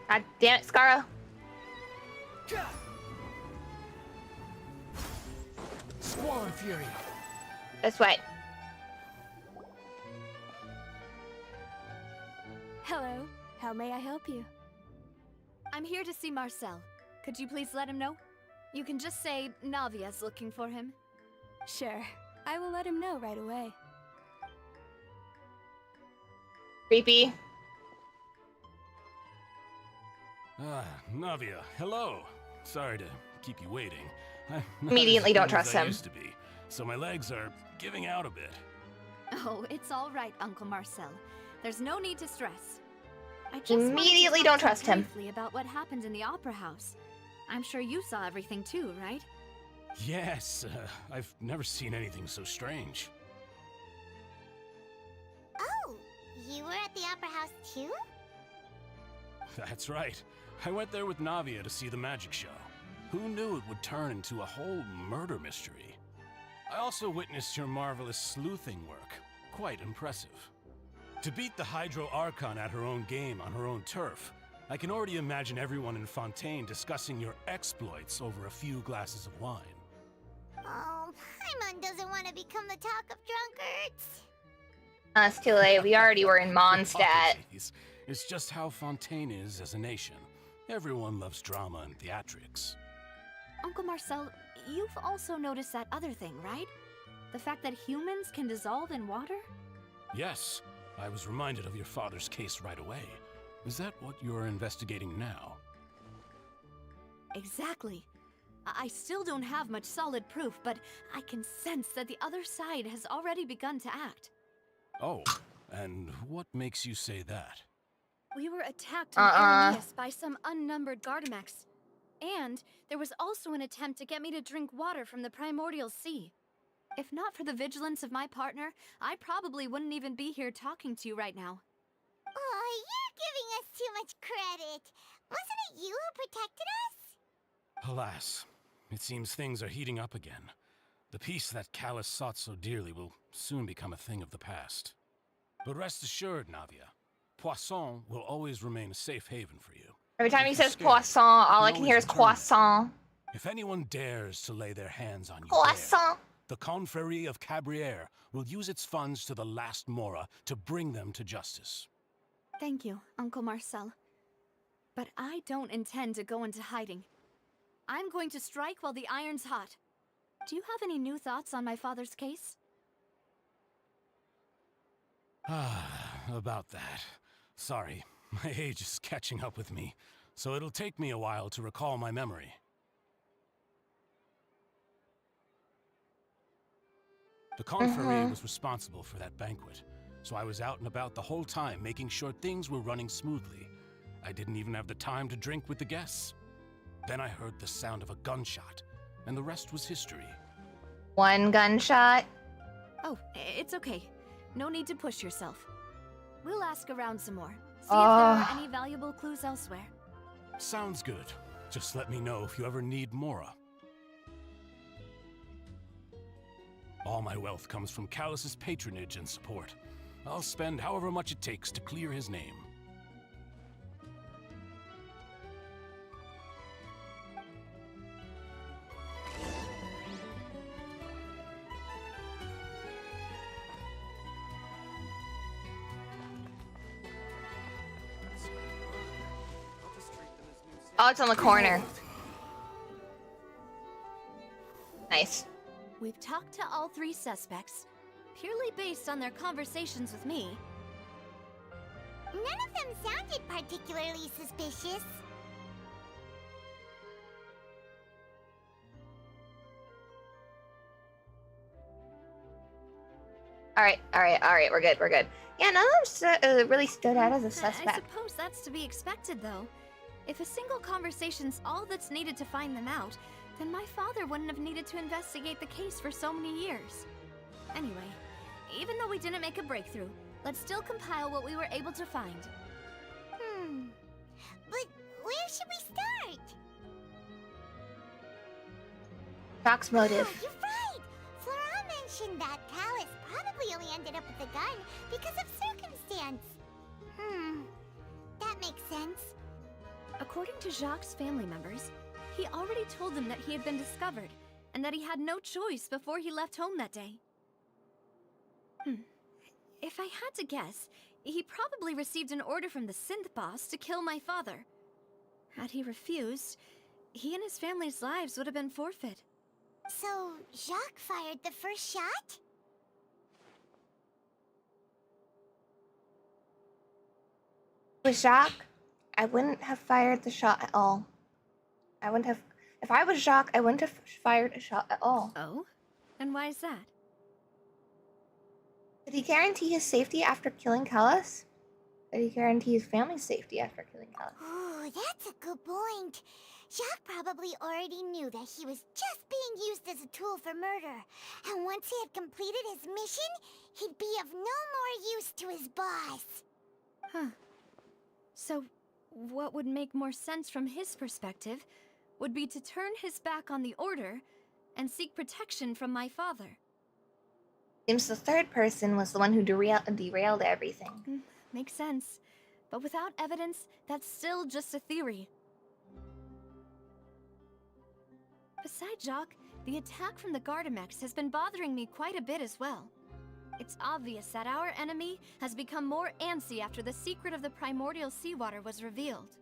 S1: God damn it, Scarra.
S8: Squall Fury.
S1: This way.
S3: Hello. How may I help you? I'm here to see Marcel. Could you please let him know? You can just say Navia's looking for him.
S13: Sure. I will let him know right away.
S1: Creepy.
S14: Ah, Navia, hello. Sorry to keep you waiting. I'm not
S1: Immediately
S14: as
S1: don't
S14: good as
S1: trust
S14: I
S1: him.
S14: used to be, so my legs are giving out a bit.
S3: Oh, it's all right, Uncle Marcel. There's no need to stress. I just
S1: Immediately
S3: wanted to
S1: don't
S3: talk to you
S1: trust him.
S3: briefly about what happened in the opera house. I'm sure you saw everything too, right?
S14: Yes, I've never seen anything so strange.
S4: Oh, you were at the opera house too?
S14: That's right. I went there with Navia to see the magic show. Who knew it would turn into a whole murder mystery? I also witnessed your marvelous sleuthing work. Quite impressive. To beat the Hydro Archon at her own game on her own turf, I can already imagine everyone in Fontaine discussing your exploits over a few glasses of wine.
S4: Oh, Paimon doesn't want to become the talk of drunkards.
S1: It's too late. We already were in Mondstadt.
S14: Apologies. It's just how Fontaine is as a nation. Everyone loves drama and theatrics.
S3: Uncle Marcel, you've also noticed that other thing, right? The fact that humans can dissolve in water?
S14: Yes, I was reminded of your father's case right away. Is that what you're investigating now?
S3: Exactly. I still don't have much solid proof, but I can sense that the other side has already begun to act.
S14: Oh, and what makes you say that?
S3: We were attacked on Araneus by some unnumbered Gardamex. And there was also an attempt to get me to drink water from the primordial sea. If not for the vigilance of my partner, I probably wouldn't even be here talking to you right now.
S4: Oh, you're giving us too much credit. Wasn't it you who protected us?
S14: Alas, it seems things are heating up again. The peace that Callus sought so dearly will soon become a thing of the past. But rest assured, Navia, Poisson will always remain a safe haven for you.
S1: Every time he says croissant, all I can hear is croissant.
S14: If anyone dares to lay their hands on you
S1: Croissant.
S14: the Confrérie of Cabrières will use its funds to the last Mora to bring them to justice.
S3: Thank you, Uncle Marcel. But I don't intend to go into hiding. I'm going to strike while the iron's hot. Do you have any new thoughts on my father's case?
S14: About that. Sorry, my age is catching up with me, so it'll take me a while to recall my memory. The Confrérie was responsible for that banquet, so I was out and about the whole time making sure things were running smoothly. I didn't even have the time to drink with the guests. Then I heard the sound of a gunshot, and the rest was history.
S1: One gunshot?
S3: Oh, it's okay. No need to push yourself. We'll ask around some more. See if there are any valuable clues elsewhere.
S14: Sounds good. Just let me know if you ever need Mora. All my wealth comes from Callus's patronage and support. I'll spend however much it takes to clear his name.
S1: Oh, it's on the corner. Nice.
S3: We've talked to all 3 suspects, purely based on their conversations with me.
S4: None of them sounded particularly suspicious.
S1: Alright, we're good. Yeah, none of them really stood out as a
S3: I
S1: suspect.
S3: suppose that's to be expected, though. If a single conversation's all that's needed to find them out, then my father wouldn't have needed to investigate the case for so many years. Anyway, even though we didn't make a breakthrough, let's still compile what we were able to find.
S4: But where should we start?
S1: Fox motive.
S4: Oh, you're right! Flora mentioned that Callus probably only ended up with the gun because of circumstance. That makes sense.
S3: According to Jacques' family members, he already told them that he had been discovered, and that he had no choice before he left home that day. If I had to guess, he probably received an order from the synth boss to kill my father. Had he refused, he and his family's lives would have been forfeit.
S4: So, Jacques fired the first shot?
S1: With Jacques, I wouldn't have fired the shot at all. I wouldn't have... If I was Jacques, I wouldn't have fired a shot at all.
S3: Oh? And why is that?
S1: Did he guarantee his safety after killing Callus? Did he guarantee his family's safety after killing Callus?
S4: Ooh, that's a good point. Jacques probably already knew that he was just being used as a tool for murder. And once he had completed his mission, he'd be of no more use to his boss.
S3: Huh. So, what would make more sense from his perspective would be to turn his back on the Order and seek protection from my father.
S1: Seems the third person was the one who derailed everything.
S3: Makes sense. But without evidence, that's still just a theory. Besides Jacques, the attack from the Gardamex has been bothering me quite a bit as well. It's obvious that our enemy has become more antsy after the secret of the primordial seawater was revealed.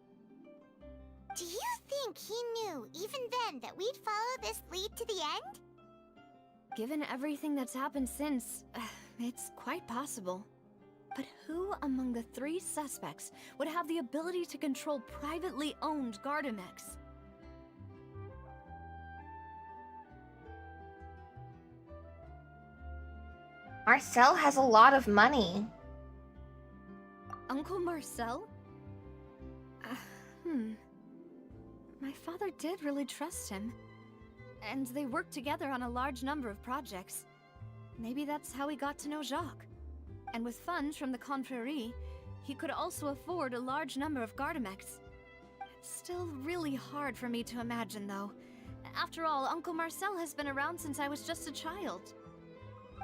S4: Do you think he knew, even then, that we'd follow this lead to the end?
S3: Given everything that's happened since, it's quite possible. But who among the 3 suspects would have the ability to control privately owned Gardamex?
S1: Marcel has a lot of money.
S3: Uncle Marcel? My father did really trust him. And they worked together on a large number of projects. Maybe that's how he got to know Jacques. And with funds from the Confrérie, he could also afford a large number of Gardamex. It's still really hard for me to imagine, though. After all, Uncle Marcel has been around since I was just a child.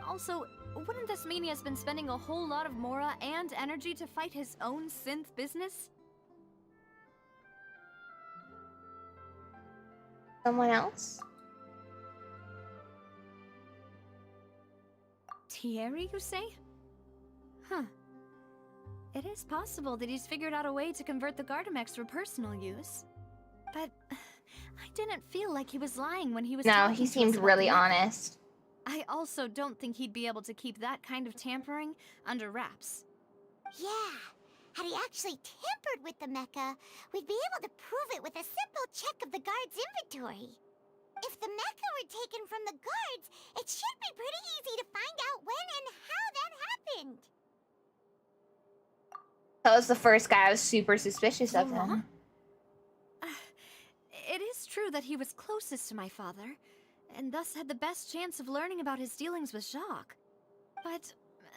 S3: Also, wouldn't this mean he has been spending a whole lot of Mora and energy to fight his own synth business?
S1: Someone else?
S3: Thierry, you say? Huh. It is possible that he's figured out a way to convert the Gardamex for personal use. But I didn't feel like he was lying when he was
S1: No, he seemed really honest.
S3: I also don't think he'd be able to keep that kind of tampering under wraps.
S4: Yeah. Had he actually tampered with the mecha, we'd be able to prove it with a simple check of the guard's inventory. If the mecha were taken from the guards, it should be pretty easy to find out when and how that happened.
S1: That was the first guy I was super suspicious of him.
S3: It is true that he was closest to my father, and thus had the best chance of learning about his dealings with Jacques. But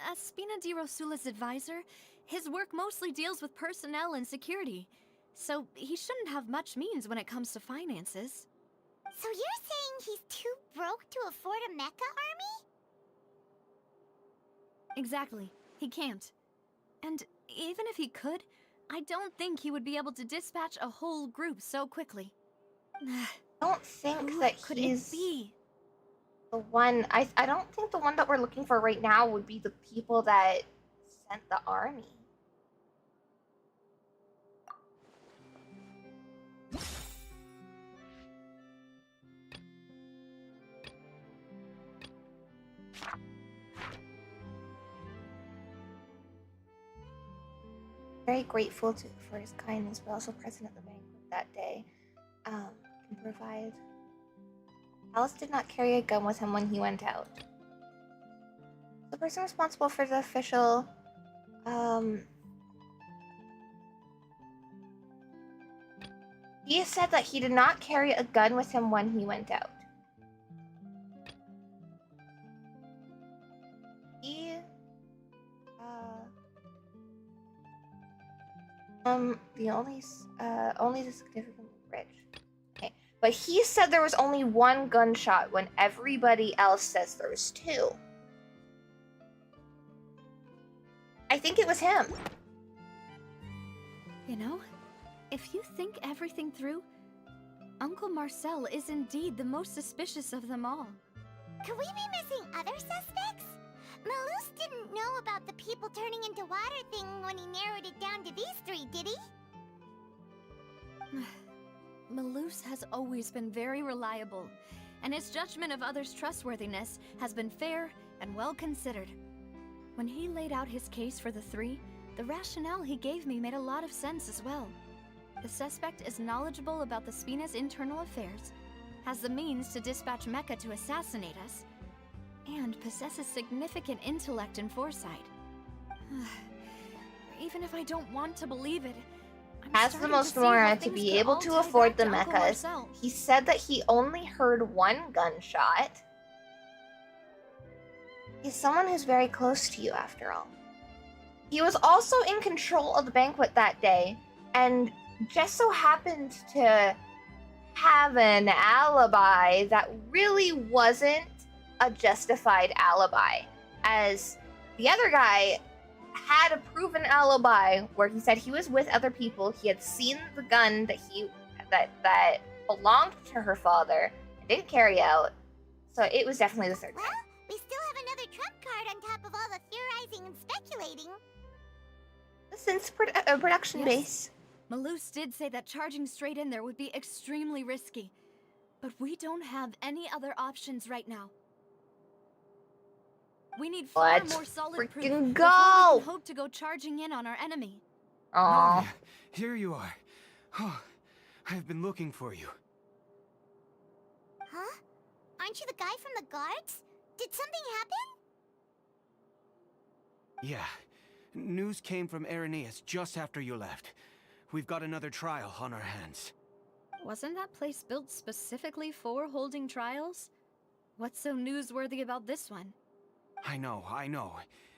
S3: as Spina di Rosula's advisor, his work mostly deals with personnel and security, so he shouldn't have much means when it comes to finances.
S4: So you're saying he's too broke to afford a mecha army?
S3: Exactly. He can't. And even if he could, I don't think he would be able to dispatch a whole group so quickly.
S1: I don't think
S3: Who
S1: that
S3: could
S1: he's
S3: it be?
S1: the one. I don't think the one that we're looking for right now would be the people that sent the army. Very grateful for his kindness, but also present at the banquet that day. Can provide. Alice did not carry a gun with him when he went out. The person responsible for the official, he said that he did not carry a gun with him when he went out. He, only the significantly rich. Okay, but he said there was only one gunshot when everybody else says there was two. I think it was him.
S3: You know, if you think everything through, Uncle Marcel is indeed the most suspicious of them all.
S4: Could we be missing other suspects? Malus didn't know about the people turning into water thing when he narrowed it down to these three, did he?
S3: Malus has always been very reliable, and his judgment of others' trustworthiness has been fair and well considered. When he laid out his case for the three, the rationale he gave me made a lot of sense as well. The suspect is knowledgeable about the Spina's internal affairs, has the means to dispatch Mecha to assassinate us, and possesses significant intellect and foresight. Even if I don't want to believe it,
S1: Has the most mora to be able to afford the mechas. He said that he only heard one gunshot. He's someone who's very close to you, after all. He was also in control of the banquet that day, and just so happened to have an alibi that really wasn't a justified alibi, as the other guy had a proven alibi where he said he was with other people, he had seen the gun that belonged to her father and didn't carry out, so it was definitely the third guy.
S4: We still have another trump card on top of all the theorizing and speculating.
S1: Since production base.
S3: Malus did say that charging straight in there would be extremely risky, but we don't have any other options right now. We need far more solid proof before we can hope to go charging in on our enemy.
S12: Navia, here you are. Oh, I've been looking for you.
S4: Huh? Aren't you the guy from the guards? Did something happen?
S12: Yeah. News came from Irenaeus just after you left. We've got another trial on our hands.
S3: Wasn't that place built specifically for holding trials? What's so newsworthy about this one?
S12: I know.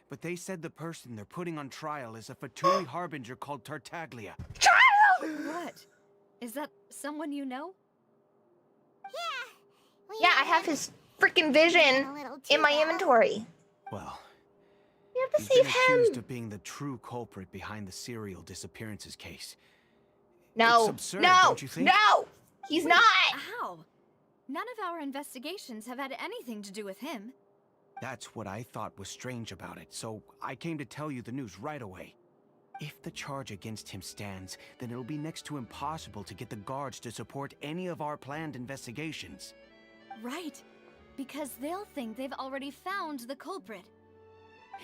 S12: But they said the person they're putting on trial is a Fatui harbinger called Tartaglia.
S1: Trial!
S3: What? Is that someone you know?
S1: Yeah, I have his freaking vision in my inventory.
S12: Well,
S1: we have to
S12: he's
S1: save
S12: been
S1: him.
S12: accused of being the true culprit behind the serial disappearances case.
S1: No,
S12: it's absurd,
S1: no,
S12: don't you think?
S1: no! He's not!
S3: How? None of our investigations have had anything to do with him.
S12: That's what I thought was strange about it, so I came to tell you the news right away. If the charge against him stands, then it'll be next to impossible to get the guards to support any of our planned investigations.
S3: Right, because they'll think they've already found the culprit.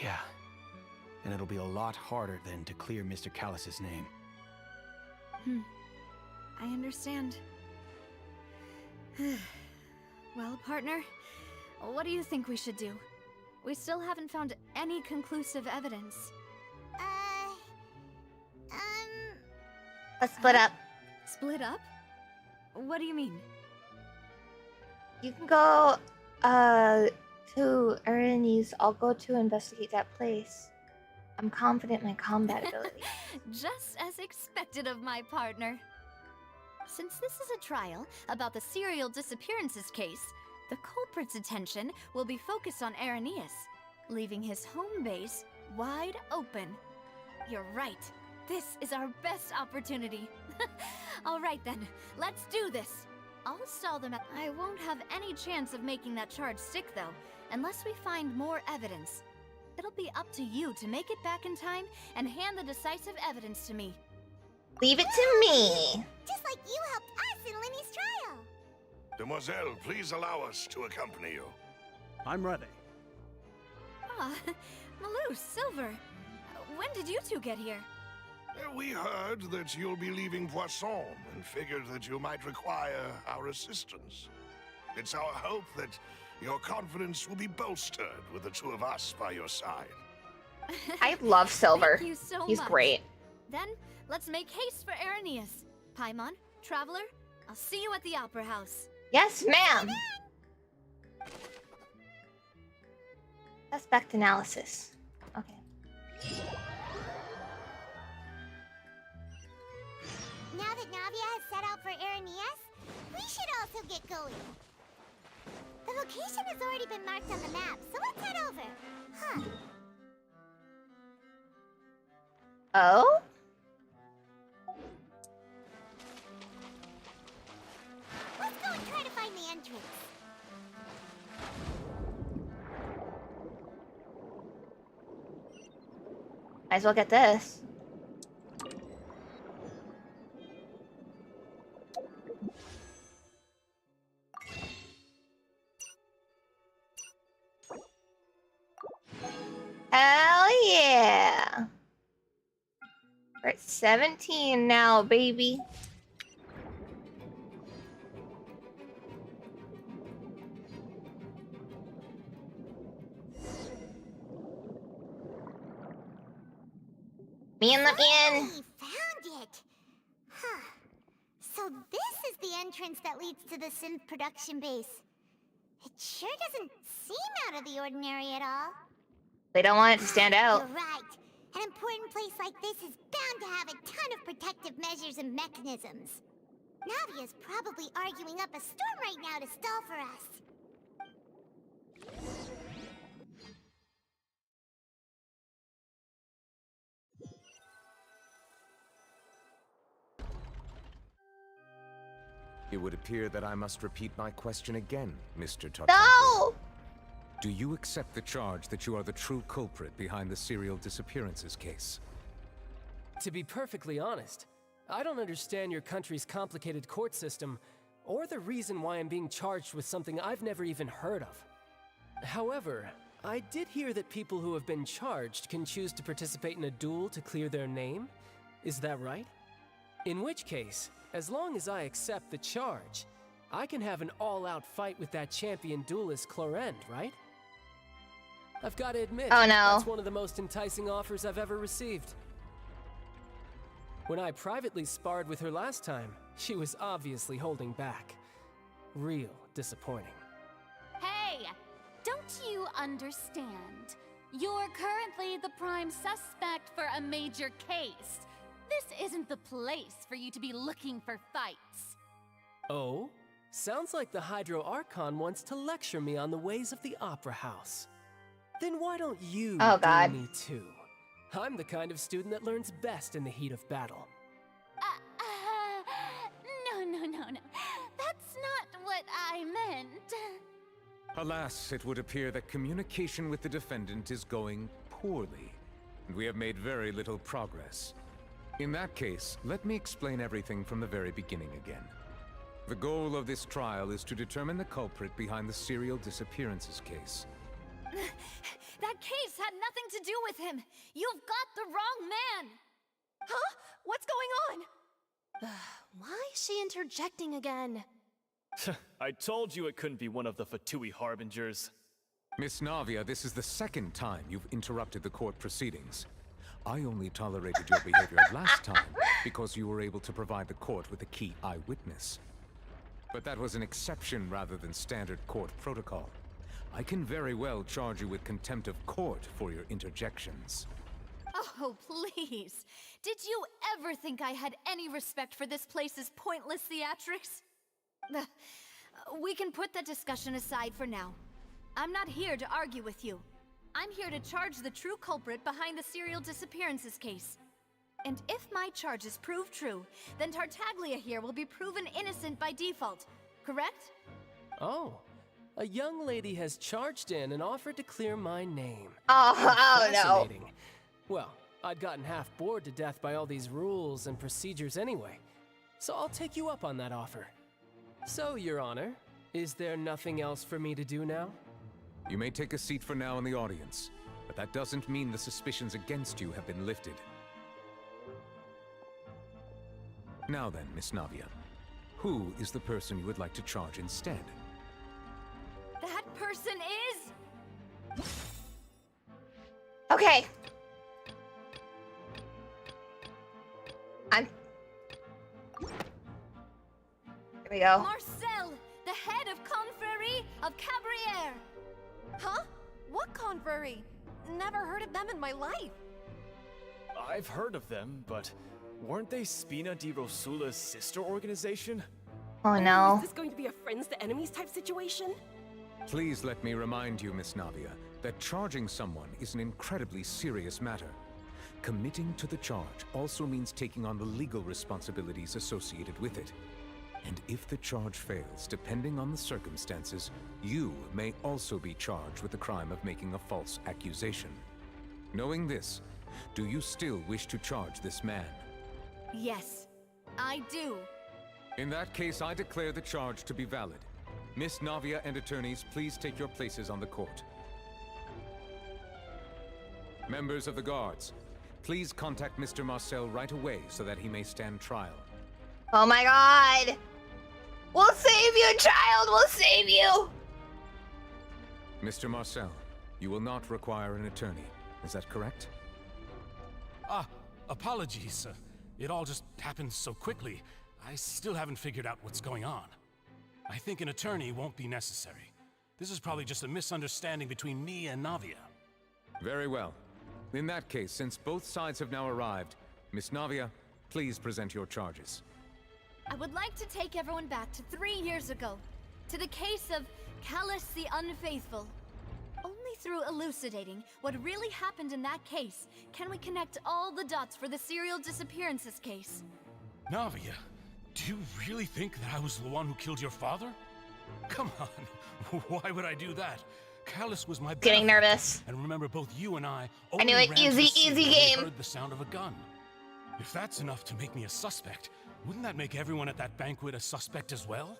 S12: Yeah, and it'll be a lot harder then to clear Mr. Callus's name.
S3: I understand. Well, partner, what do you think we should do? We still haven't found any conclusive evidence.
S1: Let's split up.
S3: Split up? What do you mean?
S1: You can go to Ernie's. I'll go to investigate that place. I'm confident in my combat ability.
S3: Just as expected of my partner. Since this is a trial about the serial disappearances case, the culprit's attention will be focused on Irenaeus, leaving his home base wide open. You're right. This is our best opportunity. All right then, let's do this. I'll stall them at— I won't have any chance of making that charge stick though, unless we find more evidence. It'll be up to you to make it back in time and hand the decisive evidence to me.
S1: Leave it to me.
S4: Just like you helped us in Linny's trial.
S7: Demoiselle, please allow us to accompany you.
S5: I'm ready.
S3: Ah, Malou, Silver. When did you two get here?
S7: We heard that you'll be leaving Poisson and figured that you might require our assistance. It's our hope that your confidence will be bolstered with the two of us by your side.
S1: I love Silver.
S3: Thank you so
S1: He's
S3: much.
S1: great.
S3: Then, let's make haste for Irenaeus. Paimon, Traveler, I'll see you at the Opera House.
S1: Yes, ma'am. Suspect analysis. Okay.
S4: Now that Navia has set out for Irenaeus, we should also get going. The location has already been marked on the map, so let's head over. Huh.
S1: Oh?
S4: Let's go and try to find the entrance.
S1: Might as well get this. Hell yeah! We're at 17 now, baby. Me and let me in.
S4: We found it. Huh. So this is the entrance that leads to the synth production base. It sure doesn't seem out of the ordinary at all.
S1: They don't want it to stand out.
S4: You're right. An important place like this is bound to have a ton of protective measures and mechanisms. Navia's probably arguing up a storm right now to stall for us.
S10: It would appear that I must repeat my question again, Mr. Tartaglia.
S1: No!
S10: Do you accept the charge that you are the true culprit behind the serial disappearances case?
S15: To be perfectly honest, I don't understand your country's complicated court system, or the reason why I'm being charged with something I've never even heard of. However, I did hear that people who have been charged can choose to participate in a duel to clear their name. Is that right? In which case, as long as I accept the charge, I can have an all-out fight with that champion duelist Clorend, right? I've got to admit,
S1: oh, no.
S15: That's one of the most enticing offers I've ever received. When I privately sparred with her last time, she was obviously holding back. Real disappointing.
S16: Hey! Don't you understand? You're currently the prime suspect for a major case. This isn't the place for you to be looking for fights.
S15: Oh? Sounds like the Hydro Archon wants to lecture me on the ways of the Opera House. Then why don't you
S1: oh, God.
S15: do me too? I'm the kind of student that learns best in the heat of battle.
S16: No. That's not what I meant.
S10: Alas, it would appear that communication with the defendant is going poorly, and we have made very little progress. In that case, let me explain everything from the very beginning again. The goal of this trial is to determine the culprit behind the serial disappearances case.
S3: That case had nothing to do with him. You've got the wrong man.
S11: Huh? What's going on? Why is she interjecting again?
S17: I told you it couldn't be one of the Fatui Harbingers.
S10: Miss Navia, this is the second time you've interrupted the court proceedings. I only tolerated your behavior last time, because you were able to provide the court with a key eyewitness. But that was an exception rather than standard court protocol. I can very well charge you with contempt of court for your interjections.
S3: Oh, please. Did you ever think I had any respect for this place's pointless theatrics? We can put that discussion aside for now. I'm not here to argue with you. I'm here to charge the true culprit behind the serial disappearances case. And if my charges prove true, then Tartaglia here will be proven innocent by default, correct?
S15: Oh, a young lady has charged in and offered to clear my name.
S1: Oh no.
S15: Fascinating. Well, I'd gotten half bored to death by all these rules and procedures anyway, so I'll take you up on that offer. So, Your Honor, is there nothing else for me to do now?
S10: You may take a seat for now in the audience, but that doesn't mean the suspicions against you have been lifted. Now then, Miss Navia, who is the person you would like to charge instead?
S3: That person is...
S1: Okay. Here we go.
S3: Marcel, the head of Confrérie of Cabrières.
S11: Huh? What confrérie? Never heard of them in my life.
S17: I've heard of them, but weren't they Spina di Rosula's sister organization?
S1: Oh no.
S18: Is this going to be a friends to enemies type situation?
S10: Please let me remind you, Miss Navia, that charging someone is an incredibly serious matter. Committing to the charge also means taking on the legal responsibilities associated with it. And if the charge fails, depending on the circumstances, you may also be charged with the crime of making a false accusation. Knowing this, do you still wish to charge this man?
S3: Yes, I do.
S10: In that case, I declare the charge to be valid. Miss Navia and attorneys, please take your places on the court. Members of the guards, please contact Mr. Marcel right away so that he may stand trial.
S1: Oh my god! We'll save you, child! We'll save you!
S10: Mr. Marcel, you will not require an attorney. Is that correct?
S14: Apologies. It all just happened so quickly. I still haven't figured out what's going on. I think an attorney won't be necessary. This is probably just a misunderstanding between me and Navia.
S10: Very well. In that case, since both sides have now arrived, Miss Navia, please present your charges.
S3: I would like to take everyone back to 3 years ago, to the case of Callus the Unfaithful. Only through elucidating what really happened in that case can we connect all the dots for the serial disappearances case.
S14: Navia, do you really think that I was the one who killed your father? Come on, why would I do that? Callus was my
S1: Getting nervous.
S14: And remember, both you and I
S1: knew it.
S14: ran
S1: Easy,
S14: to the scene
S1: easy
S14: when we
S1: game.
S14: heard the sound of a gun. If that's enough to make me a suspect, wouldn't that make everyone at that banquet a suspect as well?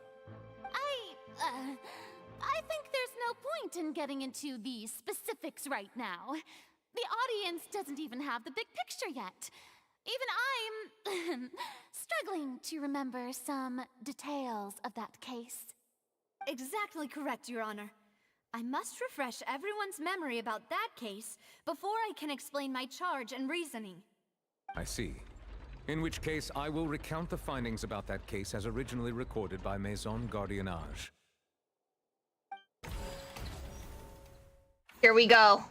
S16: I think there's no point in getting into the specifics right now. The audience doesn't even have the big picture yet. Even I'm struggling to remember some details of that case.
S3: Exactly correct, Your Honor. I must refresh everyone's memory about that case before I can explain my charge and reasoning.
S10: I see. In which case, I will recount the findings about that case as originally recorded by Maison Gardiennage.
S1: Here we go.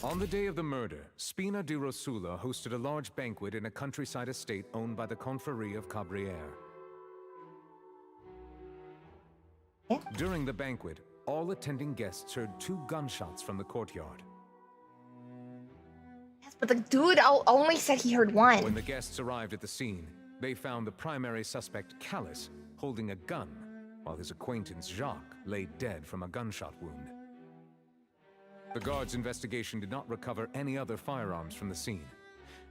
S10: On the day of the murder, Spina di Rosula hosted a large banquet in a countryside estate owned by the Confrérie of Cabrières.
S1: Yeah.
S10: During the banquet, all attending guests heard 2 gunshots from the courtyard.
S1: Yes, but the dude only said he heard one.
S10: When the guests arrived at the scene, they found the primary suspect, Callus, holding a gun, while his acquaintance, Jacques, lay dead from a gunshot wound. The guards' investigation did not recover any other firearms from the scene.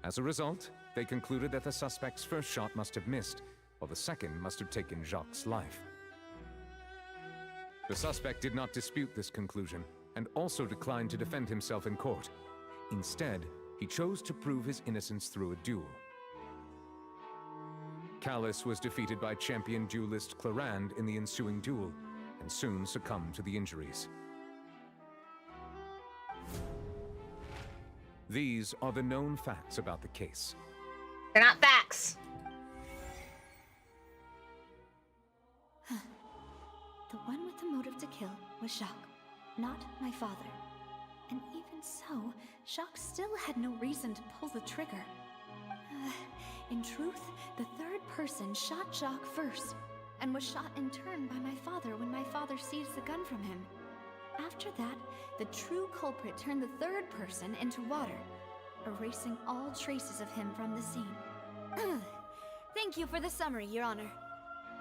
S10: As a result, they concluded that the suspect's first shot must have missed, while the second must have taken Jacques' life. The suspect did not dispute this conclusion, and also declined to defend himself in court. Instead, he chose to prove his innocence through a duel. Callus was defeated by champion duelist Clarande in the ensuing duel, and soon succumbed to the injuries. These are the known facts about the case.
S1: They're not facts.
S3: kill was Jacques, not my father. And even so, Jacques still had no reason to pull the trigger. In truth, the third person shot Jacques first, and was shot in turn by my father when my father seized the gun from him. After that, the true culprit turned the third person into water, erasing all traces of him from the scene. Thank you for the summary, Your Honor.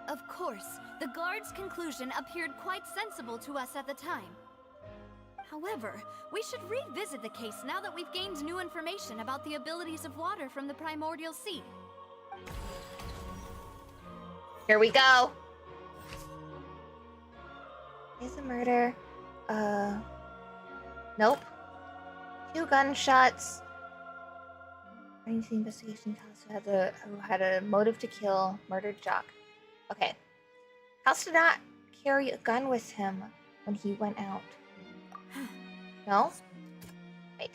S3: Of course, the guard's conclusion appeared quite sensible to us at the time. However, we should revisit the case now that we've gained new information about the abilities of water from the primordial sea.
S1: Here we go. Is a murder. Nope. 2 gunshots. According to the investigation, who had a motive to kill, murdered Jacques. Okay. House did not carry a gun with him when he went out. No? Wait.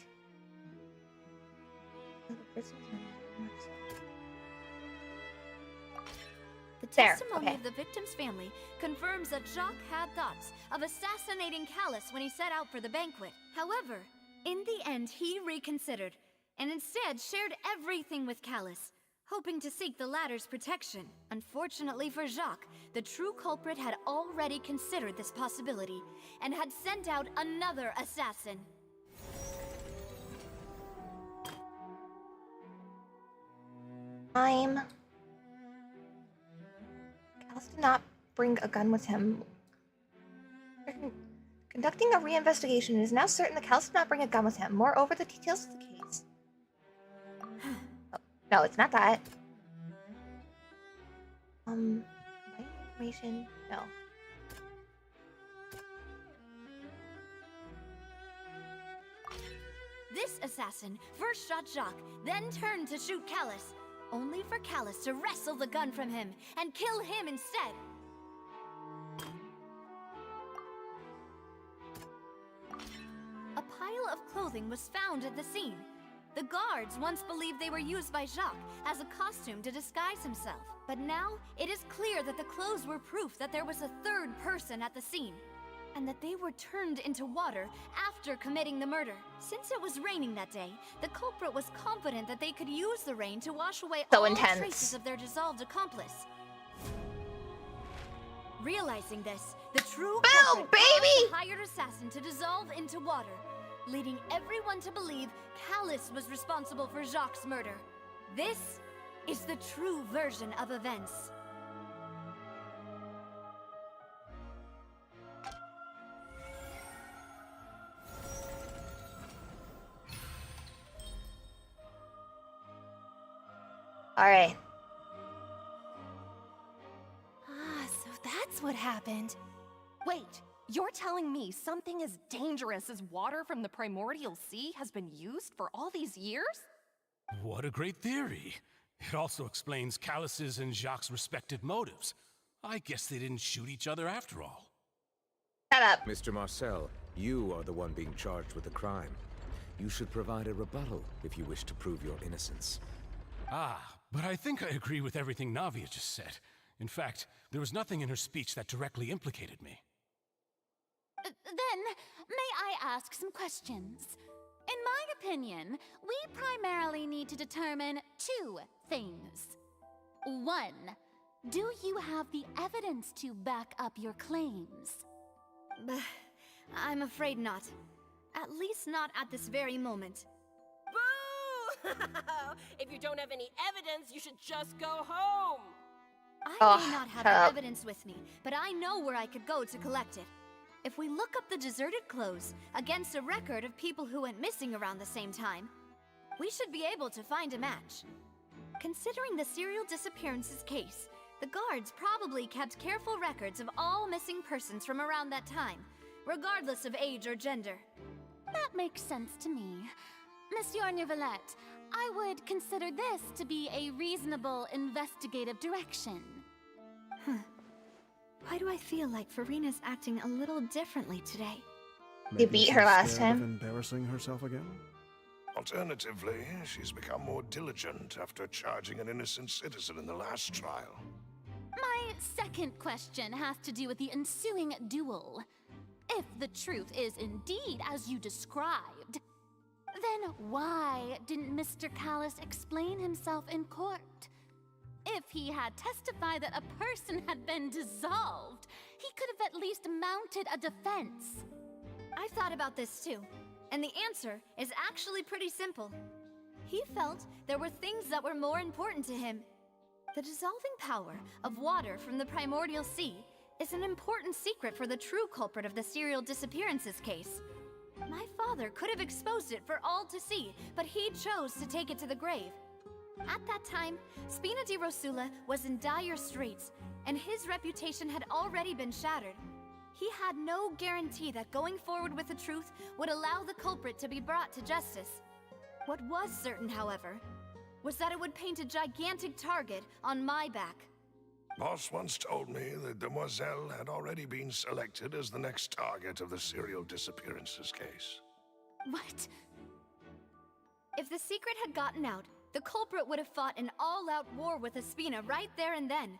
S3: The testimony of the victim's family confirms that Jacques had thoughts of assassinating Callus when he set out for the banquet. However, in the end, he reconsidered and instead shared everything with Callus, hoping to seek the latter's protection. Unfortunately for Jacques, the true culprit had already considered this possibility and had sent out another assassin.
S1: Callus did not bring a gun with him. Conducting a reinvestigation, it is now certain that Callus did not bring a gun with him. Moreover, the details of the case. Oh, no, it's not that. Information? No.
S3: This assassin first shot Jacques, then turned to shoot Callus, only for Callus to wrestle the gun from him and kill him instead. A pile of clothing was found at the scene. The guards once believed they were used by Jacques as a costume to disguise himself. But now, it is clear that the clothes were proof that there was a third person at the scene, and that they were turned into water after committing the murder. Since it was raining that day, the culprit was confident that they could use the rain to wash away all traces of their dissolved accomplice. Realizing this, the true culprit caused the hired assassin to dissolve into water, leading everyone to believe Callus was responsible for Jacques' murder. This is the true version of events.
S1: Alright.
S18: So that's what happened. Wait, you're telling me something as dangerous as water from the primordial sea has been used for all these years?
S14: What a great theory. It also explains Callus's and Jacques' respective motives. I guess they didn't shoot each other after all.
S1: Shut up.
S10: Mr. Marcel, you are the one being charged with the crime. You should provide a rebuttal if you wish to prove your innocence.
S14: But I think I agree with everything Navia just said. In fact, there was nothing in her speech that directly implicated me.
S16: Then, may I ask some questions? In my opinion, we primarily need to determine 2 things. 1, do you have the evidence to back up your claims?
S3: I'm afraid not. At least not at this very moment.
S18: Boo! If you don't have any evidence, you should just go home!
S3: I may not have the evidence with me, but I know where I could go to collect it. If we look up the deserted clothes against a record of people who went missing around the same time, we should be able to find a match. Considering the serial disappearances case, the guards probably kept careful records of all missing persons from around that time, regardless of age or gender.
S16: That makes sense to me. Monsieur Neuvillette, I would consider this to be a reasonable investigative direction.
S3: Why do I feel like Farina's acting a little differently today?
S1: You beat her last time.
S5: Embarrassing herself again?
S7: Alternatively, she's become more diligent after charging an innocent citizen in the last trial.
S16: My second question has to do with the ensuing duel. If the truth is indeed as you described, then why didn't Mr. Callus explain himself in court? If he had testified that a person had been dissolved, he could have at least mounted a defense.
S3: I've thought about this too, and the answer is actually pretty simple. He felt there were things that were more important to him. The dissolving power of water from the primordial sea is an important secret for the true culprit of the serial disappearances case. My father could have exposed it for all to see, but he chose to take it to the grave. At that time, Spina di Rosula was in dire straits, and his reputation had already been shattered. He had no guarantee that going forward with the truth would allow the culprit to be brought to justice. What was certain, however, was that it would paint a gigantic target on my back.
S7: Boss once told me that Demoiselle had already been selected as the next target of the serial disappearances case.
S3: What? If the secret had gotten out, the culprit would have fought an all-out war with Espina right there and then.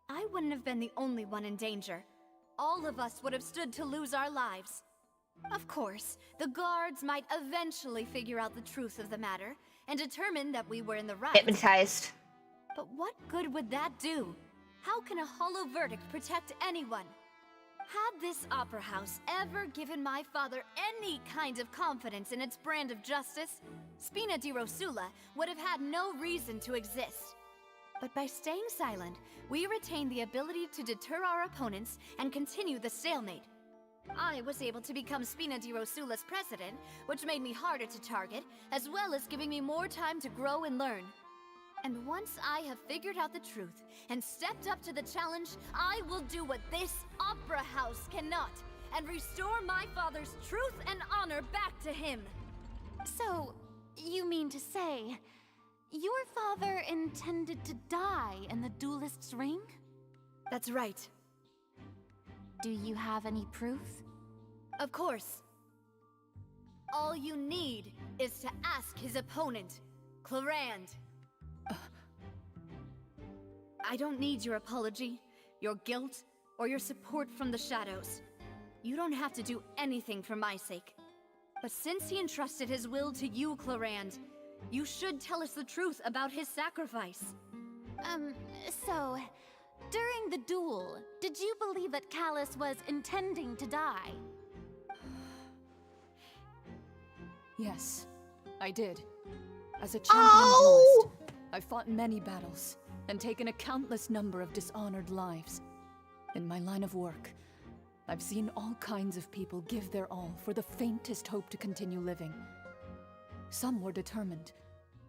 S3: I wouldn't have been the only one in danger. All of us would have stood to lose our lives. Of course, the guards might eventually figure out the truth of the matter and determine that we were in the right.
S1: Hypnotized.
S3: But what good would that do? How can a hollow verdict protect anyone? Had this opera house ever given my father any kind of confidence in its brand of justice, Spina di Rosula would have had no reason to exist. But by staying silent, we retained the ability to deter our opponents and continue the stalemate. I was able to become Spina di Rosula's president, which made me harder to target, as well as giving me more time to grow and learn. And once I have figured out the truth and stepped up to the challenge, I will do what this opera house cannot, and restore my father's truth and honor back to him.
S16: So, you mean to say, your father intended to die in the duelist's ring?
S3: That's right.
S16: Do you have any proof?
S3: Of course. All you need is to ask his opponent, Clarand. I don't need your apology, your guilt, or your support from the shadows. You don't have to do anything for my sake. But since he entrusted his will to you, Clarand, you should tell us the truth about his sacrifice.
S16: So, during the duel, did you believe that Callus was intending to die?
S19: Yes, I did. As a champion duelist, I've fought many battles and taken a countless number of dishonored lives. In my line of work, I've seen all kinds of people give their all for the faintest hope to continue living. Some were determined,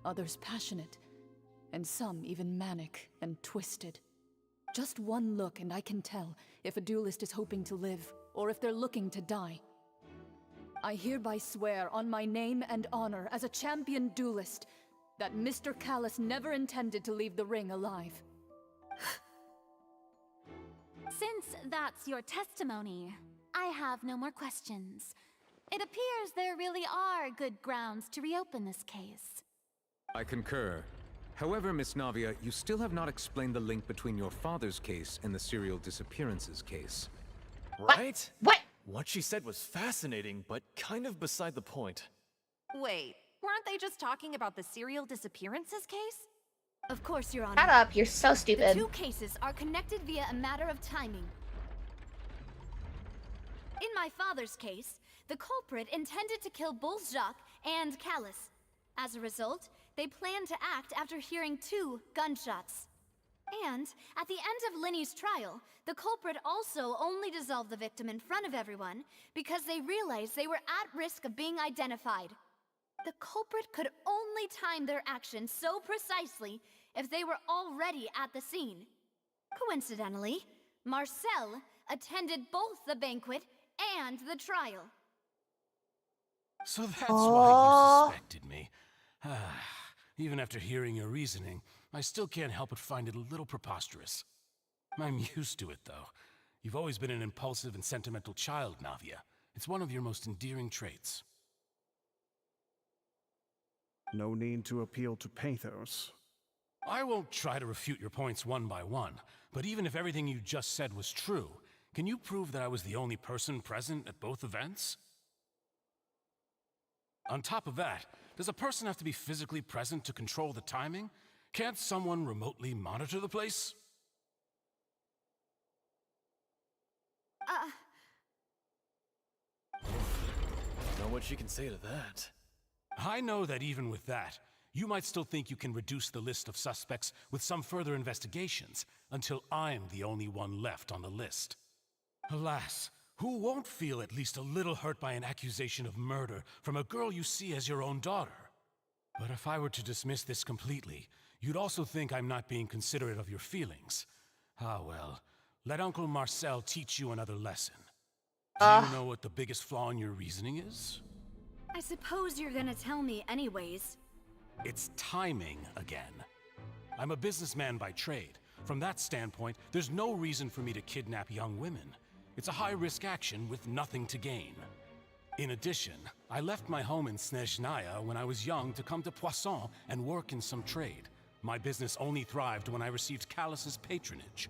S19: others passionate, and some even manic and twisted. Just one look and I can tell if a duelist is hoping to live or if they're looking to die. I hereby swear on my name and honor as a champion duelist that Mr. Callus never intended to leave the ring alive.
S16: Since that's your testimony, I have no more questions. It appears there really are good grounds to reopen this case.
S10: I concur. However, Miss Navia, you still have not explained the link between your father's case and the serial disappearances case.
S17: Right?
S1: What?
S17: What she said was fascinating, but kind of beside the point.
S18: Wait, weren't they just talking about the serial disappearances case?
S3: Of course, Your Honor.
S1: Shut up, you're so
S3: The
S1: stupid.
S3: two cases are connected via a matter of timing. In my father's case, the culprit intended to kill both Jacques and Callus. As a result, they planned to act after hearing 2 gunshots. And at the end of Linny's trial, the culprit also only dissolved the victim in front of everyone because they realized they were at risk of being identified. The culprit could only time their actions so precisely if they were already at the scene. Coincidentally, Marcel attended both the banquet and the trial.
S14: So that's why you suspected me. Even after hearing your reasoning, I still can't help but find it a little preposterous. I'm used to it, though. You've always been an impulsive and sentimental child, Navia. It's one of your most endearing traits.
S5: No need to appeal to pathos.
S14: I won't try to refute your points one by one, but even if everything you just said was true, Can you prove that I was the only person present at both events? On top of that, does a person have to be physically present to control the timing? Can't someone remotely monitor the place?
S17: Don't know what she can say to that.
S14: I know that even with that, you might still think you can reduce the list of suspects with some further investigations until I'm the only one left on the list. Alas, who won't feel at least a little hurt by an accusation of murder from a girl you see as your own daughter? But if I were to dismiss this completely, you'd also think I'm not being considerate of your feelings. Ah well, let Uncle Marcel teach you another lesson. Do you know what the biggest flaw in your reasoning is?
S3: I suppose you're gonna tell me anyways.
S14: It's timing again. I'm a businessman by trade. From that standpoint, there's no reason for me to kidnap young women. It's a high-risk action with nothing to gain. In addition, I left my home in Snezhnaya when I was young to come to Poisson and work in some trade. My business only thrived when I received Callus's patronage.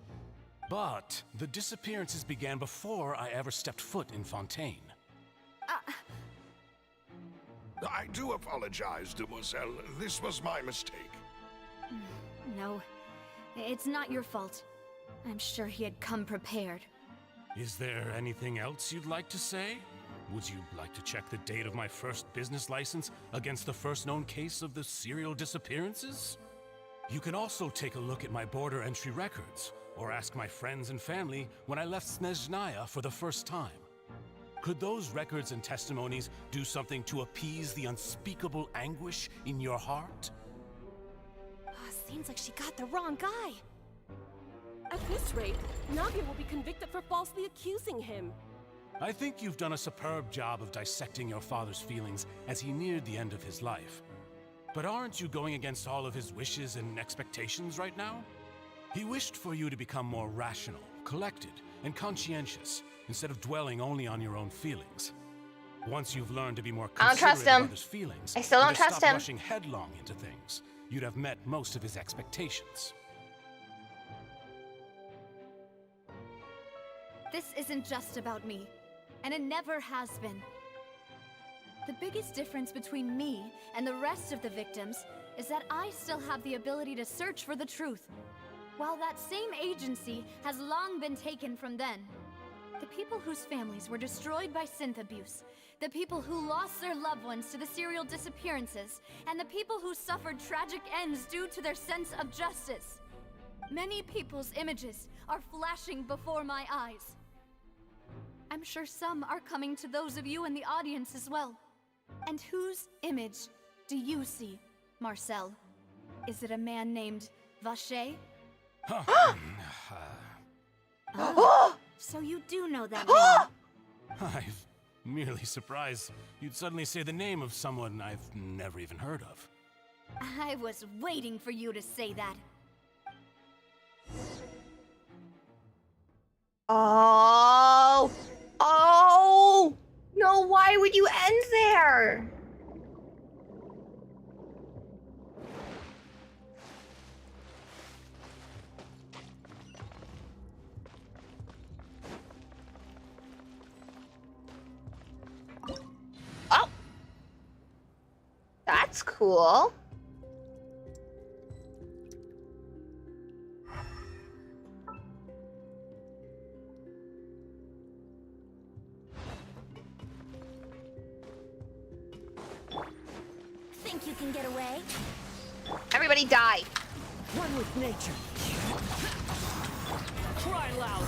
S14: But the disappearances began before I ever stepped foot in Fontaine.
S7: I do apologize, demoiselle. This was my mistake.
S3: No, it's not your fault. I'm sure he had come prepared.
S14: Is there anything else you'd like to say? Would you like to check the date of my first business license against the first known case of the serial disappearances? You can also take a look at my border entry records, or ask my friends and family when I left Snezhnaya for the first time. Could those records and testimonies do something to appease the unspeakable anguish in your heart?
S18: Seems like she got the wrong guy.
S20: At this rate, Navia will be convicted for falsely accusing him.
S14: I think you've done a superb job of dissecting your father's feelings as he neared the end of his life. But aren't you going against all of his wishes and expectations right now? He wished for you to become more rational, collected, and conscientious, instead of dwelling only on your own feelings. Once you've learned to be more
S1: I don't trust
S14: considerate
S1: him.
S14: of others' feelings,
S1: I still
S14: and
S1: don't
S14: to
S1: trust
S14: stop
S1: him.
S14: rushing headlong into things, you'd have met most of his expectations.
S3: This isn't just about me, and it never has been. The biggest difference between me and the rest of the victims is that I still have the ability to search for the truth, while that same agency has long been taken from them. The people whose families were destroyed by synth abuse, the people who lost their loved ones to the serial disappearances, and the people who suffered tragic ends due to their sense of justice. Many people's images are flashing before my eyes. I'm sure some are coming to those of you in the audience as well. And whose image do you see, Marcel? Is it a man named Vacher? So you do know that name?
S14: I'm merely surprised you'd suddenly say the name of someone I've never even heard of.
S3: I was waiting for you to say that.
S1: Oh! Oh! No, why would you end there? Oh! That's cool.
S11: Think you can get away?
S1: Everybody die.
S20: One with nature. Cry louder.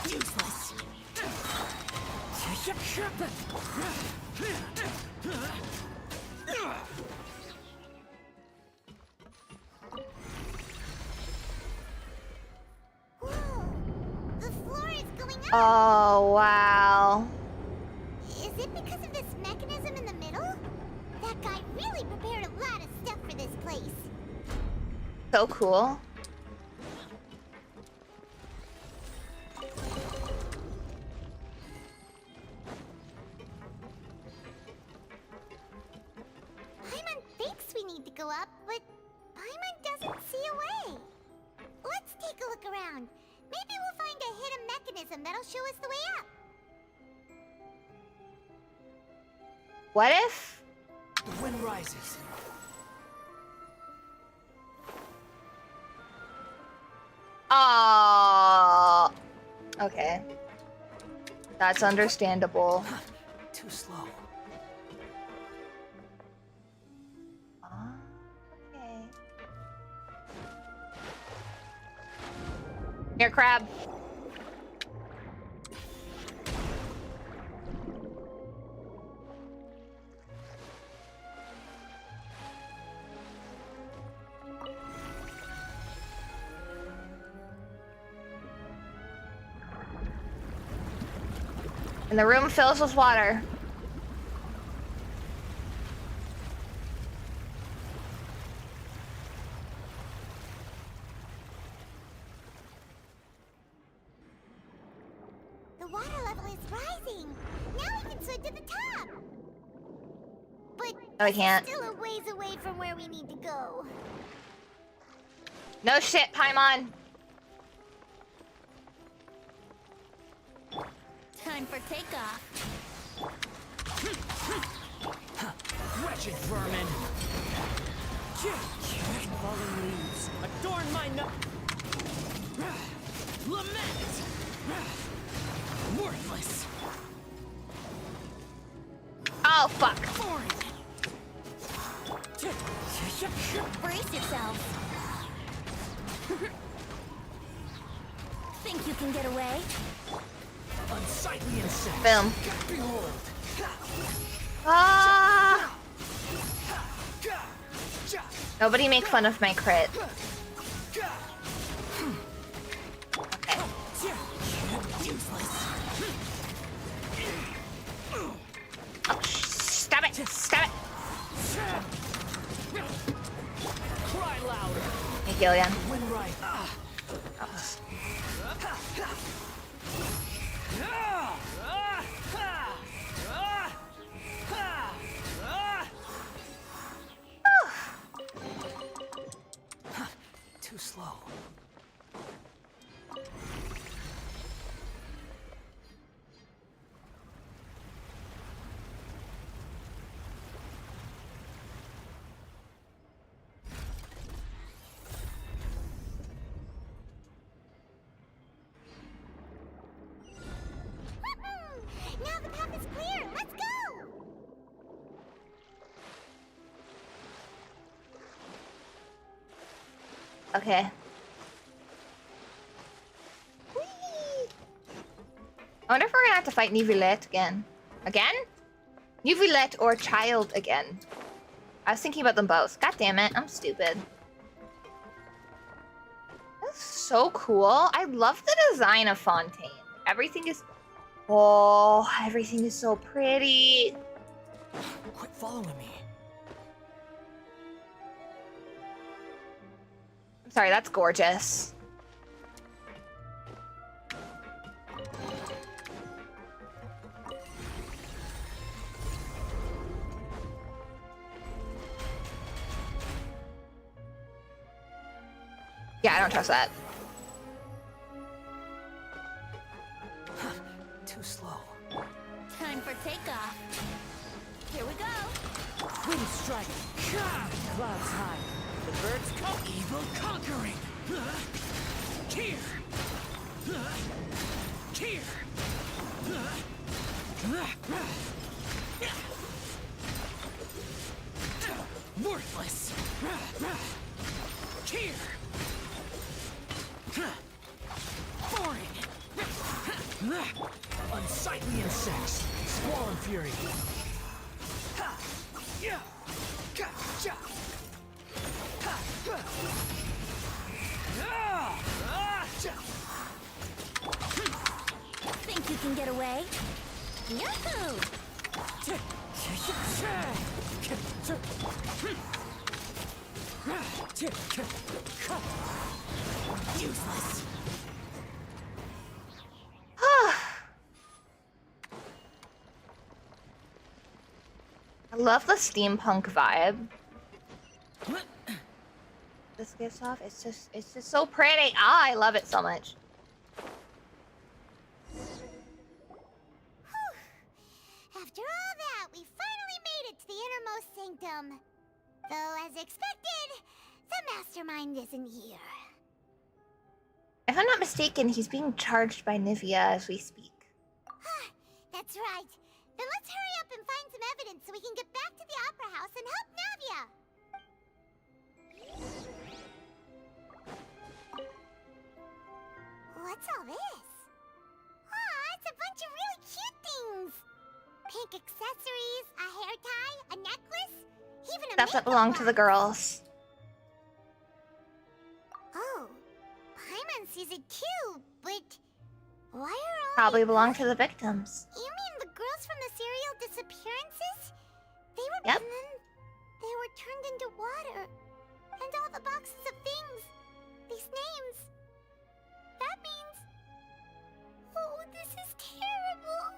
S11: Useless.
S4: The floor is going up.
S1: Oh, wow.
S4: Is it because of this mechanism in the middle? That guy really prepared a lot of stuff for this place.
S1: So cool.
S4: up, but Paimon doesn't see a way. Let's take a look around. Maybe we'll find a hidden mechanism that'll show us the way up.
S1: What if?
S15: The wind rises.
S1: Oh. Okay. That's understandable.
S15: Too slow.
S1: Okay. Here, crab. And the room fills with water.
S4: The water level is rising. Now we can swim to the top. But
S1: No, we can't.
S4: still a ways away from where we need to go.
S1: No shit, Paimon.
S11: Time for takeoff.
S9: Wretched vermin!
S15: Fallen leaves adorn my no.
S9: Lament! Worthless!
S1: Oh, fuck.
S11: Brace yourself. Think you can get away?
S9: Unsightly insects!
S1: Boom.
S9: Behold!
S1: Ah! Nobody make fun of my crit. Okay. Oh, stop it! Stop it!
S9: Cry louder!
S1: Hey, Gillian.
S9: Wind right.
S15: Too slow.
S4: Now the path is clear. Let's go.
S1: Okay. Whee! I wonder if we're gonna have to fight Neuvillette again. Again? Neuvillette or Child again. I was thinking about them both. God damn it, I'm stupid. That's so cool. I love the design of Fontaine. Everything is... Oh, everything is so pretty.
S15: Quit following me.
S1: I'm sorry, that's gorgeous. Yeah, I don't trust that.
S15: Too slow.
S11: Time for takeoff. Here we go.
S15: Wind strike. Clouds high. The birds come.
S9: Evil conquering! Here! Here! Worthless! Here! Foreign! Unsightly insects! Squall and fury!
S11: Think you can get away? Yahoo!
S9: Useless!
S1: I love the steampunk vibe. This gives off. It's just so pretty. Ah, I love it so much.
S4: After all that, we finally made it to the innermost sanctum. Though, as expected, the mastermind isn't here.
S1: If I'm not mistaken, he's being charged by Nivea as we speak.
S4: That's right. Then let's hurry up and find some evidence so we can get back to the Opera House and help Navia. What's all this? Aw, it's a bunch of really cute things. Pink accessories, a hair tie, a necklace, even a
S1: Stuff that belonged to the girls.
S4: Oh, Paimon sees it too, but why are all
S1: Probably belong to the victims.
S4: You mean the girls from the serial disappearances? They were
S1: Yep.
S4: and then they were turned into water. And all the boxes of things. These names. That means... Oh, this is terrible.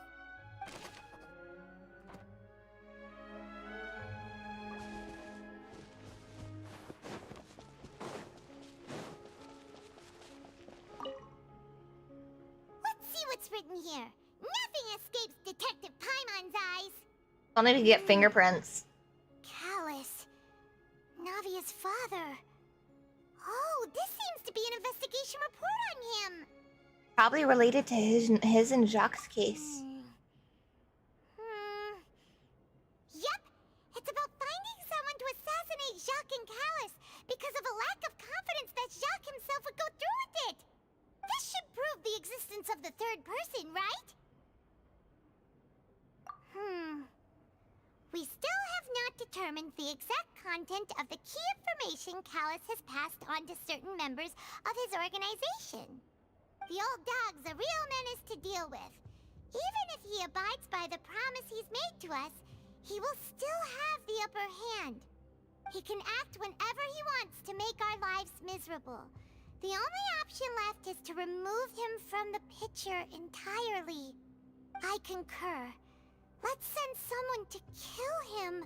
S4: Let's see what's written here. Nothing escapes Detective Paimon's eyes.
S1: I'll need to get fingerprints.
S4: Callus. Navia's father. Oh, this seems to be an investigation report on him.
S1: Probably related to his and Jacques' case.
S4: Yep. It's about finding someone to assassinate Jacques and Callus because of a lack of confidence that Jacques himself would go through with it. This should prove the existence of the third person, right? We still have not determined the exact content of the key information Callus has passed on to certain members of his organization. The old dog's a real menace to deal with. Even if he abides by the promise he's made to us, he will still have the upper hand. He can act whenever he wants to make our lives miserable. The only option left is to remove him from the picture entirely. I concur. Let's send someone to kill him.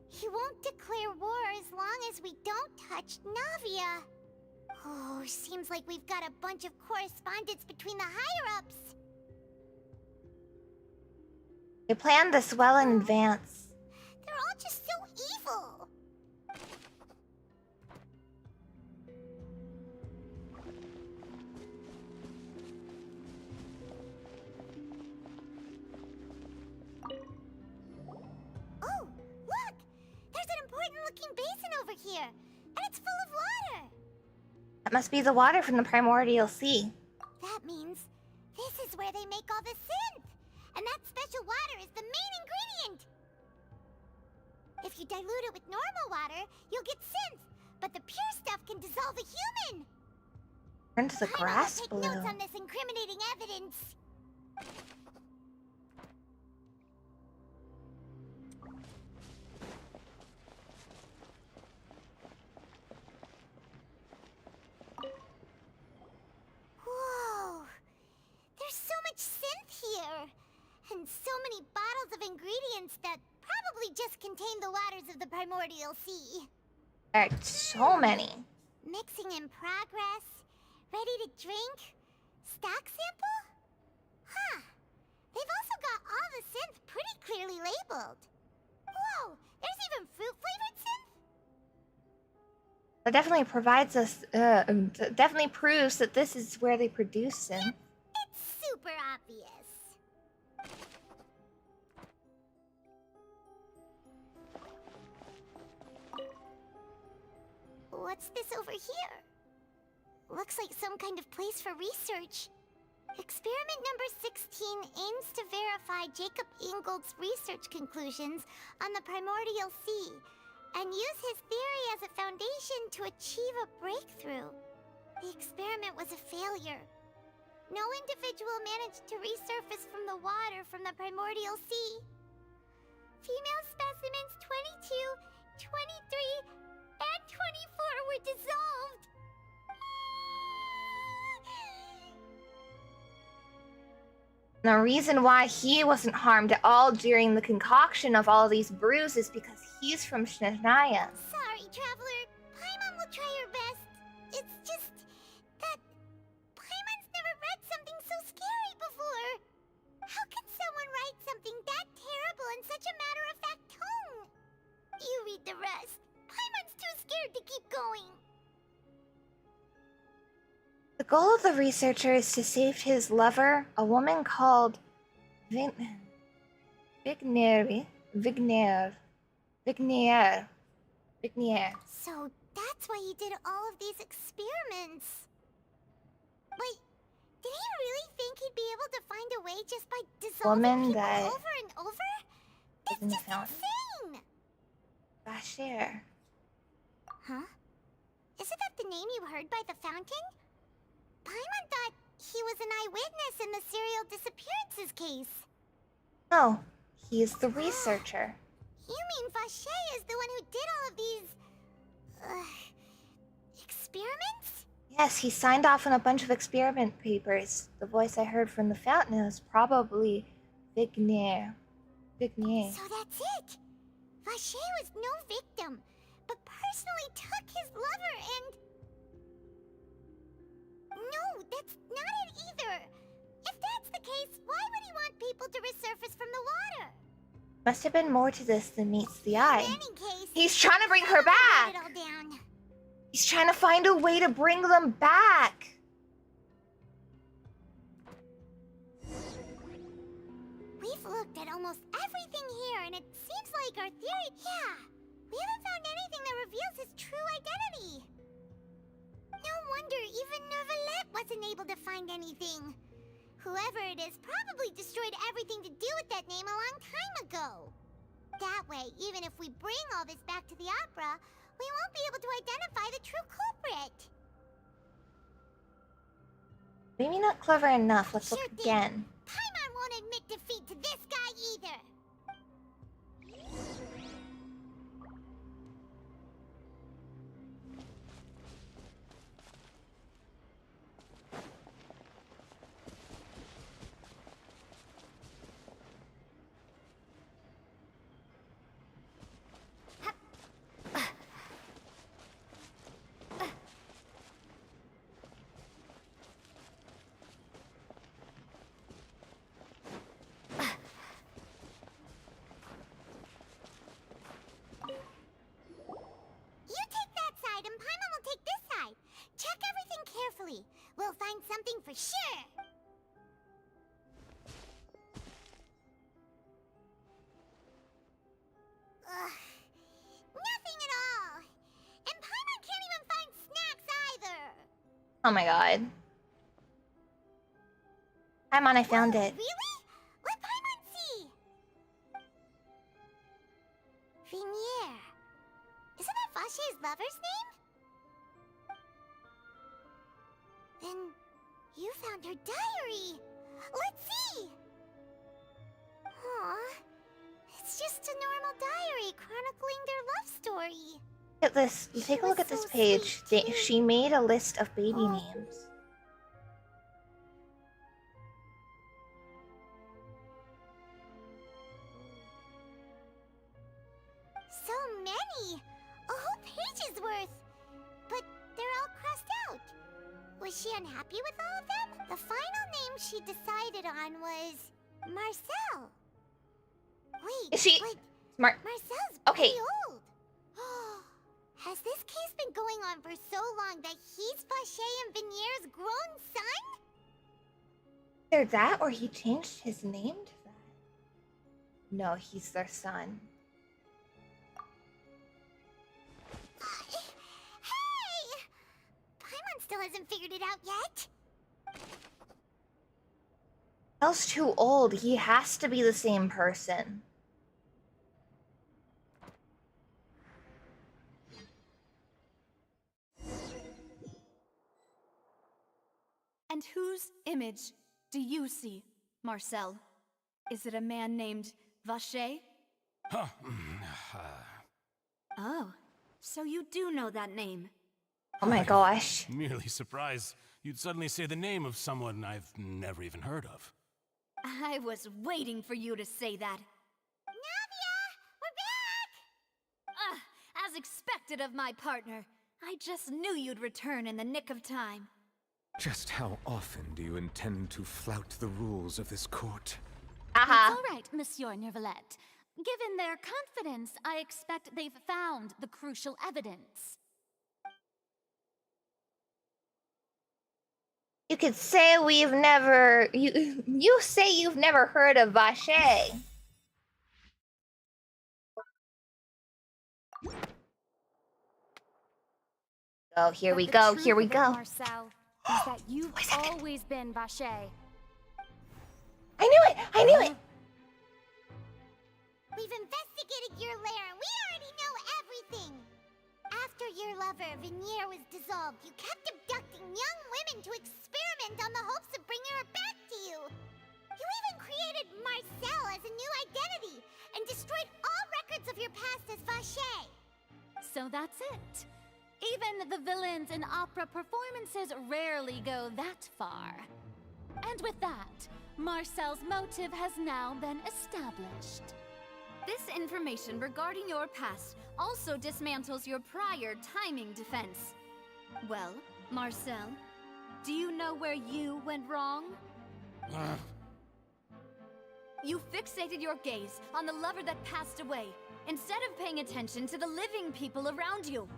S4: He won't declare war as long as we don't touch Navia. Oh, seems like we've got a bunch of correspondence between the higher-ups.
S1: They planned this well in advance.
S4: They're all just so evil. Oh, look! There's an important-looking basin over here, and it's full of water.
S1: That must be the water from the primordial sea.
S4: That means this is where they make all the synth, and that special water is the main ingredient. If you dilute it with normal water, you'll get synth, but the pure stuff can dissolve a human.
S1: Turn to the grass
S4: Take
S1: blue.
S4: notes on this incriminating evidence. Whoa! There's so much synth here! And so many bottles of ingredients that probably just contain the waters of the primordial sea.
S1: There are so many.
S4: Mixing in progress. Ready to drink? Stock sample? Huh. They've also got all the synth pretty clearly labeled. Whoa! There's even fruit-flavored synth?
S1: That definitely provides us, definitely proves that this is where they produce synth.
S4: It's super obvious. What's this over here? Looks like some kind of place for research. Experiment number 16 aims to verify Jacob Ingold's research conclusions on the primordial sea and use his theory as a foundation to achieve a breakthrough. The experiment was a failure. No individual managed to resurface from the water from the primordial sea. Female specimens 22, 23, and 24 were dissolved.
S1: The reason why he wasn't harmed at all during the concoction of all these brews is because he's from Shania.
S4: Sorry, Traveler. Paimon will try her best. It's just that Paimon's never read something so scary before. How can someone write something that terrible in such a matter-of-fact tone? You read the rest. Paimon's too scared to keep going.
S1: The goal of the researcher is to save his lover, a woman called Vignier.
S4: So that's why he did all of these experiments. But did he really think he'd be able to find a way just by dissolving
S1: Woman
S4: people
S1: that
S4: over and over? That's
S1: in the
S4: just
S1: fountain.
S4: insane!
S1: Bashir.
S4: Huh? Isn't that the name you heard by the fountain? Paimon thought he was an eyewitness in the serial disappearances case.
S1: No, he's the researcher.
S4: You mean Vache is the one who did all of these... experiments?
S1: Yes, he signed off on a bunch of experiment papers. The voice I heard from the fountain is probably Vignier.
S4: So that's it! Vache was no victim, but personally took his lover and... No, that's not it either! If that's the case, why would he want people to resurface from the water?
S1: Must have been more to this than meets the eye.
S4: In any case,
S1: He's trying to bring her back!
S4: It all down.
S1: He's trying to find a way to bring them back!
S4: We've looked at almost everything here, and it seems like our theory... Yeah! We haven't found anything that reveals his true identity! No wonder even Nervalette wasn't able to find anything. Whoever it is probably destroyed everything to do with that name a long time ago. That way, even if we bring all this back to the opera, we won't be able to identify the true culprit.
S1: Maybe not clever enough. Let's look again.
S4: Paimon won't admit defeat to this guy either. We'll find something for sure! Ugh. Nothing at all! And Paimon can't even find snacks either!
S1: Oh my god. Paimon, I found it.
S4: Really? Let Paimon see! Vignier. Isn't that Vache's lover's name? Then you found her diary! Let's see! Aw, it's just a normal diary chronicling their love story.
S1: Look at this. Take a look at this page. She made a list of baby names.
S4: So many! A whole page's worth! But they're all crossed out. Was she unhappy with all of them? The final name she decided on was... Marcel. Wait,
S1: Is she...
S4: but
S1: Marcel's
S4: pretty old. Has this case been going on for so long that he's Vache and Vignier's grown son?
S1: Either that or he changed his name to that. No, he's their son.
S4: Hey! Paimon still hasn't figured it out yet.
S1: Elle's too old. He has to be the same person.
S3: And whose image do you see, Marcel? Is it a man named Vache?
S14: Huh.
S3: Oh, so you do know that name.
S1: Oh my gosh.
S14: Merely surprised you'd suddenly say the name of someone I've never even heard of.
S3: I was waiting for you to say that.
S4: Navia! We're back!
S3: As as expected of my partner. I just knew you'd return in the nick of time.
S10: Just how often do you intend to flout the rules of this court?
S16: It's all right, Monsieur Nervalette. Given their confidence, I expect they've found the crucial evidence.
S1: You could say we've never... You say you've never heard of Vache. Oh, here we go, here we go.
S11: Marcel, is that you've always been Vache.
S1: I knew it! I knew it!
S4: We've investigated your lair and we already know everything! After your lover, Venier, was dissolved, you kept abducting young women to experiment on the hopes of bringing her back to you! You even created Marcel as a new identity and destroyed all records of your past as Vache!
S16: So that's it. Even the villains in opera performances rarely go that far. And with that, Marcel's motive has now been established.
S3: This information regarding your past also dismantles your prior timing defense. Well, Marcel, do you know where you went wrong? You fixated your gaze on the lover that passed away, instead of paying attention to the living people around you.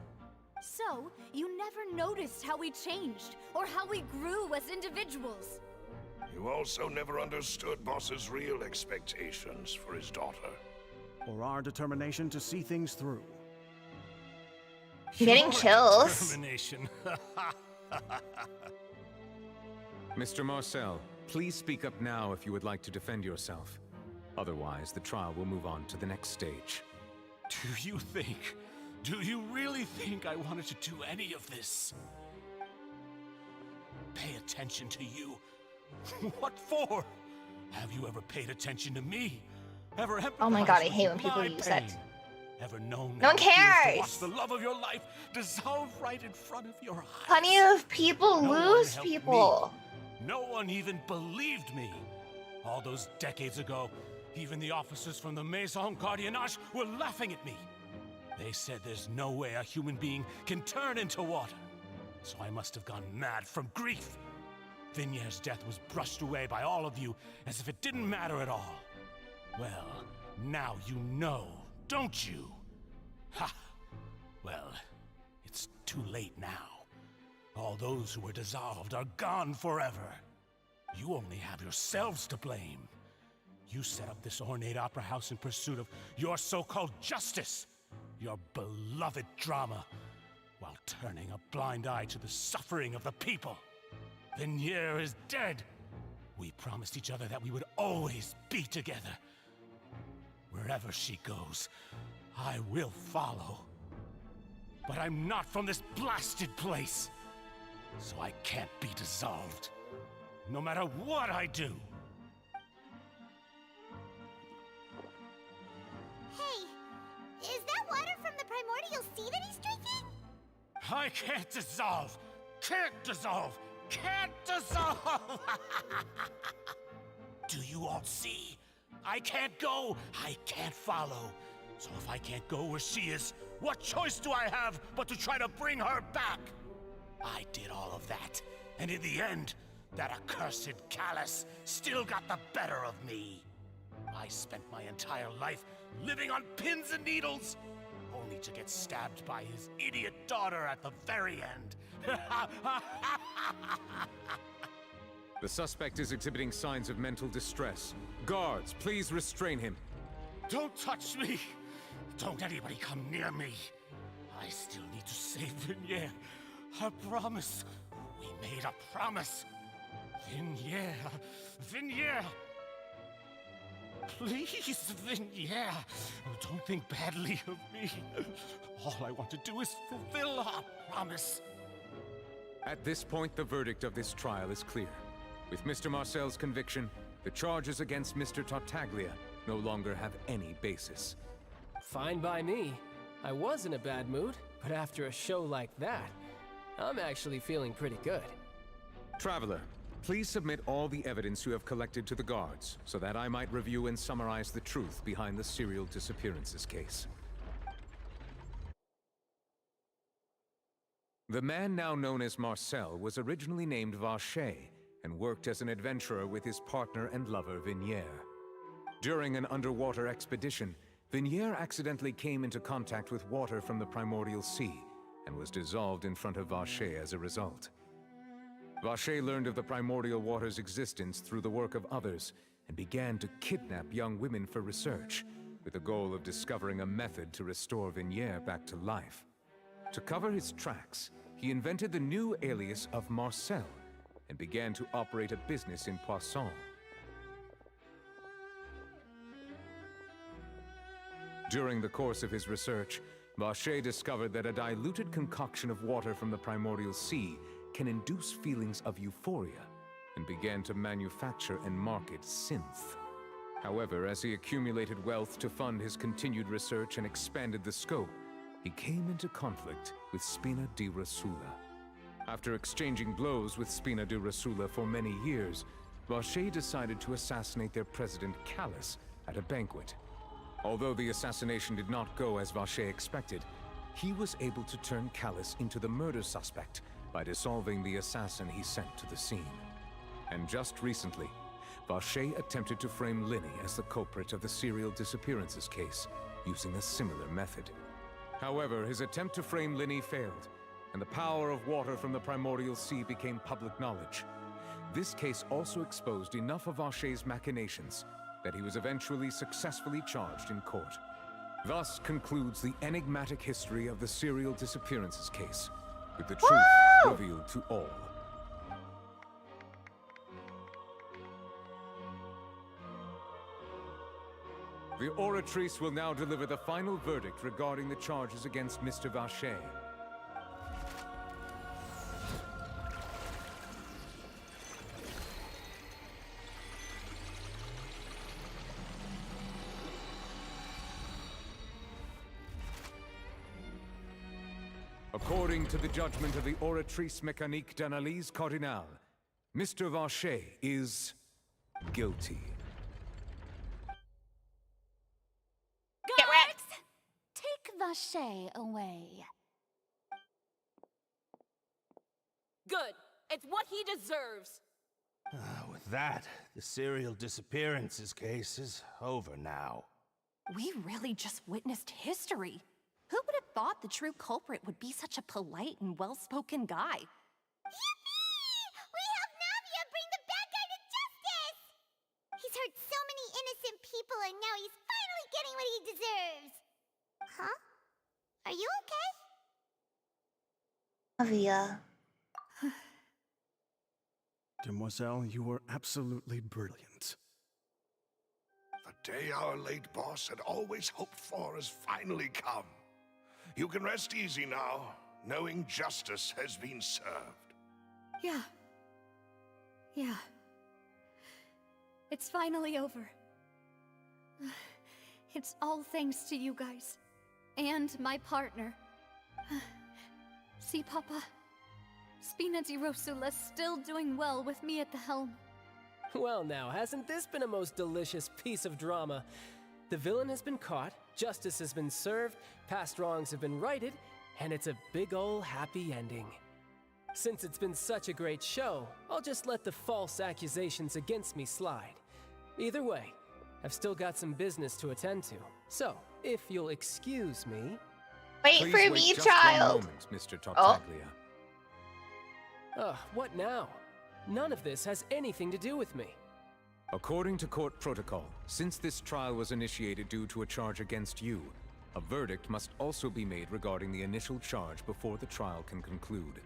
S3: So, you never noticed how we changed, or how we grew as individuals.
S7: You also never understood Boss's real expectations for his daughter.
S5: Or our determination to see things through.
S1: Getting chills.
S14: Determination.
S10: Mr. Marcel, please speak up now if you would like to defend yourself. Otherwise, the trial will move on to the next stage.
S14: Do you really think I wanted to do any of this? Pay attention to you? What for? Have you ever paid attention to me? Ever empathized
S1: Oh my god, I hate when
S14: with
S1: people
S14: my
S1: use
S14: pain?
S1: that.
S14: Ever known
S1: No one
S14: how it feels to
S1: cares!
S14: watch the love of your life dissolve right in front of your eyes?
S1: Plenty of people
S14: No one
S1: lose
S14: helped
S1: people.
S14: me. No one even believed me. All those decades ago, even the officers from the Maison Gardiennage were laughing at me. They said there's no way a human being can turn into water. So I must have gone mad from grief. Vinier's death was brushed away by all of you as if it didn't matter at all. Well, now you know, don't you? Ha! Well, it's too late now. All those who were dissolved are gone forever. You only have yourselves to blame. You set up this ornate opera house in pursuit of your so-called justice, your beloved drama, while turning a blind eye to the suffering of the people. Venier is dead. We promised each other that we would always be together. Wherever she goes, I will follow. But I'm not from this blasted place, so I can't be dissolved, no matter what I do.
S4: Hey, is that water from the primordial sea that he's drinking?
S14: I can't dissolve! Can't dissolve! Can't dissolve! Do you all see? I can't go, I can't follow. So if I can't go where she is, what choice do I have but to try to bring her back? I did all of that, and in the end, that accursed Callus still got the better of me. I spent my entire life living on pins and needles, only to get stabbed by his idiot daughter at the very end.
S10: The suspect is exhibiting signs of mental distress. Guards, please restrain him.
S14: Don't touch me! Don't anybody come near me! I still need to save Venier. A promise. We made a promise. Venier. Venier! Please, Venier. Don't think badly of me. All I want to do is fulfill our promise.
S10: At this point, the verdict of this trial is clear. With Mr. Marcel's conviction, the charges against Mr. Tartaglia no longer have any basis.
S15: Fine by me. I was in a bad mood, but after a show like that, I'm actually feeling pretty good.
S10: Traveler, please submit all the evidence you have collected to the guards, so that I might review and summarize the truth behind the serial disappearances case. The man now known as Marcel was originally named Vacher and worked as an adventurer with his partner and lover Vignier. During an underwater expedition, Vignier accidentally came into contact with water from the primordial sea and was dissolved in front of Vacher as a result. Vacher learned of the primordial water's existence through the work of others and began to kidnap young women for research, with the goal of discovering a method to restore Vignier back to life. To cover his tracks, he invented the new alias of Marcel and began to operate a business in Poisson. During the course of his research, Vacher discovered that a diluted concoction of water from the primordial sea can induce feelings of euphoria, and began to manufacture and market synth. However, as he accumulated wealth to fund his continued research and expanded the scope, he came into conflict with Spina di Rosula. After exchanging blows with Spina di Rosula for many years, Vacher decided to assassinate their president Callus at a banquet. Although the assassination did not go as Vacher expected, he was able to turn Callus into the murder suspect by dissolving the assassin he sent to the scene. And just recently, Vacher attempted to frame Linny as the culprit of the serial disappearances case, using a similar method. However, his attempt to frame Linny failed, and the power of water from the primordial sea became public knowledge. This case also exposed enough of Vacher's machinations that he was eventually successfully charged in court. Thus concludes the enigmatic history of the serial disappearances case, with the truth revealed to all. The Oratrice will now deliver the final verdict regarding the charges against Mr. Vacher. According to the judgment of the Oratrice Mécanique d'Analyse Cardinale, Mr. Vacher is guilty.
S16: Guards! Take Vacher away.
S20: Good. It's what he deserves.
S21: With that, the serial disappearances case is over now.
S18: We really just witnessed history. Who would have thought the true culprit would be such a polite and well-spoken guy?
S4: Yippee! We helped Navia bring the bad guy to justice! He's hurt so many innocent people and now he's finally getting what he deserves! Huh? Are you okay?
S1: Navia.
S5: Demoiselle, you were absolutely brilliant.
S7: The day our late boss had always hoped for has finally come. You can rest easy now, knowing justice has been served.
S3: Yeah. Yeah. It's finally over. It's all thanks to you guys. And my partner. See, Papa? Spina di Rosula's still doing well with me at the helm.
S15: Well now, hasn't this been a most delicious piece of drama? The villain has been caught, justice has been served, past wrongs have been righted, and it's a big ol' happy ending. Since it's been such a great show, I'll just let the false accusations against me slide. Either way, I've still got some business to attend to. So, if you'll excuse me...
S1: Wait
S10: Please
S1: for me,
S10: just
S1: child!
S10: 1 moment, Mr. Tartaglia.
S15: What now? None of this has anything to do with me.
S10: According to court protocol, since this trial was initiated due to a charge against you, a verdict must also be made regarding the initial charge before the trial can conclude.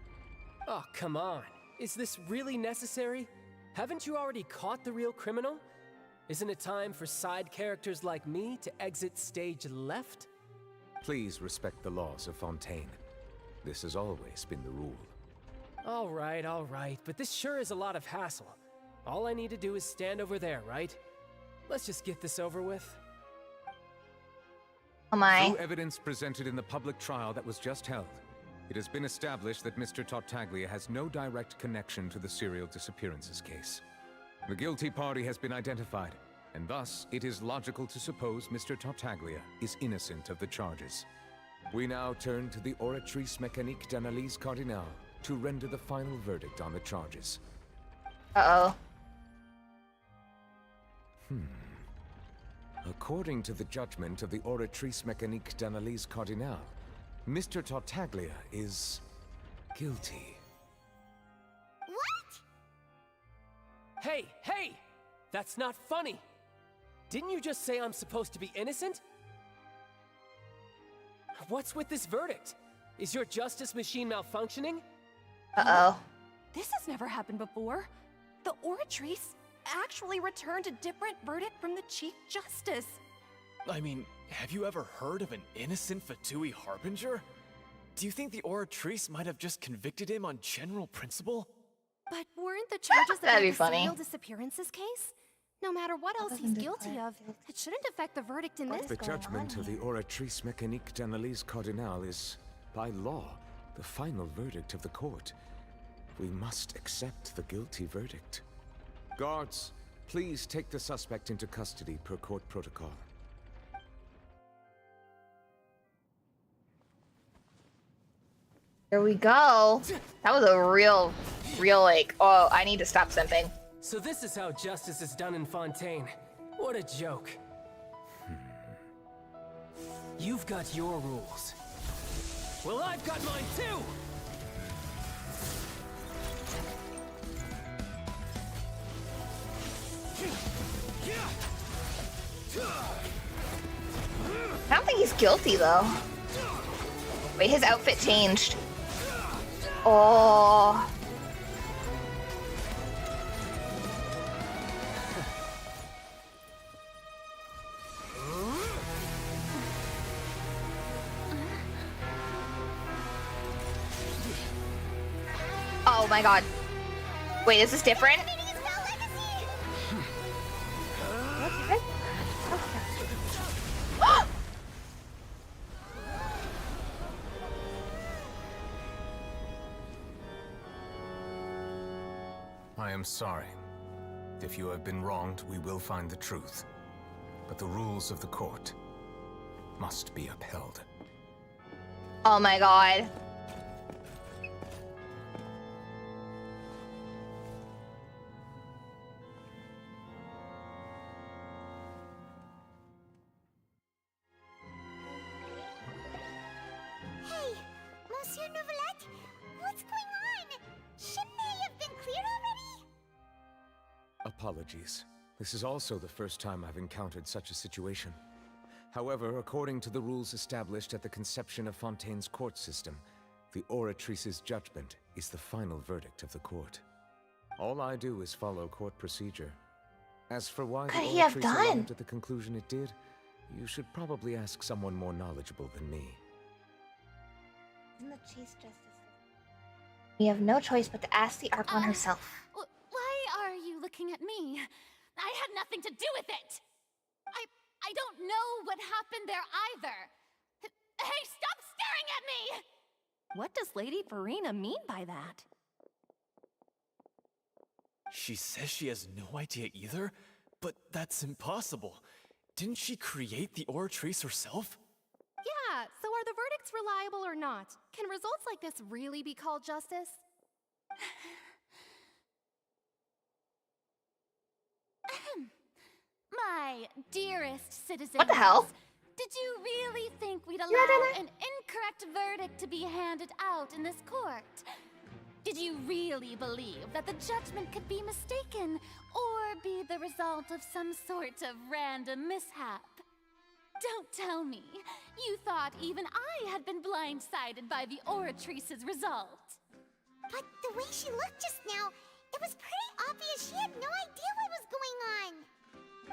S15: Oh, come on. Is this really necessary? Haven't you already caught the real criminal? Isn't it time for side characters like me to exit stage left?
S10: Please respect the laws of Fontaine. This has always been the rule.
S15: All right, but this sure is a lot of hassle. All I need to do is stand over there, right? Let's just get this over with.
S1: Oh my.
S10: Through evidence presented in the public trial that was just held, it has been established that Mr. Tartaglia has no direct connection to the serial disappearances case. The guilty party has been identified, and thus it is logical to suppose Mr. Tartaglia is innocent of the charges. We now turn to the Oratrice Mécanique d'Analyse Cardinale to render the final verdict on the charges.
S1: Uh-oh.
S10: According to the judgment of the Oratrice Mécanique d'Analyse Cardinale, Mr. Tartaglia is guilty.
S4: What?
S15: Hey, hey! That's not funny! Didn't you just say I'm supposed to be innocent? What's with this verdict? Is your justice machine malfunctioning?
S1: Uh-oh.
S18: This has never happened before. The Oratrice actually returned a different verdict from the Chief Justice.
S17: I mean, have you ever heard of an innocent Fatui Harbinger? Do you think the Oratrice might have just convicted him on general principle?
S11: But weren't the charges
S1: That'd
S11: about
S1: be
S11: the
S1: funny.
S11: serial disappearances case? No matter what else he's guilty of, it shouldn't affect the verdict in this.
S10: The judgment of the Oratrice Mécanique d'Analyse Cardinale is, by law, the final verdict of the court. We must accept the guilty verdict. Guards, please take the suspect into custody per court protocol.
S1: Here we go. That was a real like, oh, I need to stop something.
S15: So this is how justice is done in Fontaine. What a joke. You've got your rules. Well, I've got mine too!
S1: I don't think he's guilty, though. Wait, his outfit changed. Oh. Oh my god. Wait, is this different?
S10: I am sorry. If you have been wronged, we will find the truth. But the rules of the court must be upheld.
S1: Oh my god.
S4: Hey, Monsieur Neuvillette, what's going on? Shouldn't they have been cleared already?
S10: Apologies. This is also the first time I've encountered such a situation. However, according to the rules established at the conception of Fontaine's court system, the Oratrice's judgment is the final verdict of the court. All I do is follow court procedure. As for why the
S1: Could he have
S10: Oratrice
S1: done?
S10: arrived at the conclusion it did, you should probably ask someone more knowledgeable than me.
S1: Isn't the Chief Justice? We have no choice but to ask the Archon herself.
S16: Why are you looking at me? I had nothing to do with it! I don't know what happened there either! Hey, stop staring at me!
S18: What does Lady Farina mean by that?
S17: She says she has no idea either? But that's impossible. Didn't she create the Oratrice herself?
S11: Yeah, so are the verdicts reliable or not? Can results like this really be called justice?
S16: My dearest citizens.
S1: What the hell?
S16: Did you really think we'd
S1: Yeah,
S16: allow an incorrect verdict to be handed out in this court? Did you really believe that the judgment could be mistaken or be the result of some sort of random mishap? Don't tell me you thought even I had been blindsided by the Oratrice's result.
S4: But the way she looked just now, it was pretty obvious she had no idea what was going on.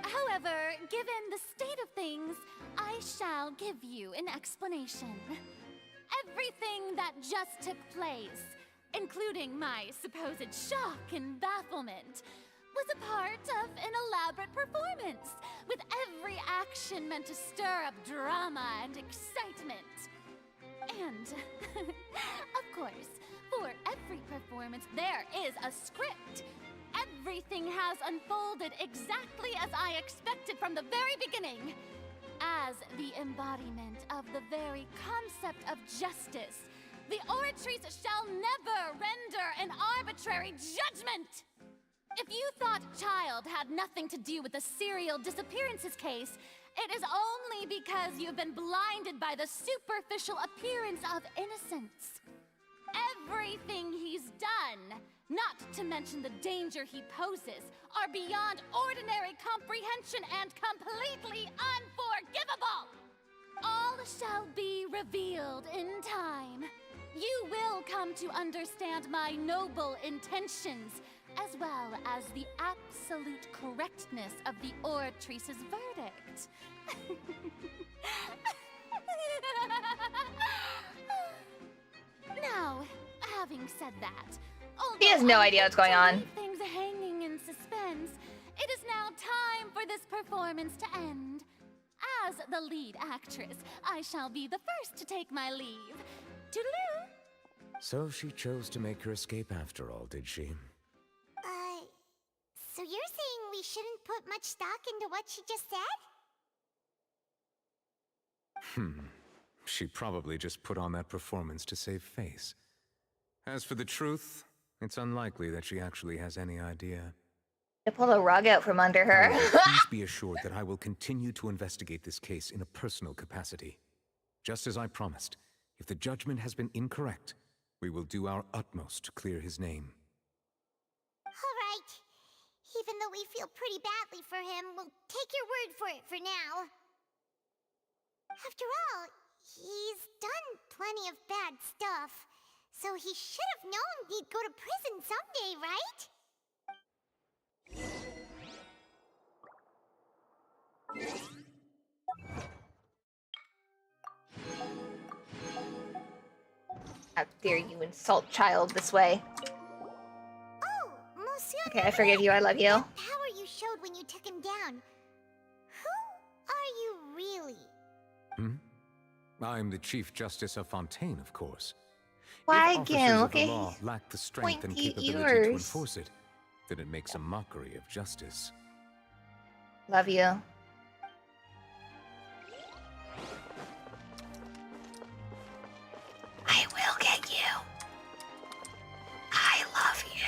S16: However, given the state of things, I shall give you an explanation. Everything that just took place, including my supposed shock and bafflement, was a part of an elaborate performance, with every action meant to stir up drama and excitement. And, of course, for every performance, there is a script. Everything has unfolded exactly as I expected from the very beginning. As the embodiment of the very concept of justice, the Oratrice shall never render an arbitrary judgment! If you thought Child had nothing to do with the serial disappearances case, it is only because you've been blinded by the superficial appearance of innocence. Everything he's done, not to mention the danger he poses, are beyond ordinary comprehension and completely unforgivable! All shall be revealed in time. You will come to understand my noble intentions, as well as the absolute correctness of the Oratrice's verdict. Now, having said that,
S1: He has no idea what's going on.
S16: leave things hanging in suspense, it is now time for this performance to end. As the lead actress, I shall be the first to take my leave. Toodaloo!
S10: So she chose to make her escape after all, did she?
S4: So you're saying we shouldn't put much stock into what she just said?
S10: She probably just put on that performance to save face. As for the truth, it's unlikely that she actually has any idea.
S1: To pull the rug out from under her.
S10: However, please be assured that I will continue to investigate this case in a personal capacity. Just as I promised, if the judgment has been incorrect, we will do our utmost to clear his name.
S4: Alright. Even though we feel pretty badly for him, we'll take your word for it for now. After all, he's done plenty of bad stuff, so he should have known he'd go to prison someday, right?
S1: How dare you insult Child this way?
S4: Oh, Monsieur.
S1: Okay, I forgive you. I love you.
S4: That power you showed when you took him down. Who are you really?
S10: I'm the Chief Justice of Fontaine, of course.
S1: Why,
S10: If officers
S1: Gil?
S10: of
S1: Okay.
S10: the law lack the strength and
S1: Pointy
S10: capability to
S1: ears.
S10: enforce it, then it makes a mockery of justice.
S1: Love you. I will get you. I love you.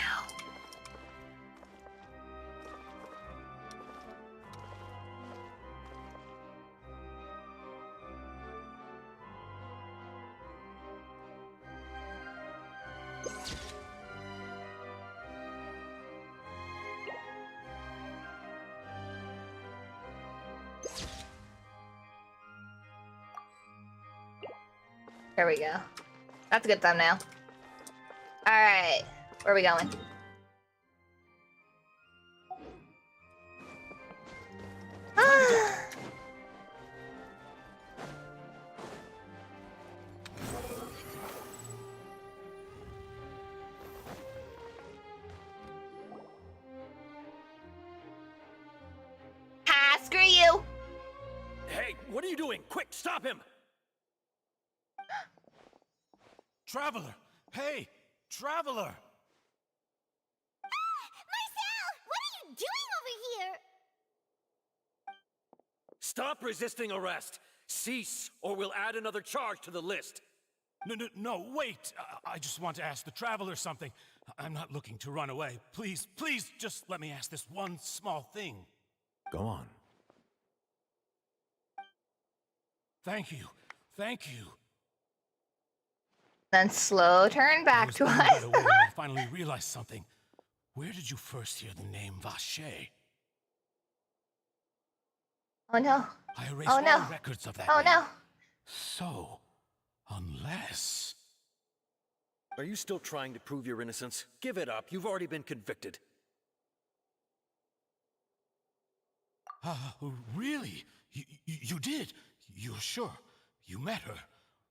S1: There we go. That's a good thumbnail. Alright. Where are we going? Screw you!
S14: Hey, what are you doing? Quick, stop him! Traveler! Hey! Traveler!
S4: Marcel! What are you doing over here?
S2: Stop resisting arrest! Cease, or we'll add another charge to the list.
S14: No, wait! I just want to ask the Traveler something. I'm not looking to run away. Please, just let me ask this one small thing.
S10: Go on.
S14: Thank you.
S1: Then slow turn back to us.
S14: Right away when I finally realized something. Where did you first hear the name Vache?
S1: Oh no.
S14: I erased
S1: Oh no.
S14: all records of that
S1: Oh
S14: name.
S1: no.
S14: So, unless...
S2: Are you still trying to prove your innocence? Give it up. You've already been convicted.
S14: Really? You did? You're sure? You met her?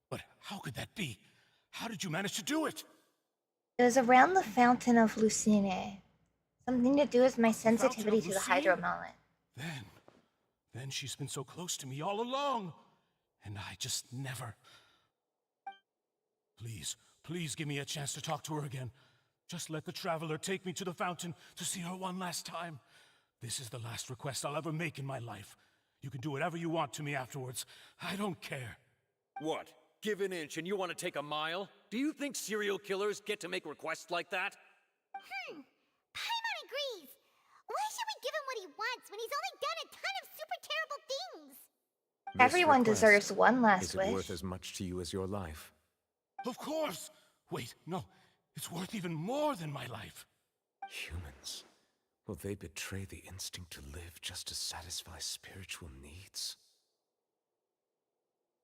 S14: But how could that be? How did you manage to do it?
S1: It was around the Fountain of Lucine. Something to do with my sensitivity to the hydro element.
S14: Then she's been so close to me all along. And I just never... Please give me a chance to talk to her again. Just let the Traveler take me to the fountain to see her one last time. This is the last request I'll ever make in my life. You can do whatever you want to me afterwards. I don't care.
S2: What? Give an inch and you want to take a mile? Do you think serial killers get to make requests like that?
S4: Paimon agrees. Why should we give him what he wants when he's only done a ton of super terrible things?
S10: This
S1: Everyone
S10: request,
S1: deserves one last
S10: is it
S1: wish.
S10: worth as much to you as your life?
S14: Of course! Wait, no. It's worth even more than my life.
S10: Humans. Will they betray the instinct to live just to satisfy spiritual needs?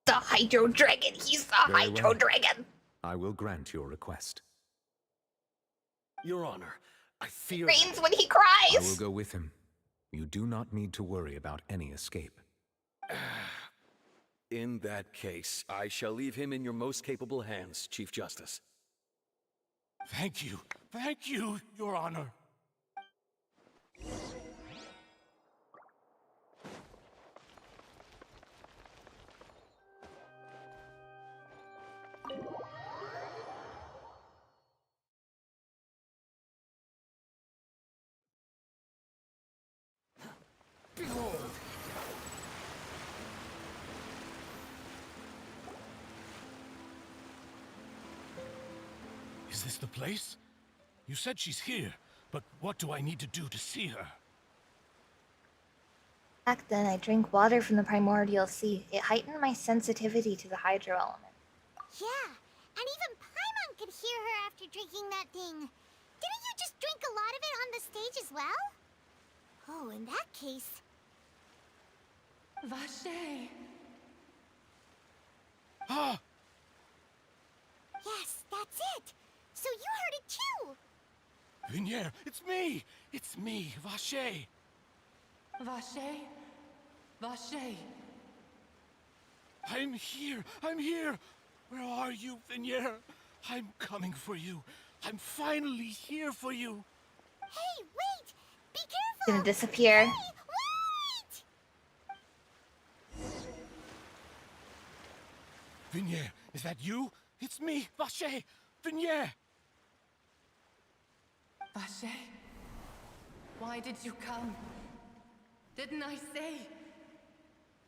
S1: The Hydro Dragon! He's the
S10: Very
S1: Hydro
S10: well.
S1: Dragon!
S10: I will grant your request.
S2: Your Honor, I fear
S1: Rains
S2: that...
S1: when he
S10: I
S1: cries!
S10: will go with him. You do not need to worry about any escape.
S2: In that case, I shall leave him in your most capable hands, Chief Justice.
S14: Thank you, Your Honor.
S15: Behold!
S14: Is this the place? You said she's here, but what do I need to do to see her?
S1: Back then, I drank water from the primordial sea. It heightened my sensitivity to the hydro element.
S4: Yeah, and even Paimon could hear her after drinking that thing. Didn't you just drink a lot of it on the stage as well? Oh, in that case...
S18: Vache!
S14: Ah!
S4: Yes, that's it! So you heard it too!
S14: Vignier, it's me! It's me, Vache!
S18: Vache? Vache?
S14: I'm here! Where are you, Vignier? I'm coming for you. I'm finally here for you.
S4: Hey, wait! Be careful!
S1: Gonna disappear.
S4: Hey, wait!
S14: Vignier, is that you? It's me, Vache! Vignier!
S18: Vache? Why did you come? Didn't I say?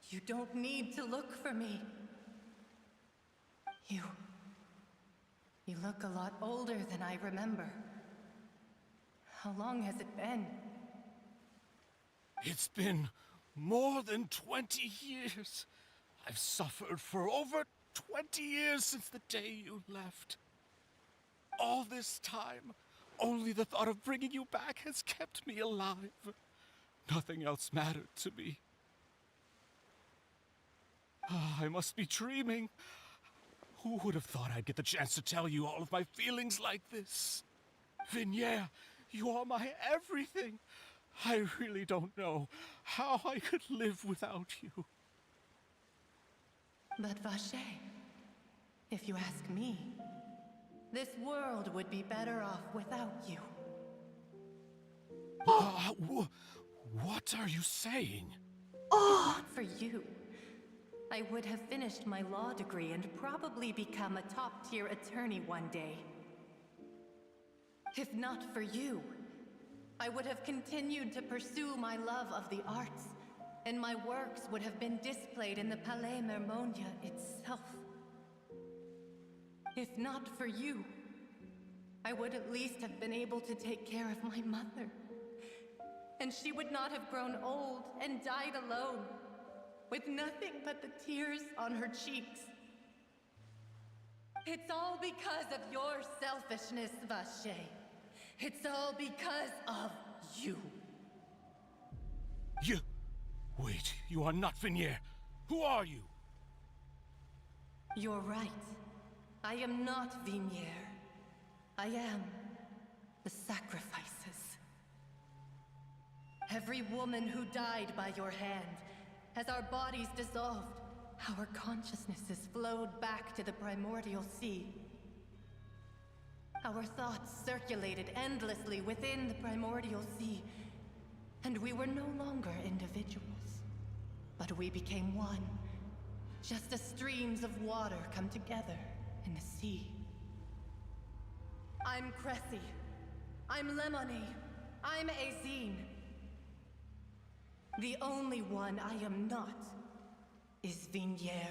S18: You don't need to look for me. You look a lot older than I remember. How long has it been?
S14: It's been more than 20 years. I've suffered for over 20 years since the day you left. All this time, only the thought of bringing you back has kept me alive. Nothing else mattered to me. I must be dreaming. Who would have thought I'd get the chance to tell you all of my feelings like this? Vignier, you are my everything. I really don't know how I could live without you.
S18: But Vache, if you ask me, this world would be better off without you.
S14: What are you saying?
S18: If not for you, I would have finished my law degree and probably become a top-tier attorney one day. If not for you, I would have continued to pursue my love of the arts, and my works would have been displayed in the Palais Mermonia itself. If not for you, I would at least have been able to take care of my mother. And she would not have grown old and died alone, with nothing but the tears on her cheeks. It's all because of your selfishness, Vache. It's all because of you.
S14: You... Wait, you are not Vignier. Who are you?
S18: You're right. I am not Vignier. I am the sacrifices. Every woman who died by your hand, as our bodies dissolved, our consciousnesses flowed back to the primordial sea. Our thoughts circulated endlessly within the primordial sea, and we were no longer individuals, but we became one, just as streams of water come together in the sea. I'm Cressy. I'm Lemonade. I'm Azine. The only one I am not is Vignier.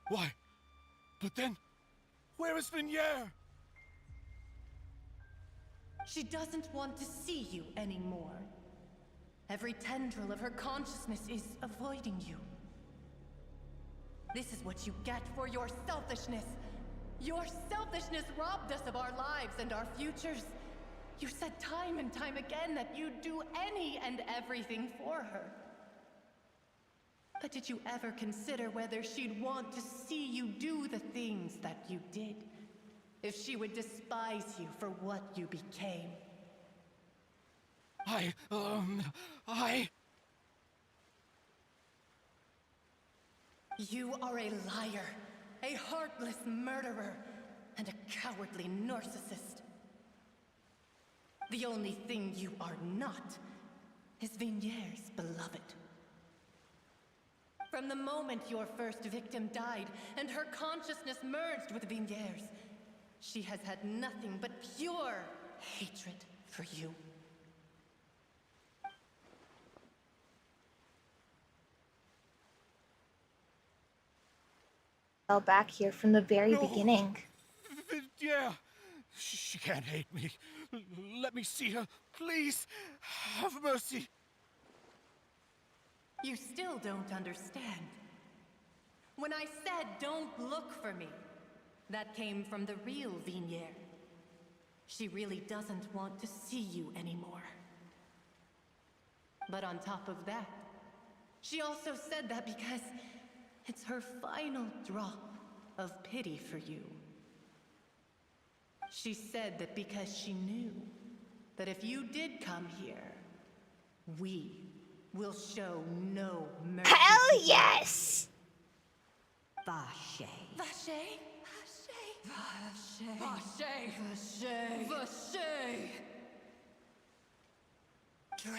S14: Why? But then, where is Vignier?
S18: She doesn't want to see you anymore. Every tendril of her consciousness is avoiding you. This is what you get for your selfishness. Your selfishness robbed us of our lives and our futures. You said time and time again that you'd do any and everything for her. But did you ever consider whether she'd want to see you do the things that you did? If she would despise you for what you became? You are a liar, a heartless murderer, and a cowardly narcissist. The only thing you are not is Vignier's beloved. From the moment your first victim died and her consciousness merged with Vignier's, she has had nothing but pure hatred for you.
S1: Back here from the very beginning.
S14: Yeah, she can't hate me. Let me see her, please. Have mercy.
S18: You still don't understand. When I said don't look for me, that came from the real Vignier. She really doesn't want to see you anymore. But on top of that, she also said that because it's her final drop of pity for you. She said that because she knew that if you did come here, we will show no mercy.
S1: Hell yes!
S18: Vache. Vache? Vache. Vache. Vache. Vache. Drown.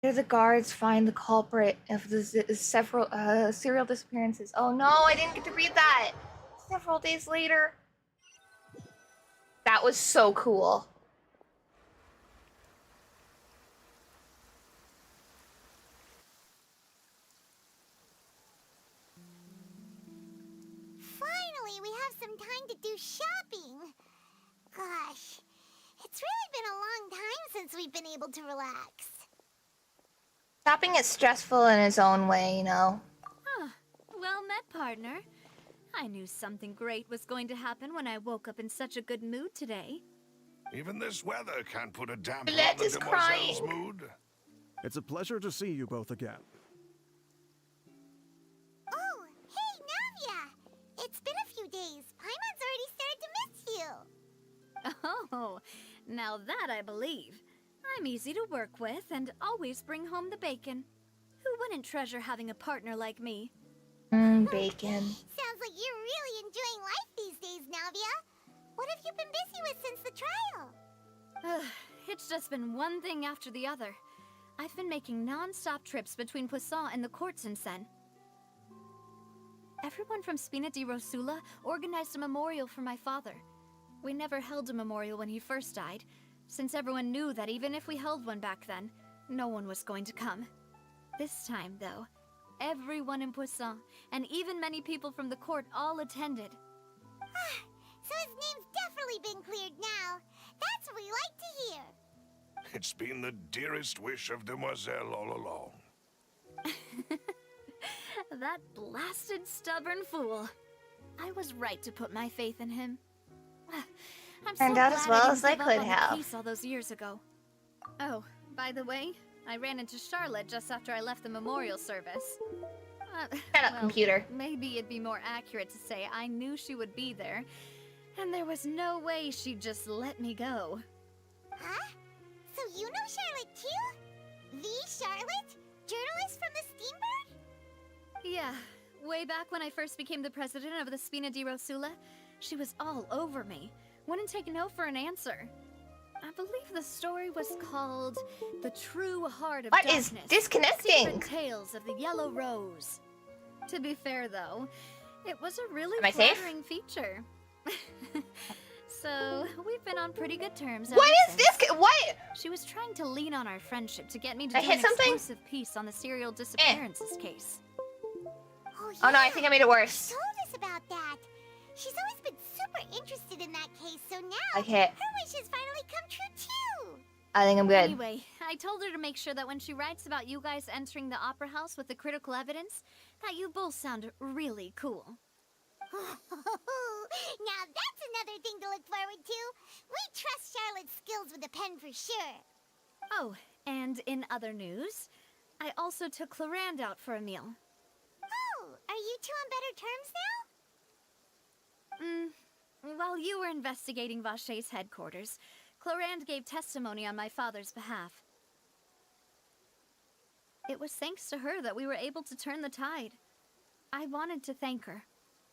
S1: Here the guards find the culprit of the several serial disappearances. Oh no, I didn't get to read that! Several days later. That was so cool.
S4: Finally, we have some time to do shopping. Gosh, it's really been a long time since we've been able to relax.
S1: Shopping is stressful in its own way, you know.
S3: Huh. Well met, partner. I knew something great was going to happen when I woke up in such a good mood today.
S7: Even this weather can't put a damper
S1: Colette
S7: on the
S1: is
S7: demoiselle's
S1: crying.
S7: mood.
S5: It's a pleasure to see you both again.
S4: Oh, hey, Navia! It's been a few days. Paimon's already started to miss you.
S3: Oh, now that I believe. I'm easy to work with and always bring home the bacon. Who wouldn't treasure having a partner like me?
S1: Bacon.
S4: Sounds like you're really enjoying life these days, Navia. What have you been busy with since the trial?
S3: It's just been one thing after the other. I've been making non-stop trips between Poisson and the courts in Seine. Everyone from Spina di Rosula organized a memorial for my father. We never held a memorial when he first died, since everyone knew that even if we held one back then, no one was going to come. This time, though, everyone in Poisson, and even many people from the court all attended.
S4: So his name's definitely been cleared now. That's what we like to hear.
S7: It's been the dearest wish of Demoiselle all along.
S3: That blasted stubborn fool. I was right to put my faith in him. I'm so
S1: Turned out
S3: glad
S1: as well
S3: I
S1: as
S3: didn't
S1: I
S3: give up
S1: could
S3: on the
S1: have.
S3: case all those years ago. Oh, by the way, I ran into Charlotte just after I left the memorial service.
S1: Shut up, computer.
S3: Maybe it'd be more accurate to say I knew she would be there, and there was no way she'd just let me go.
S4: Huh? So you know Charlotte too? The Charlotte? Journalist from the Steambird?
S3: Yeah, way back when I first became the president of the Spina di Rosula, she was all over me. Wouldn't take no for an answer. I believe the story was called The True Heart of
S1: What
S3: Darkness.
S1: is disconnecting?
S3: Secret Tales of the Yellow Rose. To be fair, though, It was a really
S1: Am I safe?
S3: flattering feature. So, we've been on pretty good terms.
S1: What is
S3: ever
S1: this?
S3: since.
S1: What?
S3: She was trying to lean on our friendship to get me to
S1: I
S3: do
S1: hit
S3: an
S1: something?
S3: exclusive piece on the serial disappearances case.
S1: Oh no, I think I made it worse.
S4: She told us about that. She's always been super interested in that case, so now
S1: Okay.
S4: her wishes finally come true too.
S1: I think I'm good.
S3: Anyway, I told her to make sure that when she writes about you guys entering the opera house with the critical evidence, that you both sound really cool.
S4: Now that's another thing to look forward to. We trust Charlotte's skills with a pen for sure.
S3: Oh, and in other news, I also took Clarand out for a meal.
S4: Oh, are you two on better terms now?
S3: While you were investigating Vachey's headquarters, Clarand gave testimony on my father's behalf. It was thanks to her that we were able to turn the tide. I wanted to thank her.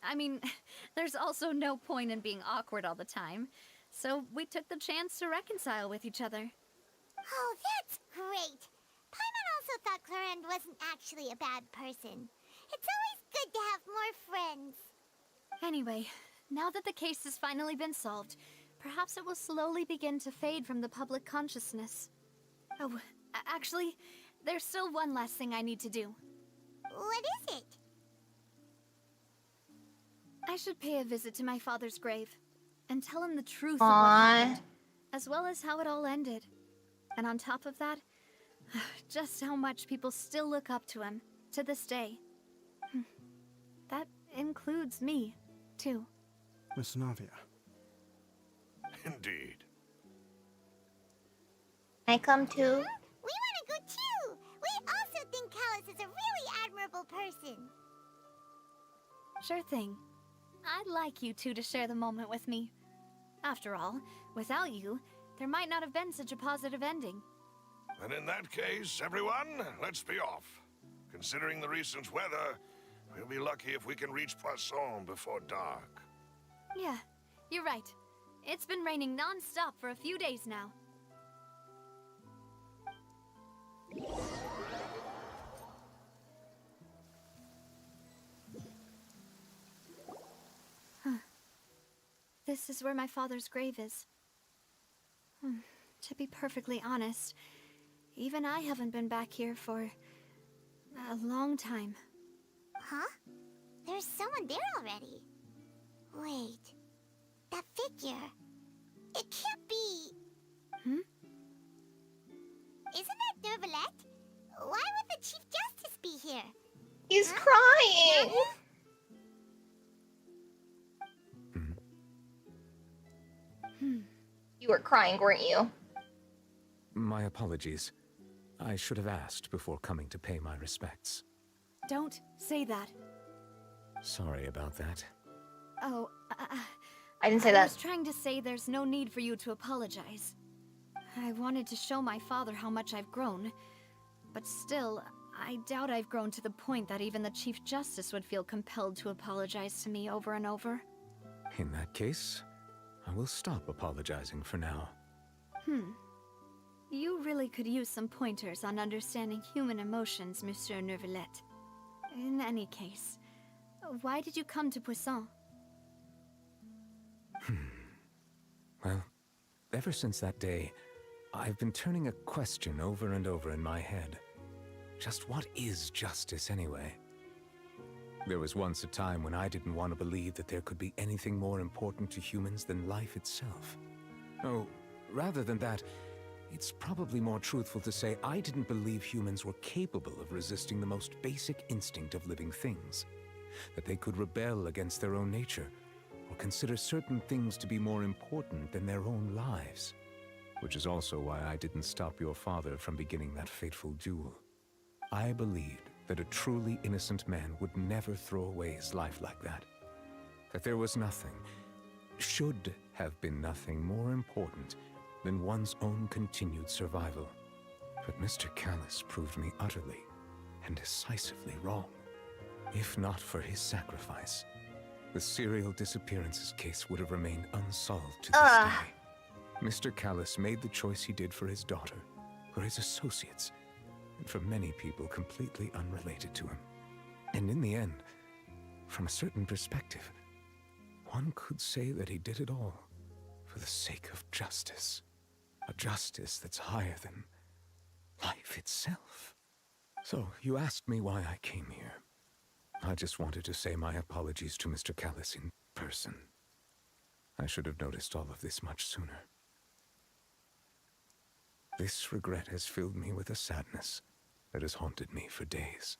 S3: I mean, there's also no point in being awkward all the time, so we took the chance to reconcile with each other.
S4: Oh, that's great. Paimon also thought Clarand wasn't actually a bad person. It's always good to have more friends.
S3: Anyway, now that the case has finally been solved, perhaps it will slowly begin to fade from the public consciousness. Oh, actually, there's still one last thing I need to do.
S4: What is it?
S3: I should pay a visit to my father's grave and tell him the truth
S1: Aww.
S3: of what happened, as well as how it all ended. And on top of that, just how much people still look up to him to this day. That includes me, too.
S5: Miss Navia.
S7: Indeed.
S1: I come too.
S4: We want to go too. We also think Callus is a really admirable person.
S3: Sure thing. I'd like you two to share the moment with me. After all, without you, there might not have been such a positive ending.
S7: And in that case, everyone, let's be off. Considering the recent weather, we'll be lucky if we can reach Poisson before dark.
S3: Yeah, you're right. It's been raining non-stop for a few days now. This is where my father's grave is. To be perfectly honest, even I haven't been back here for a long time.
S4: Huh? There's someone there already. Wait. That figure. It can't be... Isn't that Nervalette? Why would the Chief Justice be here?
S1: He's crying! You were crying, weren't you?
S10: My apologies. I should have asked before coming to pay my respects.
S3: Don't say that.
S10: Sorry about that.
S3: Oh,
S1: I didn't say
S3: I
S1: that.
S3: was trying to say there's no need for you to apologize. I wanted to show my father how much I've grown, but still, I doubt I've grown to the point that even the Chief Justice would feel compelled to apologize to me over and over.
S10: In that case, I will stop apologizing for now.
S3: You really could use some pointers on understanding human emotions, Monsieur Nervalette. In any case, why did you come to Poisson?
S10: Well, ever since that day, I've been turning a question over and over in my head. Just what is justice anyway? There was once a time when I didn't want to believe that there could be anything more important to humans than life itself. Oh, rather than that, it's probably more truthful to say I didn't believe humans were capable of resisting the most basic instinct of living things. That they could rebel against their own nature, or consider certain things to be more important than their own lives. Which is also why I didn't stop your father from beginning that fateful duel. I believed that a truly innocent man would never throw away his life like that. That there was nothing, should have been nothing more important than one's own continued survival. But Mr. Callus proved me utterly and decisively wrong. If not for his sacrifice, the serial disappearances case would have remained unsolved to this day. Mr. Callus made the choice he did for his daughter, for his associates, and for many people completely unrelated to him. And in the end, from a certain perspective, one could say that he did it all for the sake of justice. A justice that's higher than life itself. So, you asked me why I came here. I just wanted to say my apologies to Mr. Callis in person. I should have noticed all of this much sooner. This regret has filled me with a sadness that has haunted me for days.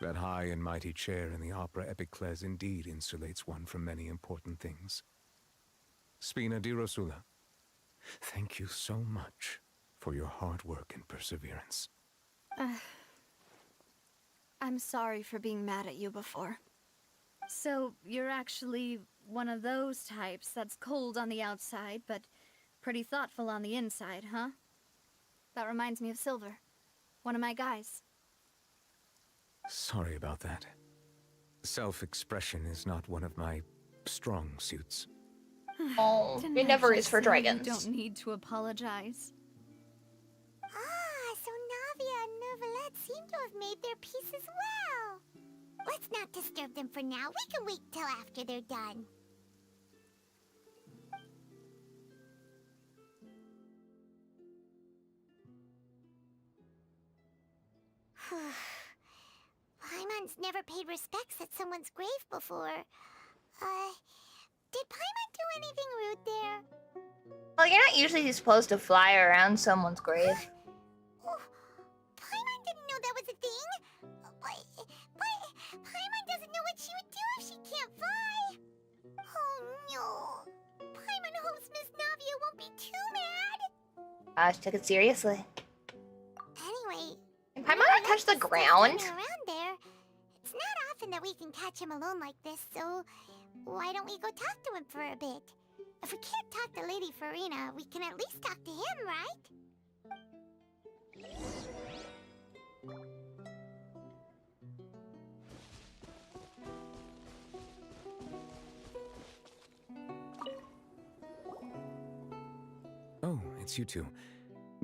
S10: That high and mighty chair in the opera Epiclese indeed insulates one from many important things. Spina di Rosula, thank you so much for your hard work and perseverance.
S3: I'm sorry for being mad at you before. So, you're actually one of those types that's cold on the outside, but pretty thoughtful on the inside, huh? That reminds me of Silver, one of my guys.
S10: Sorry about that. Self-expression is not one of my strong suits.
S1: Oh,
S3: Didn't
S1: it never
S3: I
S1: is for
S3: just say
S1: dragons.
S3: You don't need to apologize.
S4: Ah, so Navia and Neuvillette seem to have made their peace as well. Let's not disturb them for now. We can wait till after they're done. Paimon's never paid respects at someone's grave before. Did Paimon do anything rude there?
S1: Well, you're not usually supposed to fly around someone's grave.
S4: Oh, Paimon didn't know that was a thing. But Paimon doesn't know what she would do if she can't fly. Oh no. Paimon hopes Miss Navia won't be too mad.
S1: She took it seriously.
S4: Anyway,
S1: Can Paimon not touch the ground?
S4: around there. It's not often that we can catch him alone like this, so why don't we go talk to him for a bit? If we can't talk to Lady Farina, we can at least talk to him, right?
S10: Oh, it's you two.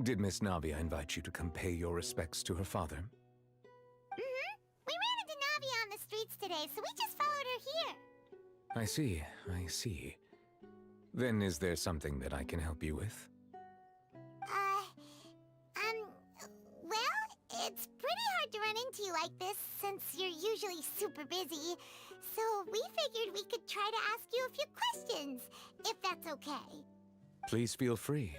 S10: Did Miss Navia invite you to come pay your respects to her father?
S4: Mm-hmm. We ran into Navia on the streets today, so we just followed her here.
S10: I see, I see. Then is there something that I can help you with?
S4: Well, it's pretty hard to run into you like this since you're usually super busy. So we figured we could try to ask you a few questions, if that's okay.
S10: Please feel free.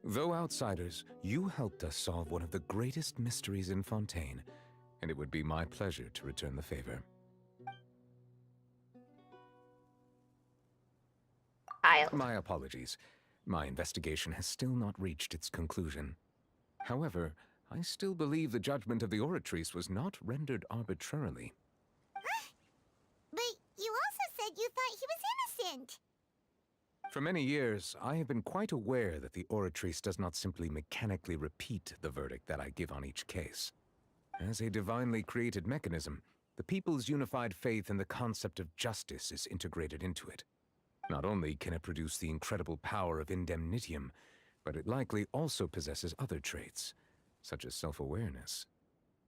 S10: Though outsiders, you helped us solve one of the greatest mysteries in Fontaine, and it would be my pleasure to return the favor. My apologies. My investigation has still not reached its conclusion. However, I still believe the judgment of the Oratrice was not rendered arbitrarily.
S4: But you also said you thought he was innocent.
S10: For many years, I have been quite aware that the Oratrice does not simply mechanically repeat the verdict that I give on each case. As a divinely created mechanism, the people's unified faith in the concept of justice is integrated into it. Not only can it produce the incredible power of indemnitium, but it likely also possesses other traits, such as self-awareness.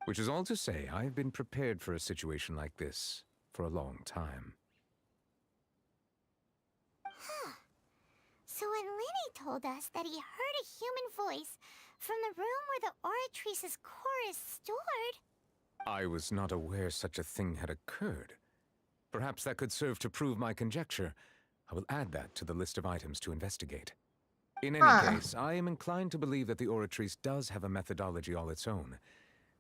S10: Which is all to say, I have been prepared for a situation like this for a long time.
S4: Huh. So when Lenny told us that he heard a human voice from the room where the Oratrice's core is stored...
S10: I was not aware such a thing had occurred. Perhaps that could serve to prove my conjecture. I will add that to the list of items to investigate. In any case, I am inclined to believe that the Oratrice does have a methodology all its own.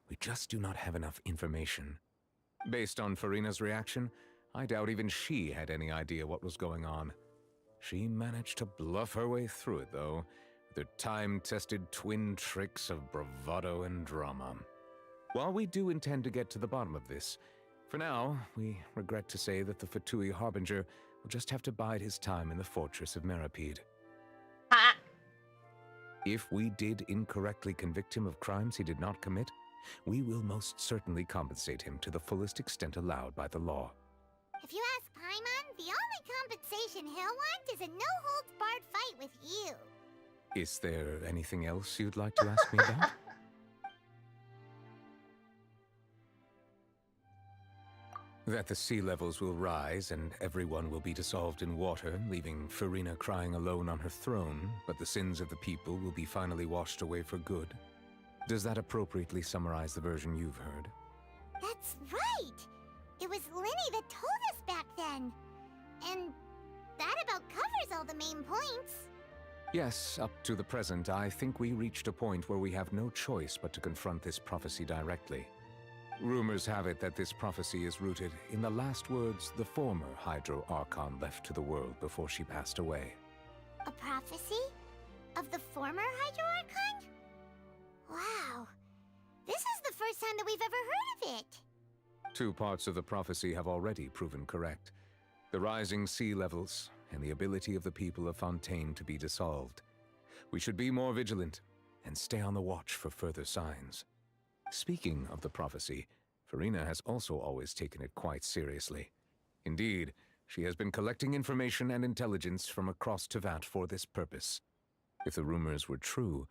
S10: We just do not have enough information. Based on Farina's reaction, I doubt even she had any idea what was going on. She managed to bluff her way through it, though, with her time-tested twin tricks of bravado and drama. While we do intend to get to the bottom of this, for now, we regret to say that the Fatui Harbinger will just have to bide his time in the fortress of Meripede. If we did incorrectly convict him of crimes he did not commit, we will most certainly compensate him to the fullest extent allowed by the law.
S4: If you ask Paimon, the only compensation he'll want is a no-holds-barred fight with you.
S10: Is there anything else you'd like to ask me about? That the sea levels will rise and everyone will be dissolved in water, leaving Farina crying alone on her throne, but the sins of the people will be finally washed away for good. Does that appropriately summarize the version you've heard?
S4: That's right! It was Linny that told us back then. And that about covers all the main points.
S10: Yes, up to the present, I think we reached a point where we have no choice but to confront this prophecy directly. Rumors have it that this prophecy is rooted in the last words the former Hydro Archon left to the world before she passed away.
S4: A prophecy? Of the former Hydro Archon? Wow. This is the first time that we've ever heard of it.
S10: 2 parts of the prophecy have already proven correct. The rising sea levels, and the ability of the people of Fontaine to be dissolved. We should be more vigilant, and stay on the watch for further signs. Speaking of the prophecy, Farina has also always taken it quite seriously. Indeed, she has been collecting information and intelligence from across Tevat for this purpose. If the rumors were true,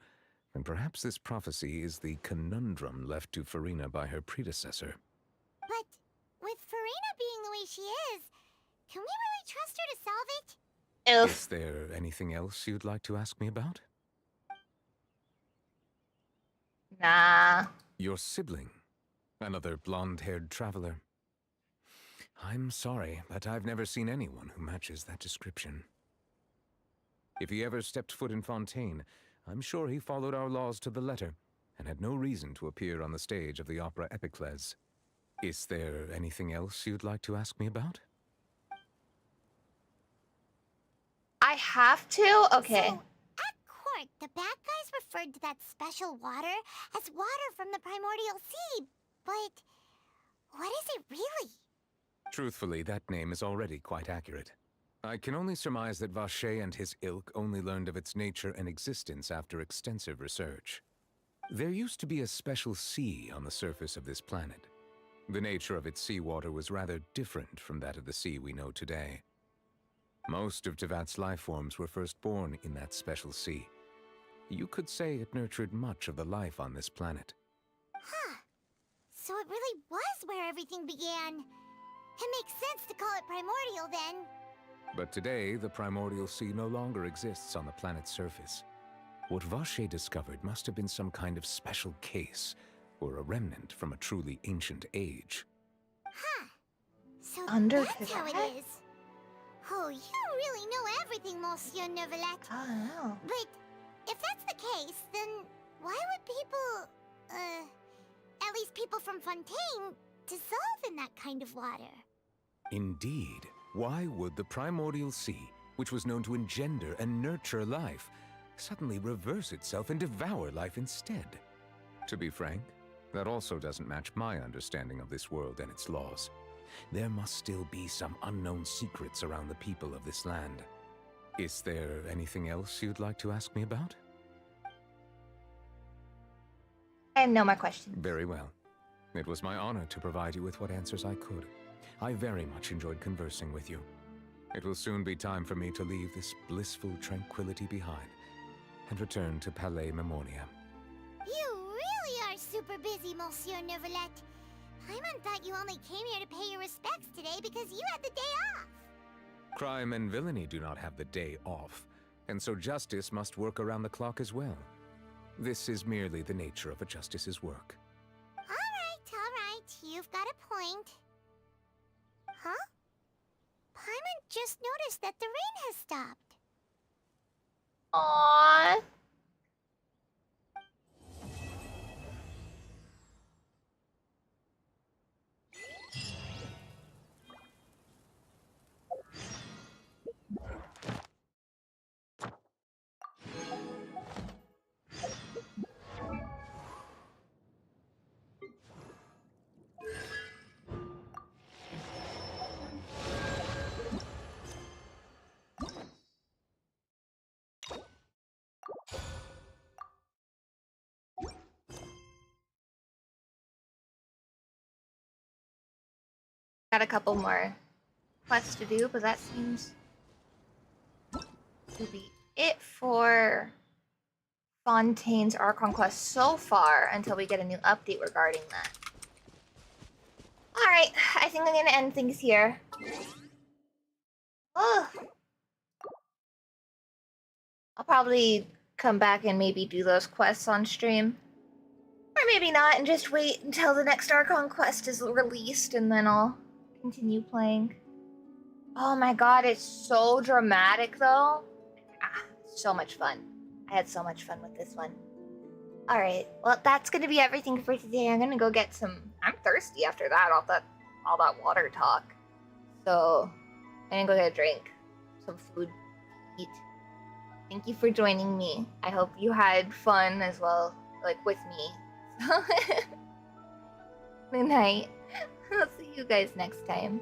S10: then perhaps this prophecy is the conundrum left to Farina by her predecessor.
S4: But with Farina being the way she is, can we really trust her to solve it?
S10: Is there anything else you'd like to ask me about?
S1: Nah.
S10: Your sibling. Another blonde-haired traveler. I'm sorry, but I've never seen anyone who matches that description. If he ever stepped foot in Fontaine, I'm sure he followed our laws to the letter, and had no reason to appear on the stage of the opera Epicles. Is there anything else you'd like to ask me about?
S1: I have to? Okay.
S4: So, at court, the bad guys referred to that special water as water from the primordial sea, but what is it really?
S10: Truthfully, that name is already quite accurate. I can only surmise that Vacher and his ilk only learned of its nature and existence after extensive research. There used to be a special sea on the surface of this planet. The nature of its seawater was rather different from that of the sea we know today. Most of Tevat's life forms were first born in that special sea. You could say it nurtured much of the life on this planet.
S4: Huh. So it really was where everything began. It makes sense to call it primordial then.
S10: But today, the primordial sea no longer exists on the planet's surface. What Vacher discovered must have been some kind of special case, or a remnant from a truly ancient age.
S4: Huh. So
S1: Under
S4: that's how it is. Oh, you really know everything, Monsieur Neuvillette.
S1: I don't know.
S4: But if that's the case, then why would people, at least people from Fontaine, dissolve in that kind of water?
S10: Indeed. Why would the primordial sea, which was known to engender and nurture life, suddenly reverse itself and devour life instead? To be frank, that also doesn't match my understanding of this world and its laws. There must still be some unknown secrets around the people of this land. Is there anything else you'd like to ask me about?
S1: I have no more questions.
S10: Very well. It was my honor to provide you with what answers I could. I very much enjoyed conversing with you. It will soon be time for me to leave this blissful tranquility behind and return to Palais Memoria.
S4: You really are super busy, Monsieur Neuvillette. Paimon thought you only came here to pay your respects today because you had the day off.
S10: Crime and villainy do not have the day off, and so justice must work around the clock as well. This is merely the nature of a justice's work.
S4: All right. You've got a point. Huh? Paimon just noticed that the rain has stopped.
S1: Aww. Got a couple more quests to do, but that seems to be it for Fontaine's Archon quest so far until we get a new update regarding that. Alright, I think I'm gonna end things here. Oh. I'll probably come back and maybe do those quests on stream. Or maybe not, and just wait until the next Archon quest is released, and then I'll continue playing. Oh my god, it's so dramatic, though. Ah, so much fun. I had so much fun with this one. Alright, well, that's gonna be everything for today. I'm gonna go get some... I'm thirsty after that, all that water talk. So, I'm gonna go get a drink. Some food to eat. Thank you for joining me. I hope you had fun as well, like, with me. Good night. I'll see you guys next time.